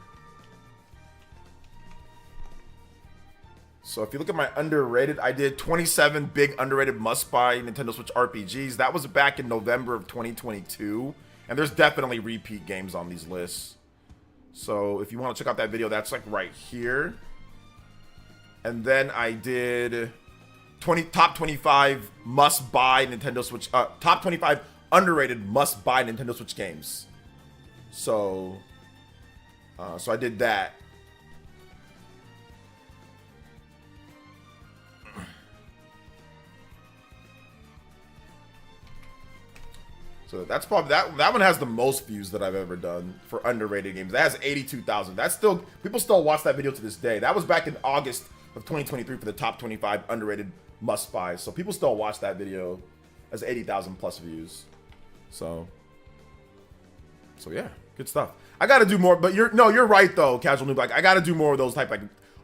so if you look at my underrated, I did 27 big underrated must-buy Nintendo Switch RPGs. That was back in November of 2022. And there's definitely repeat games on these lists. So if you want to check out that video, that's like right here. And then I did top 25 must-buy Nintendo Switch, top 25 underrated must-buy Nintendo Switch games. So, so I did that. So that's probably that one has the most views that I've ever done for underrated games. That has 82,000. That's still, people still watch that video to this day. That was back in August of 2023 for the top 25 underrated must buys. So people still watch that video. Has 80,000 plus views. So yeah, good stuff. I got to do more, but you're right though, Casual Noob. Like I got to do more of those type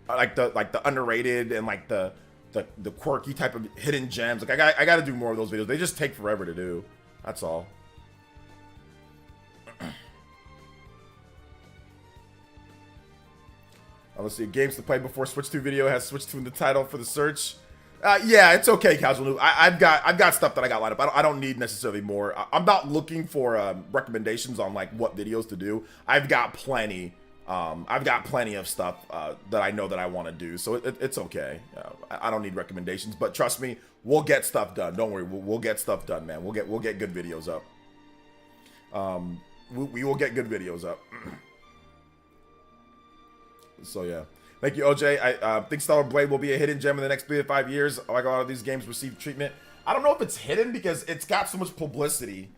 like the underrated and like the quirky type of hidden gems. Like I got to do more of those videos. They just take forever to do. That's all. Let's see. Games to play before Switch 2 video has Switch 2 in the title for the search. Yeah, it's okay, Casual Noob. I've got stuff that I got lined up. I don't need necessarily more. I'm not looking for recommendations on like what videos to do. I've got plenty. I've got plenty of stuff that I know that I want to do. So it's okay. I don't need recommendations. But trust me, we'll get stuff done. Don't worry. We'll get stuff done, man. We'll get good videos up. We will get good videos up. So yeah, thank you, OJ. I think Stellar Blade will be a hidden gem in the next 3 to 5 years. Like a lot of these games receive treatment. I don't know if it's hidden because it's got so much publicity.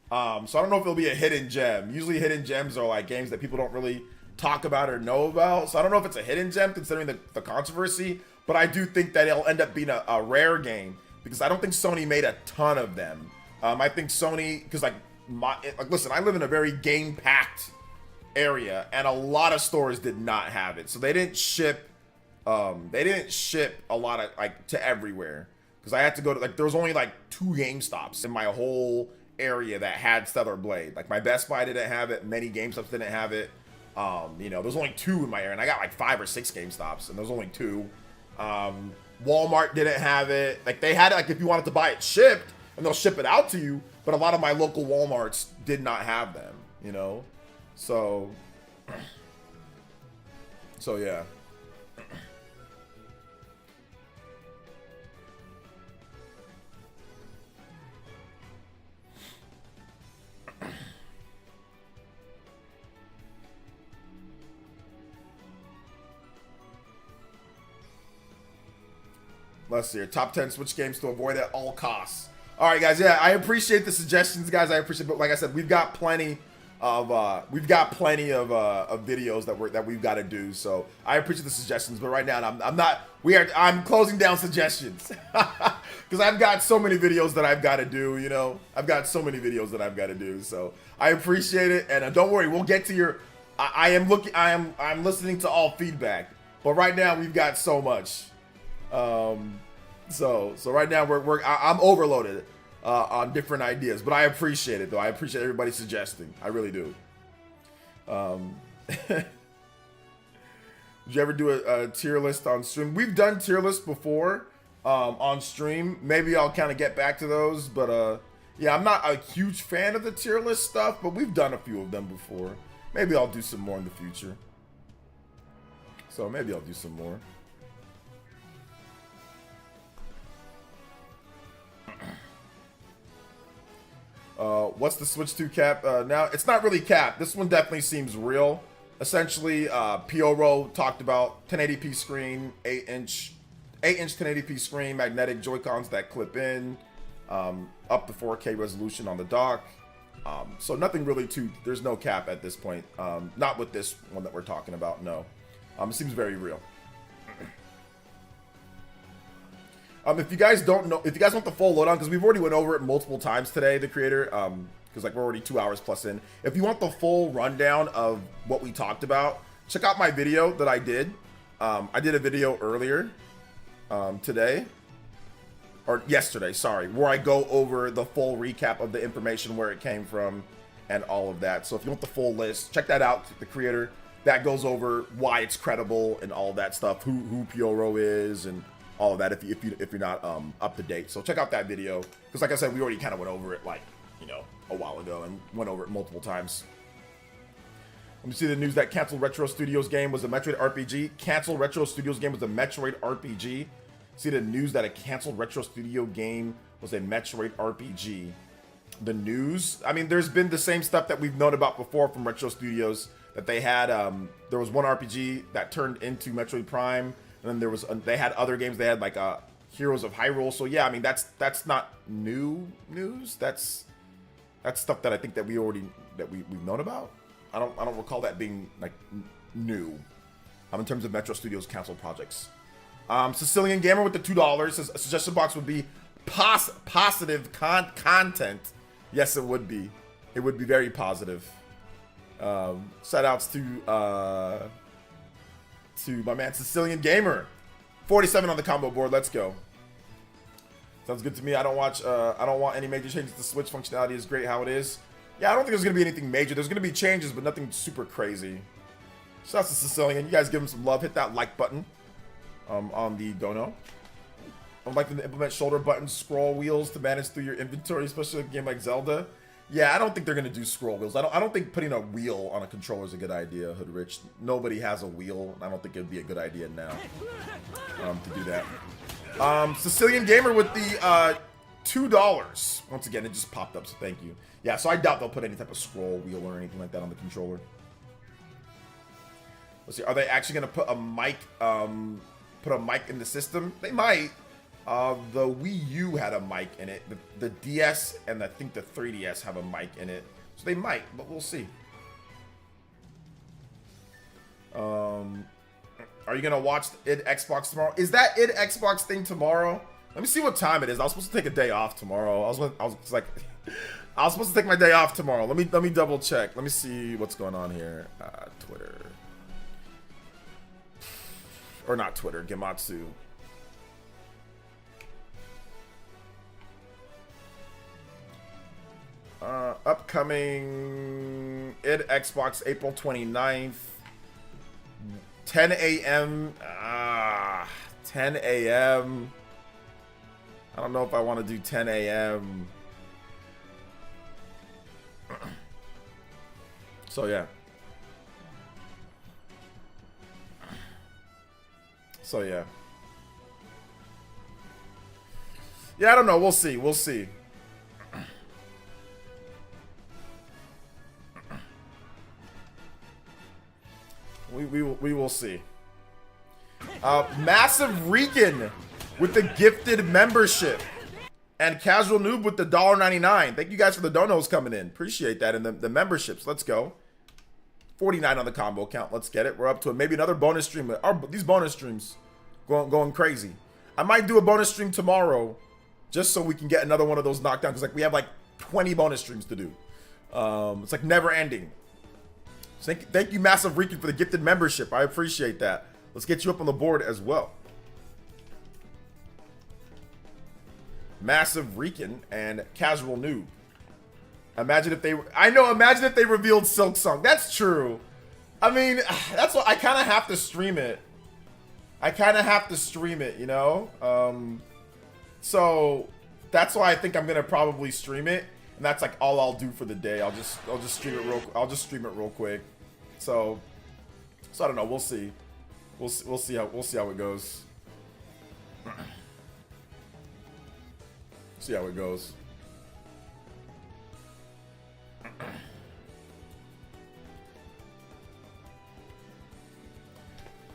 So I don't know if it'll be a hidden gem. Usually hidden gems are like games that people don't really talk about or know about. So I don't know if it's a hidden gem considering the controversy, but I do think that it'll end up being a rare game because I don't think Sony made a ton of them. I think Sony, because like listen, I live in a very game-packed area and a lot of stores did not have it, so they didn't ship a lot of like to everywhere because I had to go to like there was only like 2 GameStops in my whole area that had Stellar Blade. Like my Best Buy didn't have it, many GameStops didn't have it. You know, there's only 2 in my area and I got like 5 or 6 GameStops and there's only 2. Walmart didn't have it. Like they had it like if you wanted to buy it shipped and they'll ship it out to you, but a lot of my local Walmarts did not have them, you know. So yeah. Let's see here. Top 10 Switch games to avoid at all costs. All right, guys. Yeah, I appreciate the suggestions, guys. I appreciate, but like I said, we've got plenty of videos that we've got to do. So I appreciate the suggestions, but right now I'm closing down suggestions because I've got so many videos that I've got to do. You know, I've got so many videos that I've got to do. So I appreciate it, and don't worry, we'll get to your. I'm listening to all feedback, but right now we've got so much. So right now I'm overloaded on different ideas, but I appreciate it though. I appreciate everybody suggesting. I really do. Did you ever do a tier list on stream? We've done tier lists before on stream. Maybe I'll kind of get back to those, but yeah, I'm not a huge fan of the tier list stuff, but we've done a few of them before. Maybe I'll do some more in the future. So maybe I'll do some more. What's the Switch 2 cap now? It's not really capped. This one definitely seems real. Essentially, Pioro talked about 1080p screen, 8-inch 1080p screen, magnetic Joy-Cons that clip in, up to 4K resolution on the dock. So nothing really there's no cap at this point. Not with this one that we're talking about, no. It seems very real. If you guys don't know, if you guys want the full lowdown, because we've already went over it multiple times today, the creator, because like we're already 2 hours plus in. If you want the full rundown of what we talked about, check out my video that I did. I did a video earlier today, or yesterday, sorry, where I go over the full recap of the information, where it came from, and all of that. So if you want the full list, check that out, the creator. That goes over why it's credible and all that stuff, who Pioro is, and all of that if you're not up to date. So check out that video, because like I said, we already kind of went over it like, you know, a while ago and went over it multiple times. Let me see the news that canceled Retro Studios game was a Metroid RPG. Canceled Retro Studios game was a Metroid RPG. See the news that a canceled Retro Studio game was a Metroid RPG. The news, I mean, there's been the same stuff that we've known about before from Retro Studios, that they had there was one RPG that turned into Metroid Prime. And then they had other games. They had like Heroes of Hyrule. So yeah, I mean that's not new news. That's That's stuff that I think that we've known about. I don't recall that being like new. In terms of Metro Studios canceled projects. Sicilian Gamer with the $2 says a suggestion box would be positive content. Yes, it would be. It would be very positive. Shout outs to my man Sicilian Gamer. 47 on the combo board. Let's go. Sounds good to me. I don't want any major changes to Switch. Functionality is great how it is. Yeah, I don't think there's gonna be anything major. There's gonna be changes, but nothing super crazy. Shout out to Sicilian. You guys give him some love. Hit that like button on the dono. I'd like them to implement shoulder buttons, scroll wheels to manage through your inventory, especially in a game like Zelda. Yeah, I don't think they're gonna do scroll wheels. I don't think putting a wheel on a controller is a good idea, Hoodrich. Nobody has a wheel, and I don't think it'd be a good idea now to do that. Sicilian Gamer with the $2. Once again, it just popped up, so thank you. Yeah, so I doubt they'll put any type of scroll wheel or anything like that on the controller. Let's see. Are they actually gonna put a mic in the system? They might. The Wii U had a mic in it. The DS and I think the 3DS have a mic in it, so they might, but we'll see. Are you gonna watch id Xbox tomorrow? Is that id Xbox thing tomorrow? Let me see what time it is. I was supposed to take a day off tomorrow. I was supposed to take my day off tomorrow. Let me double check. Let me see what's going on here. Twitter. Or not Twitter, Gematsu. Upcoming id Xbox April 29th. 10 a.m. 10 a.m. I don't know if I want to do 10 a.m. So yeah. Yeah, I don't know. We'll see. We'll see. We will see. Massive Rican with the gifted membership. And Casual Noob with the $1.99. Thank you guys for the donos coming in. Appreciate that. And the memberships. Let's go. 49 on the combo count. Let's get it. We're up to it. Maybe another bonus stream. These bonus streams going crazy. I might do a bonus stream tomorrow just so we can get another one of those knocked down. Because we have like 20 bonus streams to do. It's like never ending. So thank you, Massive Rican, for the gifted membership. I appreciate that. Let's get you up on the board as well. Massive Rican and Casual Noob. Imagine if they revealed Silksong. That's true. I mean, that's what I kind of have to stream it. You know? So that's why I think I'm gonna probably stream it. And that's like all I'll do for the day. I'll just stream it real quick. So I don't know. We'll see. We'll see how it goes. See how it goes.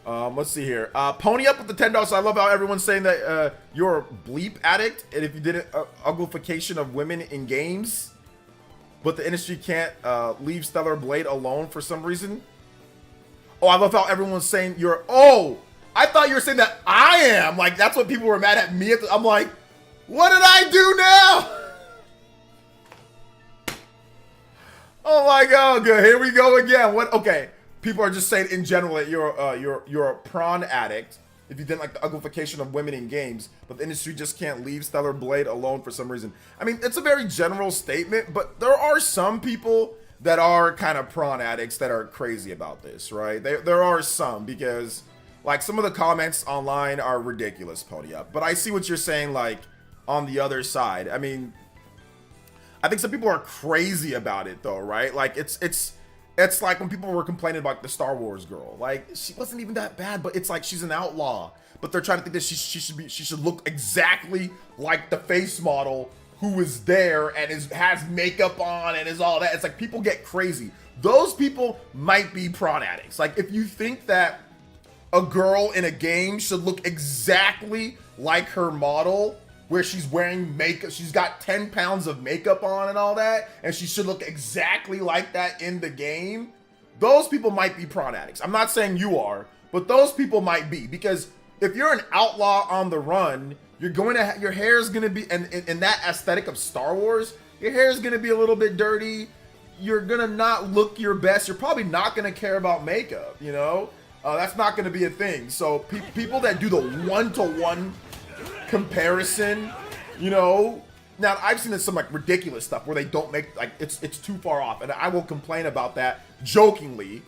Let's see here. Pony up with the $10. I love how everyone's saying that you're a bleep addict, and if you did an uglification of women in games, but the industry can't leave Stellar Blade alone for some reason. Oh, I love how everyone's saying you're. Oh, I thought you were saying that I am. Like that's what people were mad at me. I'm like, what did I do now? Oh my god, good. Here we go again. What? Okay. People are just saying in general that you're a prawn addict if you didn't like the uglification of women in games, but the industry just can't leave Stellar Blade alone for some reason. I mean, it's a very general statement, but there are some people that are kind of prawn addicts that are crazy about this, right? There are some, because like some of the comments online are ridiculous, Pony Up. But I see what you're saying, like on the other side. I mean, I think some people are crazy about it though, right? Like it's like when people were complaining about the Star Wars girl. Like, she wasn't even that bad, but it's like she's an outlaw. But they're trying to think that she should look exactly like the face model who is there and has makeup on and is all that. It's like people get crazy. Those people might be prawn addicts. Like, if you think that a girl in a game should look exactly like her model where she's wearing makeup. She's got 10 pounds of makeup on and all that, and she should look exactly like that in the game. Those people might be prawn addicts. I'm not saying you are, but those people might be, because if you're an outlaw on the run, you're going to your hair is going to be, and in that aesthetic of Star Wars, your hair is going to be a little bit dirty. You're going to not look your best. You're probably not going to care about makeup, you know? That's not going to be a thing. So people that do the one-to-one comparison, you know, now I've seen some like ridiculous stuff where they don't make, like, it's too far off, and I will complain about that jokingly.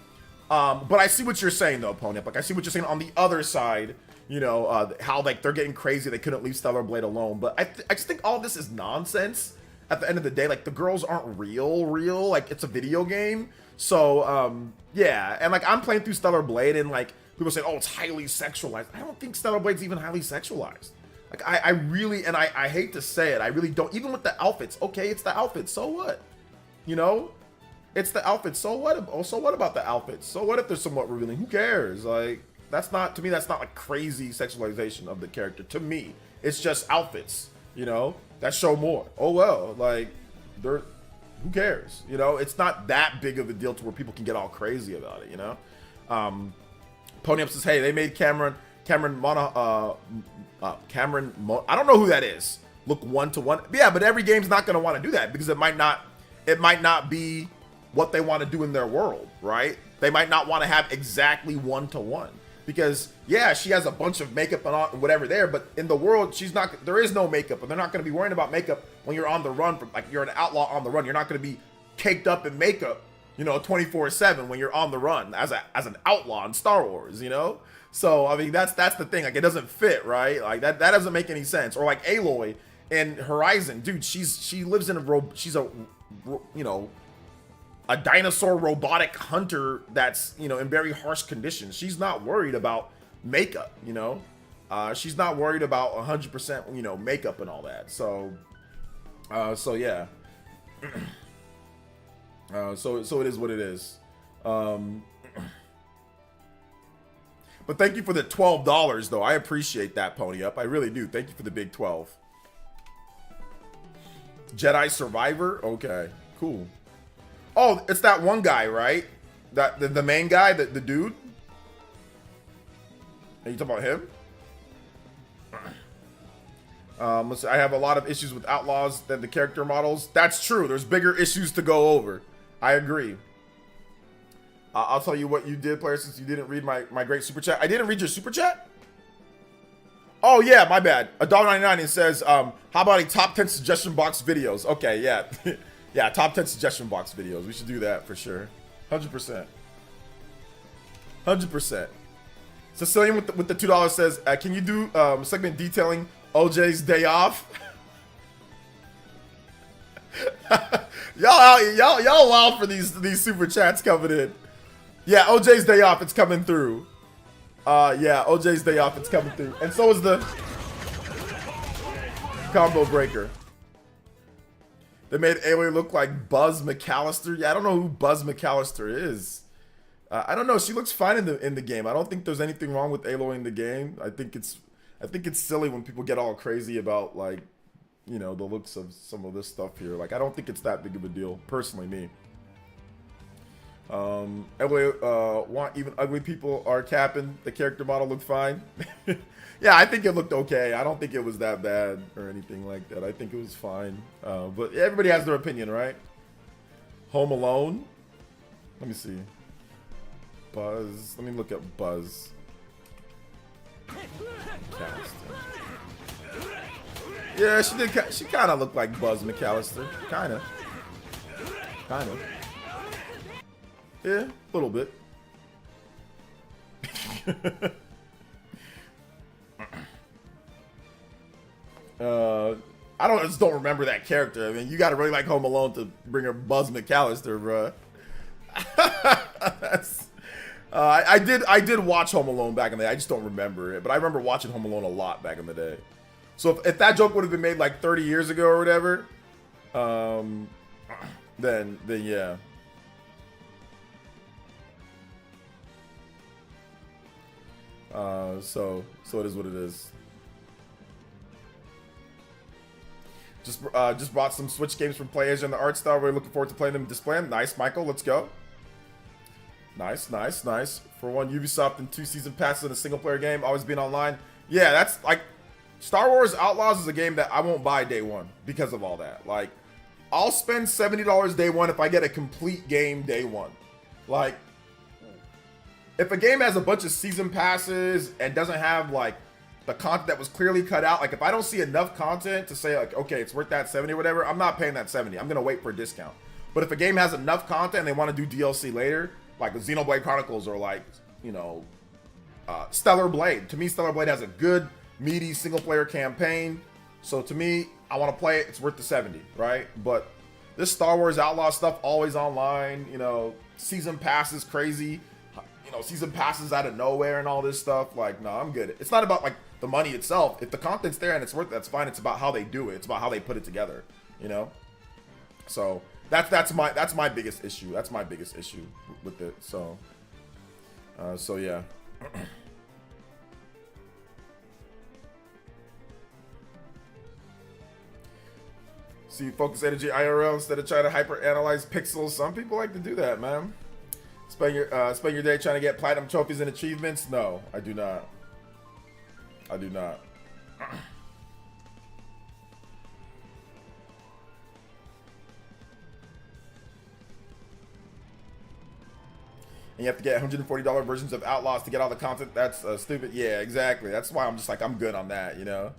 But I see what you're saying though, Pony. Like, I see what you're saying on the other side, you know, how like they're getting crazy, they couldn't leave Stellar Blade alone. But I just think all this is nonsense at the end of the day. Like, the girls aren't real, like, it's a video game. So yeah, and like, I'm playing through Stellar Blade, and like, people say, oh, it's highly sexualized. I don't think Stellar Blade's even highly sexualized. Like, I really, and I hate to say it, I really don't. Even with the outfits, okay, it's the outfits, so what? You know, it's the outfits, so what? Oh, so what about the outfits? So what if they're somewhat revealing? Who cares? Like, that's not, to me, that's not like crazy sexualization of the character. To me, it's just outfits, you know, that show more. Oh well, like, they're, who cares? You know, it's not that big of a deal to where people can get all crazy about it, you know? Pony Up says, hey, they made Cameron I don't know who that is. Look one-to-one. Yeah, but every game's not going to want to do that, because it might not be what they want to do in their world, right? They might not want to have exactly one-to-one, because yeah, she has a bunch of makeup and whatever there, but in the world, there is no makeup, and they're not going to be worrying about makeup when you're on the run. Like, you're an outlaw on the run. You're not going to be caked up in makeup, you know, 24/7 when you're on the run as an outlaw in Star Wars, you know? So, I mean, that's the thing. Like, it doesn't fit, right? Like, that doesn't make any sense. Or like Aloy in Horizon, dude, she lives in she's a, you know, a dinosaur robotic hunter that's, you know, in very harsh conditions. She's not worried about makeup, you know? She's not worried about 100%, you know, makeup and all that. So yeah. So it is what it is. But thank you for the $12 though. I appreciate that, Pony Up. I really do. Thank you for the big 12. Jedi Survivor? Okay, cool. Oh, it's that one guy, right? That the main guy, the dude? Are you talking about him? I have a lot of issues with Outlaws than the character models. That's true. There's bigger issues to go over. I agree. I'll tell you what you did, player, since you didn't read my great super chat. I didn't read your super chat? Oh, yeah, my bad. $1.99. It says, how about a top 10 suggestion box videos? Okay, yeah. Yeah, top 10 suggestion box videos. We should do that for sure. 100%. 100%. Sicilian with the $2 says, can you do a segment detailing OJ's day off? y'all wild for these super chats coming in. Yeah, OJ's day off, it's coming through. Yeah, OJ's day off, it's coming through. And so is the combo breaker. They made Aloy look like Buzz McAllister. Yeah, I don't know who Buzz McAllister is. I don't know. She looks fine in the game. I don't think there's anything wrong with Aloy in the game. I think it's silly when people get all crazy about, like, you know, the looks of some of this stuff here. Like, I don't think it's that big of a deal, personally, me. Aloy, even ugly people are capping. The character model looked fine. Yeah, I think it looked okay. I don't think it was that bad or anything like that. I think it was fine. But everybody has their opinion, right? Home Alone. Let me see. Buzz. Let me look up Buzz. Yeah, she did. She kind of looked like Buzz McAllister. Kind of. Yeah, a little bit. I just don't remember that character. I mean, you got to really like Home Alone to bring her Buzz McAllister, bruh. I did watch Home Alone back in the day. I just don't remember it, but I remember watching Home Alone a lot back in the day. So if that joke would have been made like 30 years ago or whatever, then yeah. So it is what it is. Just brought some Switch games from PlayerEssence and the art style. We're looking forward to playing them and displaying them. Nice, Michael. Let's go. Nice. For one, Ubisoft and 2 season passes in a single player game, always being online. Yeah, that's like Star Wars Outlaws is a game that I won't buy day one because of all that. Like, I'll spend $70 day one if I get a complete game day one. Like, if a game has a bunch of season passes and doesn't have like the content that was clearly cut out, like if I don't see enough content to say like, okay, it's worth that 70 or whatever, I'm not paying that 70. I'm gonna wait for a discount. But if a game has enough content and they want to do DLC later, like the Xenoblade Chronicles or like, you know, Stellar Blade. To me, Stellar Blade has a good, meaty single-player campaign. So to me, I want to play it. It's worth the 70, right? But this Star Wars Outlaw stuff, always online, you know, season passes crazy, you know, season passes out of nowhere and all this stuff. Like, no, I'm good. It's not about like the money itself. If the content's there and it's worth it, that's fine. It's about how they do it. It's about how they put it together, you know? So that's my biggest issue. That's my biggest issue with it. So yeah. See, focus energy IRL instead of trying to hyper analyze pixels. Some people like to do that, man. Spend your day trying to get platinum trophies and achievements. No, I do not. I do not. And you have to get $140 versions of Outlaws to get all the content. That's stupid. Yeah, exactly. That's why I'm just like, I'm good on that, you know?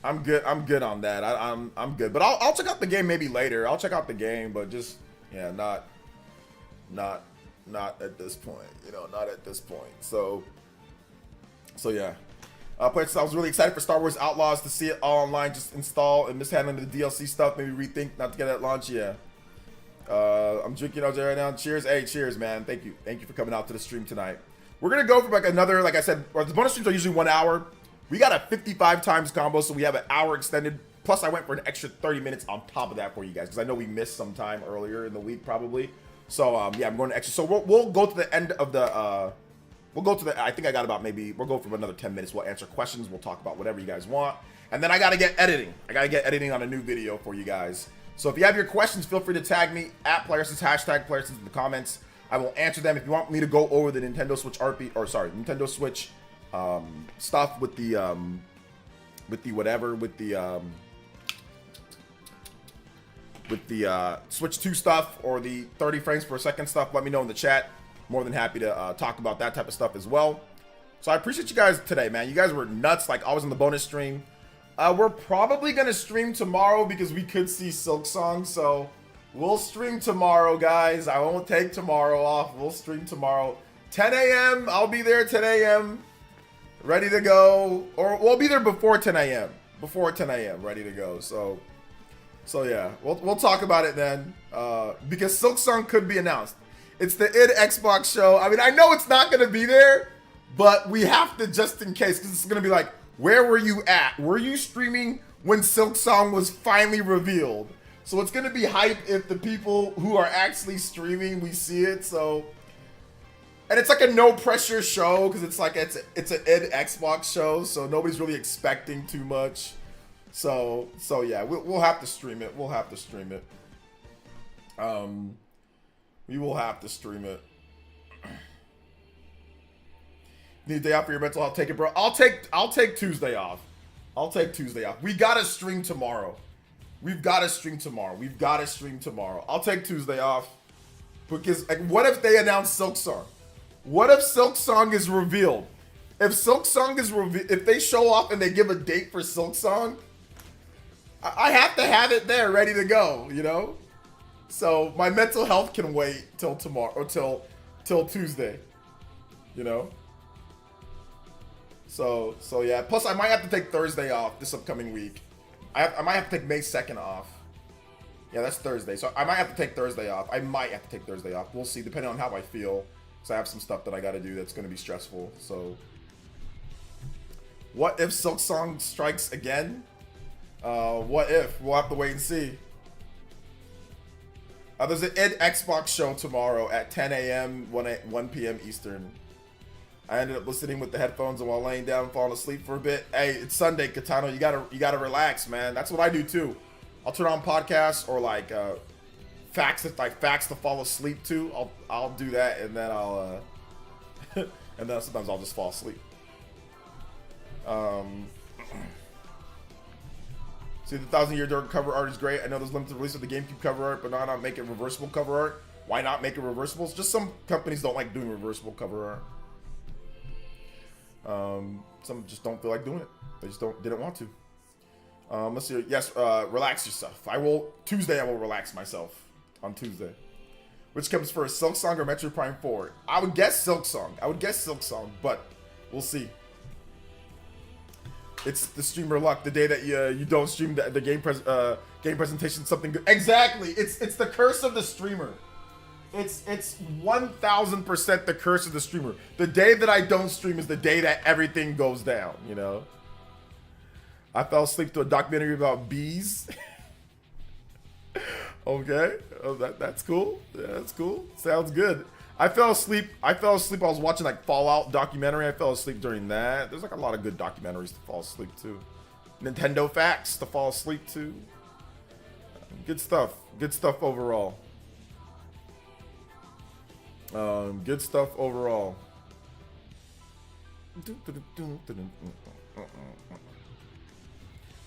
I'm good on that. I'm good. But I'll check out the game maybe later. I'll check out the game, but just, yeah, not at this point, you know, not at this point. So yeah. I was really excited for Star Wars Outlaws to see it all online, just install and mishandling the DLC stuff, maybe rethink not to get it at launch. Yeah. I'm drinking out there right now. Cheers. Hey, cheers, man. Thank you for coming out to the stream tonight. We're gonna go for like another, like I said, or the bonus streams are usually 1 hour. We got a 55 times combo, so we have an hour extended. Plus, I went for an extra 30 minutes on top of that for you guys because I know we missed some time earlier in the week probably. So yeah, I'm going to extra. So we'll go to the end of the. We'll go to the. I think I got about we'll go for another 10 minutes. We'll answer questions. We'll talk about whatever you guys want, and then I gotta get editing. I gotta get editing on a new video for you guys. So if you have your questions, feel free to tag me at PlayerEssence, hashtag PlayerEssence in the comments. I will answer them. If you want me to go over the Nintendo Switch Nintendo Switch stuff with the Switch 2 stuff or the 30 frames per second stuff, let me know in the chat. More than happy to talk about that type of stuff as well. So I appreciate you guys today, man. You guys were nuts, like always on the bonus stream. We're probably gonna stream tomorrow because we could see Silksong, so we'll stream tomorrow, guys. I won't take tomorrow off. We'll stream tomorrow. 10 a.m. I'll be there 10 a.m. ready to go. Or we'll be there before 10 a.m. Before 10 a.m. ready to go. So yeah, we'll talk about it then. Because Silksong could be announced. It's the id Xbox show. I mean, I know it's not gonna be there, but we have to just in case, because it's gonna be like, where were you at? Were you streaming when Silksong was finally revealed? So it's gonna be hype if the people who are actually streaming, we see it. So, and it's like a no pressure show because it's like it's an id Xbox show, so nobody's really expecting too much. So yeah, we'll have to stream it. We'll have to stream it. We will have to stream it. Need a day off for your mental health? Take it, bro. I'll take Tuesday off. I'll take Tuesday off. We gotta stream tomorrow. We've gotta stream tomorrow. We've gotta stream tomorrow. I'll take Tuesday off. Because like, what if they announce Silksong? What if Silksong is revealed? If Silksong is revealed, if they show off and they give a date for Silksong, I have to have it there ready to go, you know? So my mental health can wait till tomorrow or till Tuesday, you know? So yeah. Plus, I might have to take Thursday off this upcoming week. I might have to take May 2nd off. Yeah, that's Thursday. So I might have to take Thursday off. I might have to take Thursday off. We'll see, depending on how I feel. Because I have some stuff that I got to do that's going to be stressful. So, what if Silksong strikes again? What if? We'll have to wait and see. There's an id Xbox show tomorrow at 10 a.m., 1 p.m. Eastern. I ended up listening with the headphones and while laying down, falling asleep for a bit. Hey, it's Sunday, Katano. You gotta relax, man. That's what I do too. I'll turn on podcasts or like facts to fall asleep to. I'll do that, and then I'll and then sometimes I'll just fall asleep. See, the 1,000-year dark cover art is great. I know there's limited release of the GameCube cover art, but not make it reversible cover art. Why not make it reversible? It's just some companies don't like doing reversible cover art. Some just don't feel like doing it. They just didn't want to. Let's see. Yes, relax yourself. Tuesday I will relax myself on Tuesday. Which comes first, Silk Song or Metroid Prime 4? I would guess Silk Song. But we'll see. It's the streamer luck. The day that you don't stream the game presentation, something good. Exactly. It's the curse of the streamer. It's 1,000% the curse of the streamer. The day that I don't stream is the day that everything goes down. You know. I fell asleep to a documentary about bees. Okay, that's cool. Yeah, that's cool. Sounds good. I fell asleep. I was watching like Fallout documentary. I fell asleep during that. There's like a lot of good documentaries to fall asleep to. Nintendo facts to fall asleep to. Good stuff. Good stuff overall. Good stuff overall.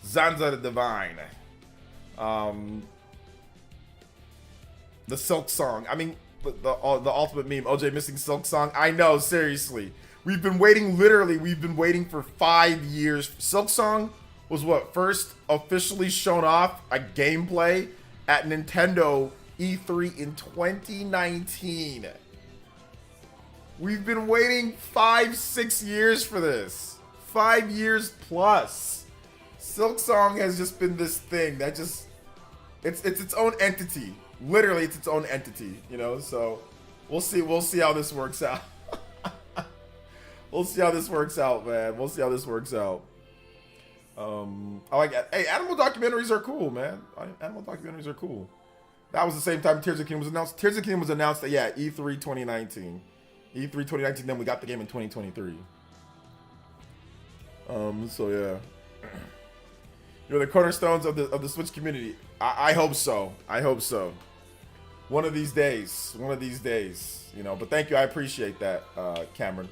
Zanza the Divine. The Silk Song. I mean, the ultimate meme. OJ missing Silk Song. I know, seriously. We've been waiting for 5 years. Silk Song was what first officially shown off a gameplay at Nintendo E3 in 2019. We've been waiting 5-6 years for this. 5 years plus. Silk Song has just been this thing that just it's its own entity. Literally, it's its own entity, you know. So we'll see how this works out. We'll see how this works out, man. We'll see how this works out. I like it. Hey, animal documentaries are cool, man. Animal documentaries are cool. That was the same time Tears of the Kingdom was announced. Tears of the Kingdom was announced at E3 2019. E3 2019. Then we got the game in 2023. So yeah. You're the cornerstones of the Switch community. I hope so. I hope so. One of these days. One of these days. You know. But thank you. I appreciate that, Cameron.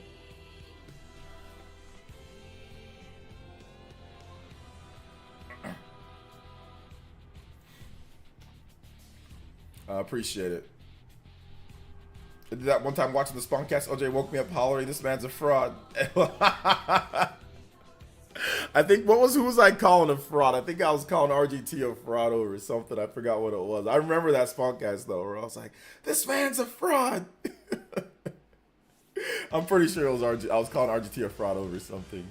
I appreciate it. I did that one time watching the Spuncast. OJ woke me up hollering, "This man's a fraud." I think who was I calling a fraud? I think I was calling RGT a fraud over something. I forgot what it was. I remember that Spuncast though, where I was like, "This man's a fraud." I'm pretty sure it was RGT. I was calling RGT a fraud over something.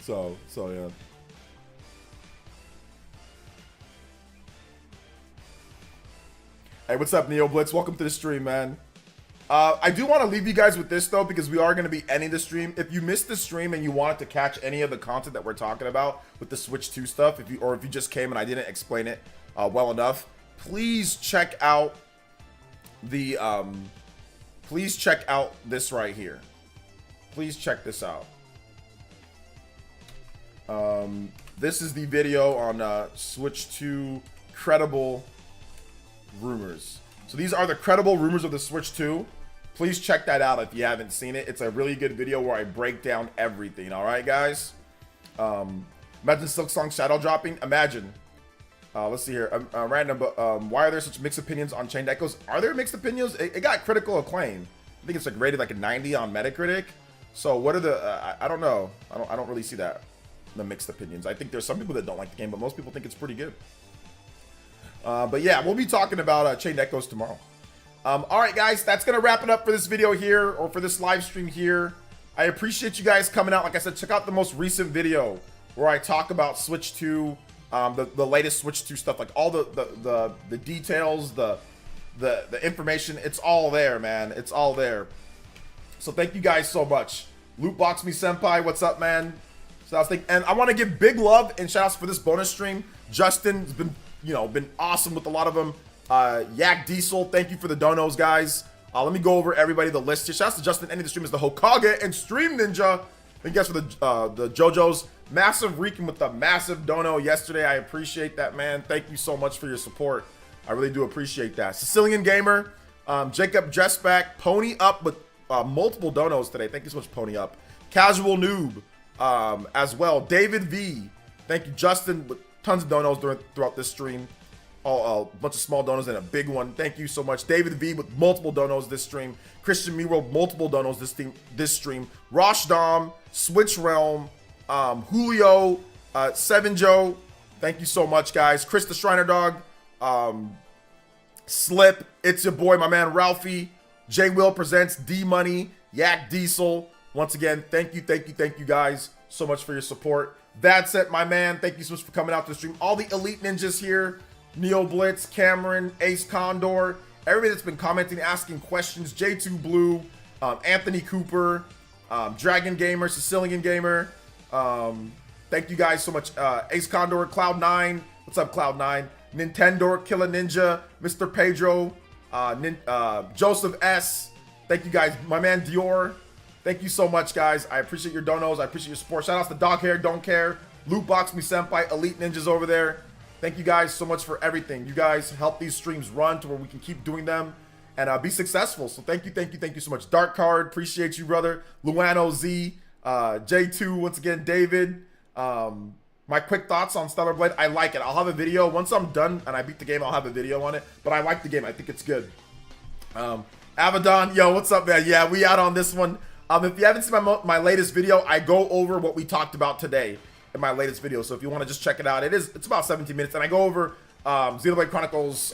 So yeah. Hey, what's up, Neo Blitz? Welcome to the stream, man. I do want to leave you guys with this, though, because we are going to be ending the stream. If you missed the stream and you wanted to catch any of the content that we're talking about with the Switch 2 stuff, if you just came and I didn't explain it well enough, please check out the please check out this right here. Please check this out. This is the video on Switch 2 credible rumors. So these are the credible rumors of the Switch 2. Please check that out if you haven't seen it. It's a really good video where I break down everything. All right, guys. Imagine Silk Song shadow dropping. Imagine. Let's see here. Random, but why are there such mixed opinions on Chained Echoes? Are there mixed opinions? It got critical acclaim. I think it's like rated like a 90 on Metacritic. So what are the? I don't know. I don't really see that. The mixed opinions. I think there's some people that don't like the game, but most people think it's pretty good. But yeah, we'll be talking about Chained Echoes tomorrow. All right, guys, that's going to wrap it up for this video here, or for this live stream here. I appreciate you guys coming out. Like I said, check out the most recent video where I talk about Switch 2, the latest Switch 2 stuff, like all the details, the information. It's all there, man. It's all there. So thank you guys so much. Lootbox Me Senpai, what's up, man? So I was thinking, and I want to give big love and shout outs for this bonus stream. Justin's been awesome with a lot of them. Yak Diesel, thank you for the donos, guys. Let me go over everybody, the list here. Shouts to Justin, ending the stream is the Hokage and Stream Ninja. Thank you guys for the JoJo's. Massive Reekin with the massive dono yesterday. I appreciate that, man. Thank you so much for your support. I really do appreciate that. Sicilian Gamer, Jacob Dressback, Pony Up with multiple donos today. Thank you so much, Pony Up. Casual Noob as well. David V. Thank you, Justin, with tons of donos throughout this stream. A bunch of small donos and a big one. Thank you so much. David V with multiple donos this stream. Christian Miro, multiple donos this stream. Rosh Dom, Switch Realm, Julio, Seven Joe. Thank you so much, guys. Chris the Shriner Dog, Slip, it's your boy, my man Ralphie. J Will Presents, D Money, Yak Diesel. Once again, thank you guys so much for your support. That's it, my man. Thank you so much for coming out to the stream. All the Elite Ninjas here. Neo Blitz, Cameron, Ace Condor, everybody that's been commenting, asking questions, J2 Blue, Anthony Cooper, Dragon Gamer, Sicilian Gamer. Thank you guys so much. Ace Condor, Cloud9, what's up, Cloud9? Nintendo, Killer Ninja, Mr. Pedro, Joseph S. Thank you guys. My man Dior, thank you so much, guys. I appreciate your donos. I appreciate your support. Shout outs to Dog Hair, Don't Care, Loot Box Me Senpai, Elite Ninjas over there. Thank you guys so much for everything. You guys help these streams run to where we can keep doing them and be successful. So thank you so much. Dark Card, appreciate you, brother. Luano Z, J2, once again, David. My quick thoughts on Stellar Blade, I like it. I'll have a video. Once I'm done and I beat the game, I'll have a video on it. But I like the game. I think it's good. Abaddon, yo, what's up, man? Yeah, we out on this one. If you haven't seen my latest video, I go over what we talked about today in my latest video. So if you want to just check it out, it's about 17 minutes. And I go over Xenoblade Chronicles,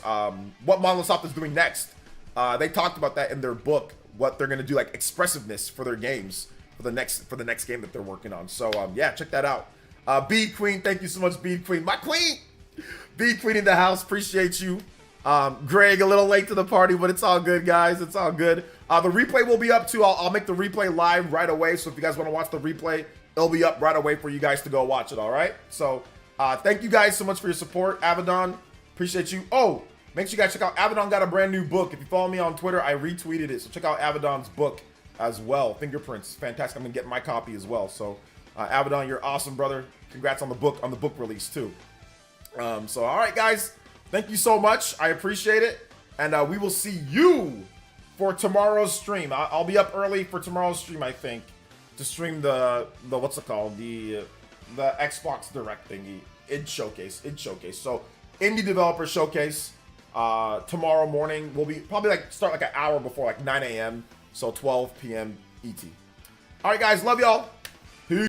what Monolith Soft is doing next. They talked about that in their book, what they're going to do, like expressiveness for their games for the next game that they're working on. So yeah, check that out. Bead Queen, thank you so much, Bead Queen. My queen! Bead Queen in the house, appreciate you. Greg, a little late to the party, but it's all good, guys. It's all good. The replay will be up too. I'll make the replay live right away. So if you guys want to watch the replay, it'll be up right away for you guys to go watch it, all right? So thank you guys so much for your support. Abaddon, appreciate you. Oh, make sure you guys check out, Abaddon got a brand new book. If you follow me on Twitter, I retweeted it. So check out Abaddon's book as well. Fingerprints, fantastic. I'm going to get my copy as well. So Abaddon, you're awesome, brother. Congrats on the book release too. So all right, guys, thank you so much. I appreciate it. And we will see you for tomorrow's stream. I'll be up early for tomorrow's stream, I think, to stream the what's it called, the Xbox Direct thingy, id showcase. So indie developer showcase tomorrow morning. We'll be probably start like an hour before, like 9 a.m. so 12 p.m. ET. All right, guys, love y'all.